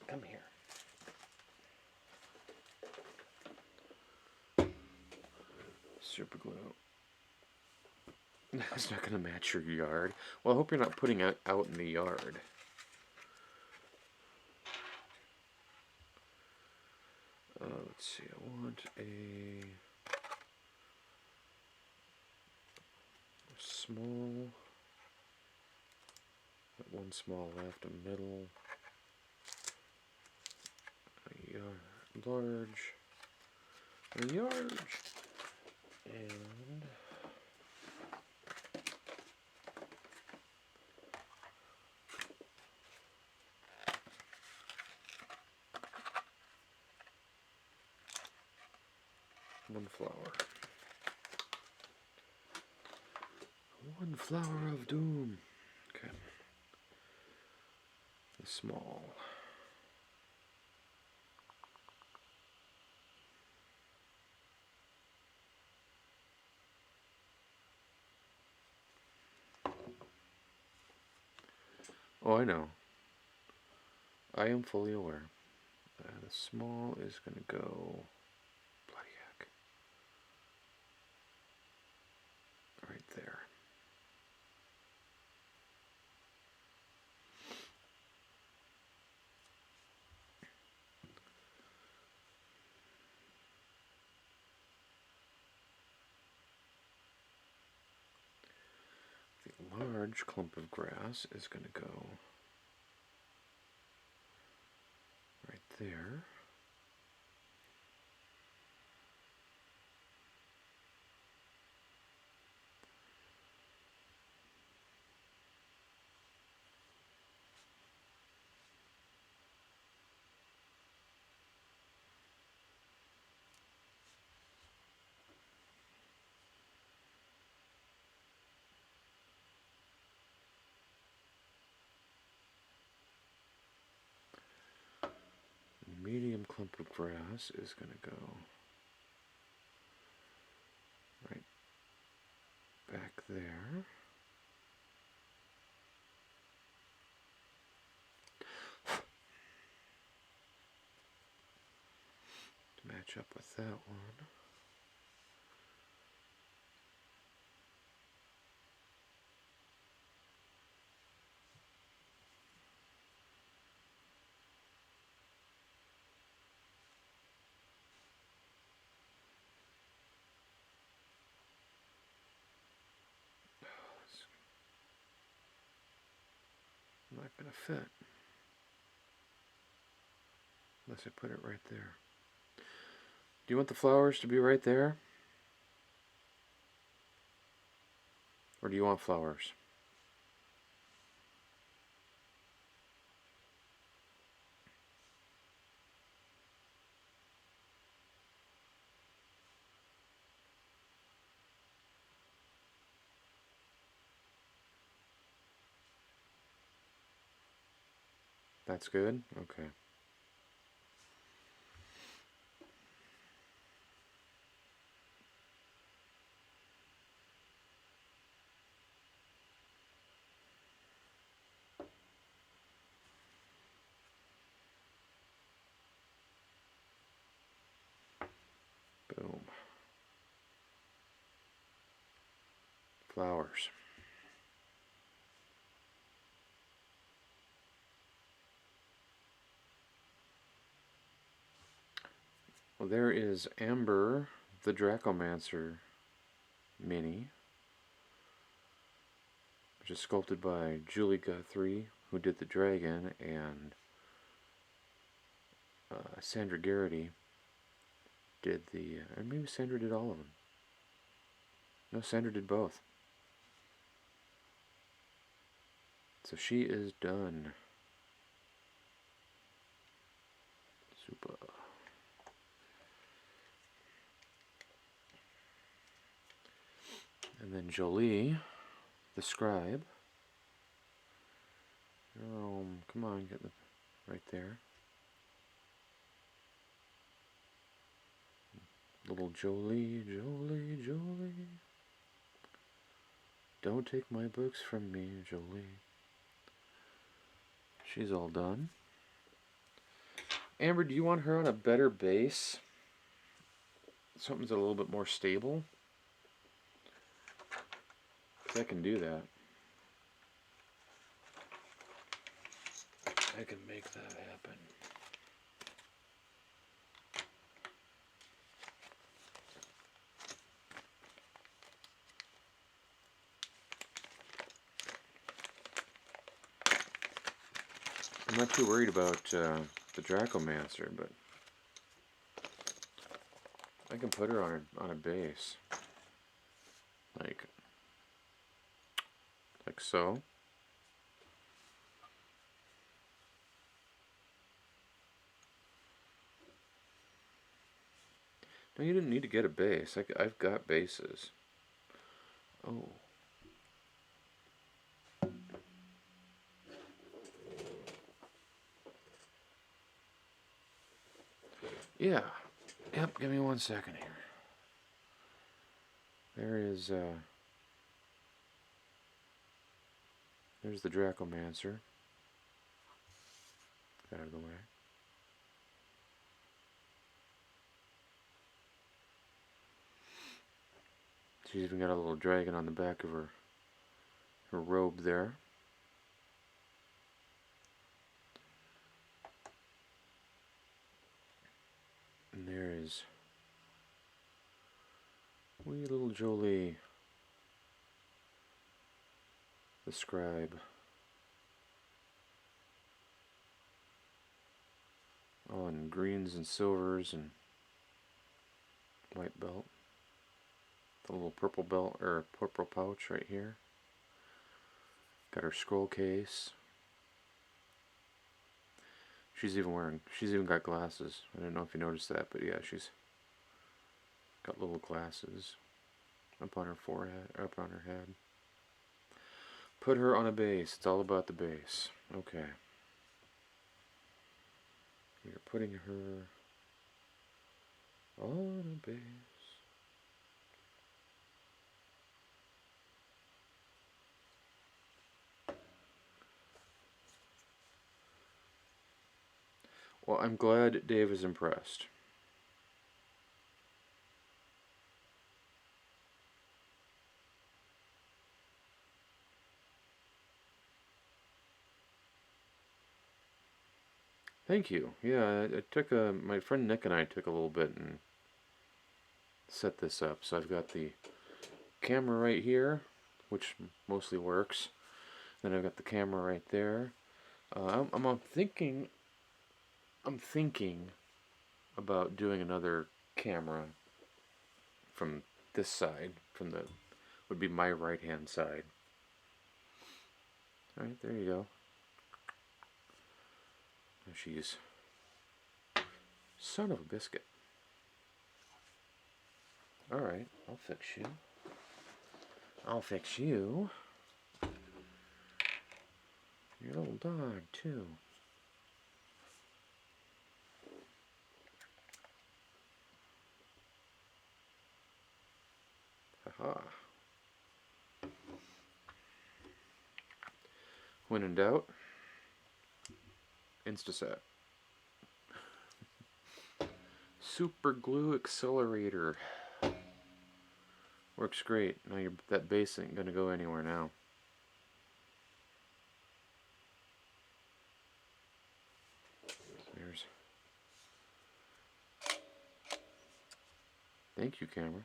Come here. Super glue. That's not going to match your yard. Well, I hope you're not putting it out in the yard. Let's see, I want a small, one small left, a middle, a large, a large, and one flower. One flower of doom. Okay. The small. Oh, I know. I am fully aware. The small is going to go... Bloody heck. Right there. The large clump of grass is going to go right there. medium clump of grass is going to go right back there. To match up with that one. Not going to fit unless I put it right there. Do you want the flowers to be right there? Or do you want flowers? That's good? Okay. Boom. Flowers. Well, there is Amber, the Dracomancer mini, which is sculpted by Julie Guthrie, who did the dragon, and Sandra Garrity did the, and maybe Sandra did all of them. No, Sandra did both. So she is done. Super. And then Jolie, the scribe. Come on, get the right there. Little Jolie, Jolie, Jolie. Don't take my books from me, Jolie. She's all done. Amber, do you want her on a better base? Something's a little bit more stable? 'Cause I can do that. I can make that happen. I'm not too worried about the Dracomancer, but I can put her on a base, like so. No, you didn't need to get a base. I've got bases. Oh. Yeah. Yep, give me 1 second here. There is, there's the Dracomancer. Out of the way. She's even got a little dragon on the back of her robe there. And there is wee little Jolie, the scribe. All in greens and silvers and white belt. The little purple belt, or purple pouch right here. Got her scroll case. She's even got glasses. I don't know if you noticed that, but yeah, she's got little glasses up on her forehead, up on her head. Put her on a base. It's all about the base. Okay. We are putting her on a base. Well, I'm glad Dave is impressed. Thank you. Yeah, I took my friend Nick and I took a little bit and set this up. So I've got the camera right here, which mostly works. Then I've got the camera right there. I'm thinking about doing another camera from this side, from the would be my right hand side. All right, there you go. She's son of a biscuit. All right, I'll fix you. I'll fix you. Your little dog too. Haha. When in doubt, Instaset. Super glue accelerator. Works great. Now that base ain't gonna go anywhere now. There's. Thank you, camera.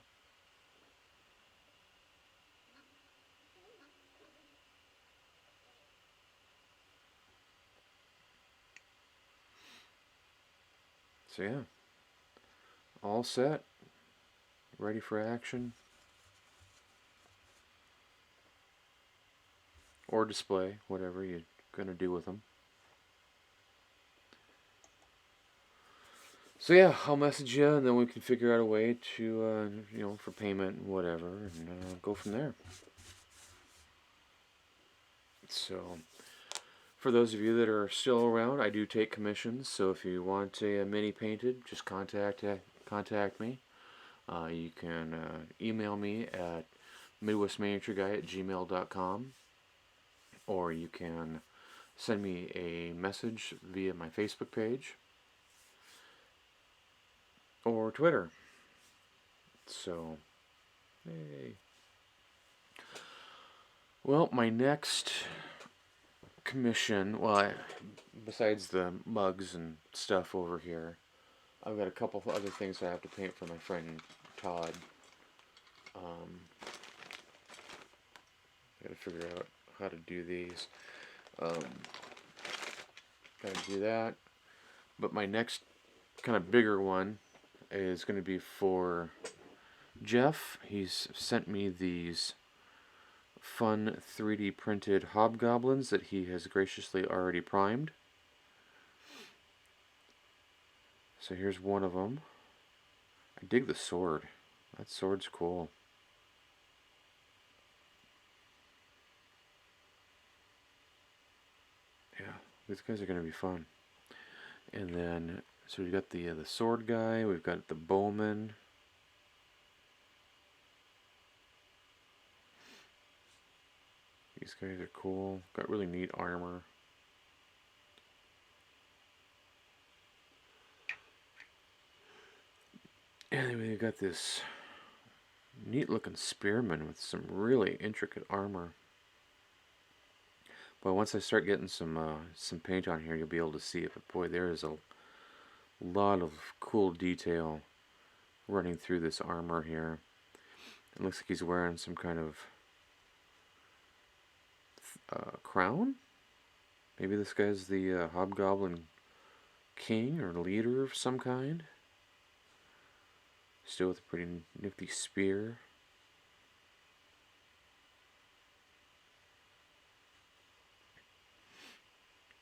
So yeah, all set, ready for action, or display, whatever you're gonna do with them. So yeah, I'll message you, and then we can figure out a way to, for payment and whatever, and go from there. So, for those of you that are still around, I do take commissions. So if you want a mini painted, just contact me. You can email me at midwestminiatureguy@gmail.com, or you can send me a message via my Facebook page or Twitter. So, hey. Well, my next commission, besides the mugs and stuff over here, I've got a couple of other things I have to paint for my friend Todd. I gotta figure out how to do these. Gotta do that. But my next kind of bigger one is going to be for Jeff. He's sent me these fun 3D printed hobgoblins that he has graciously already primed. So here's one of them. I dig the sword. That sword's cool. Yeah, these guys are going to be fun. And then, so we've got the sword guy, we've got the bowman. These guys are cool. Got really neat armor. Anyway, we've got this neat looking spearman with some really intricate armor. But once I start getting some paint on here, you'll be able to see it. But boy, there is a lot of cool detail running through this armor here. It looks like he's wearing some kind of crown. Maybe this guy's the hobgoblin king or leader of some kind. Still with a pretty nifty spear.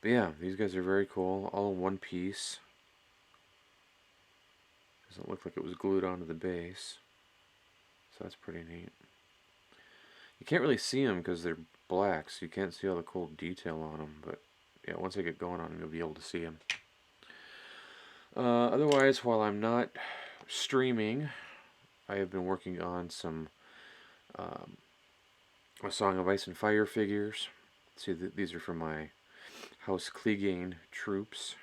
But yeah, these guys are very cool. All in one piece. Doesn't look like it was glued onto the base. So that's pretty neat. You can't really see them because they're black, so you can't see all the cool detail on them. But yeah, once I get going on them, you'll be able to see them. Otherwise, while I'm not streaming, I have been working on some a Song of Ice and Fire figures. See, these are from my House Clegane troops.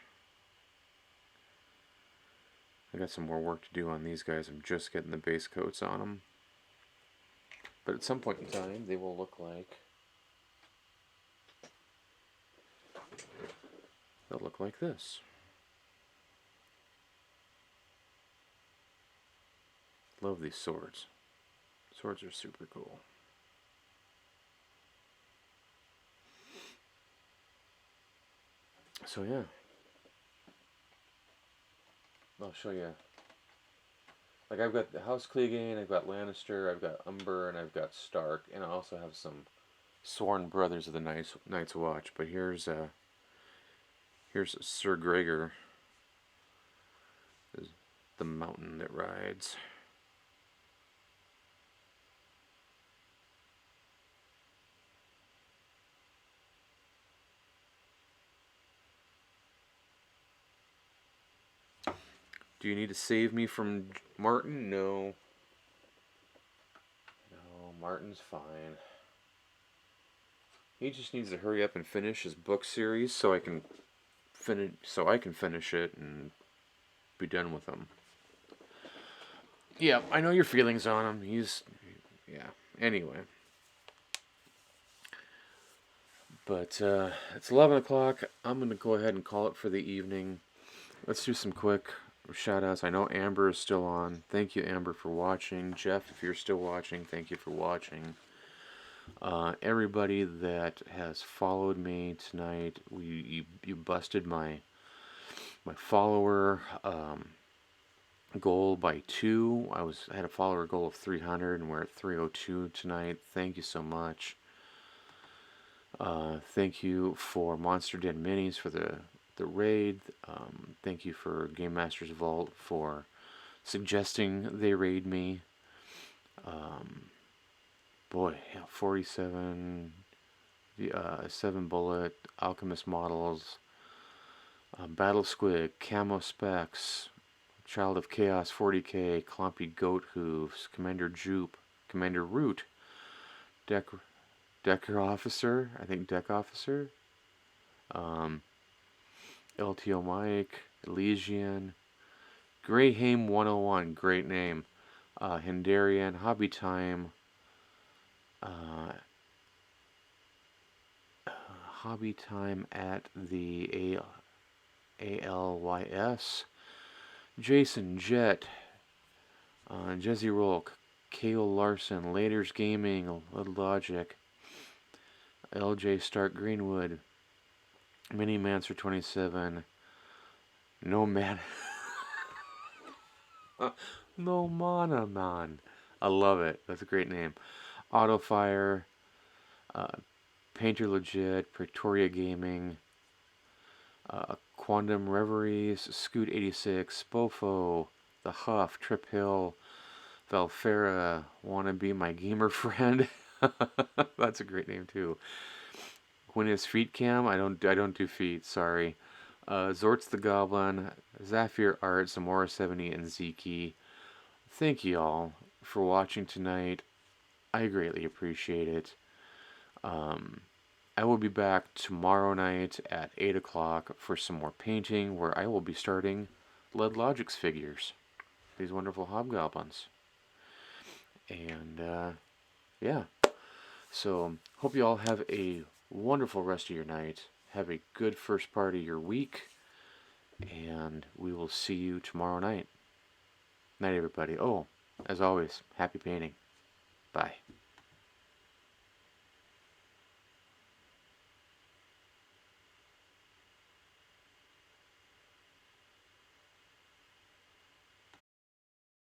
I got some more work to do on these guys. I'm just getting the base coats on them. But at some point in time, they will look like... they'll look like this. Love these swords. Swords are super cool. So yeah. I'll show you. Like, I've got the House Clegane, I've got Lannister, I've got Umber, and I've got Stark, and I also have some sworn brothers of the Night's Watch. But here's Sir Gregor, the mountain that rides. Do you need to save me from Martin? No. No, Martin's fine. He just needs to hurry up and finish his book series so I can finish it and be done with him. Yeah, I know your feelings on him. Yeah. Anyway. But it's 11 o'clock. I'm going to go ahead and call it for the evening. Let's do some quick shout-outs. I know Amber is still on. Thank you, Amber, for watching. Jeff, if you're still watching, thank you for watching. Everybody that has followed me tonight, you busted my follower goal by 2. I had a follower goal of 300, and we're at 302 tonight. Thank you so much. Thank you for Monster Den Minis for the raid. Thank you for Game Master's Vault for suggesting they raid me. Boy, yeah, 47, 7 bullet, Alchemist models, Battle Squid, Camo Specs, Child of Chaos 40k, Clumpy Goat Hooves, Commander Jupe, Commander Root, Decker Officer, I think Deck Officer, LTO Mike, Elysian, Greyhaim 101, great name, Hindarian, Hobby Time, Hobby Time at the ALYS, Jason Jet, Jesse Rolk, K.O. Larson, Laters Gaming, Little Logic, LJ Stark Greenwood, Mini Mancer 27, No Man, No Mana Man. I love it. That's a great name. Autofire, Painter Legit, Pretoria Gaming, Quantum Reveries, Scoot 86, Bofo, The Huff, Trip Hill, Valfera, Wanna Be My Gamer Friend. That's a great name too. Gwyneth's Feet Cam. I don't do feet. Sorry. Zort's the Goblin, Zafir Art, Zamora 70, and Ziki. Thank you all for watching tonight. I greatly appreciate it. I will be back tomorrow night at 8 o'clock for some more painting, where I will be starting Lead Logic's figures. These wonderful hobgoblins. And, yeah. So, hope you all have a wonderful rest of your night. Have a good first part of your week. And we will see you tomorrow night. Night, everybody. Oh, as always, happy painting. Bye.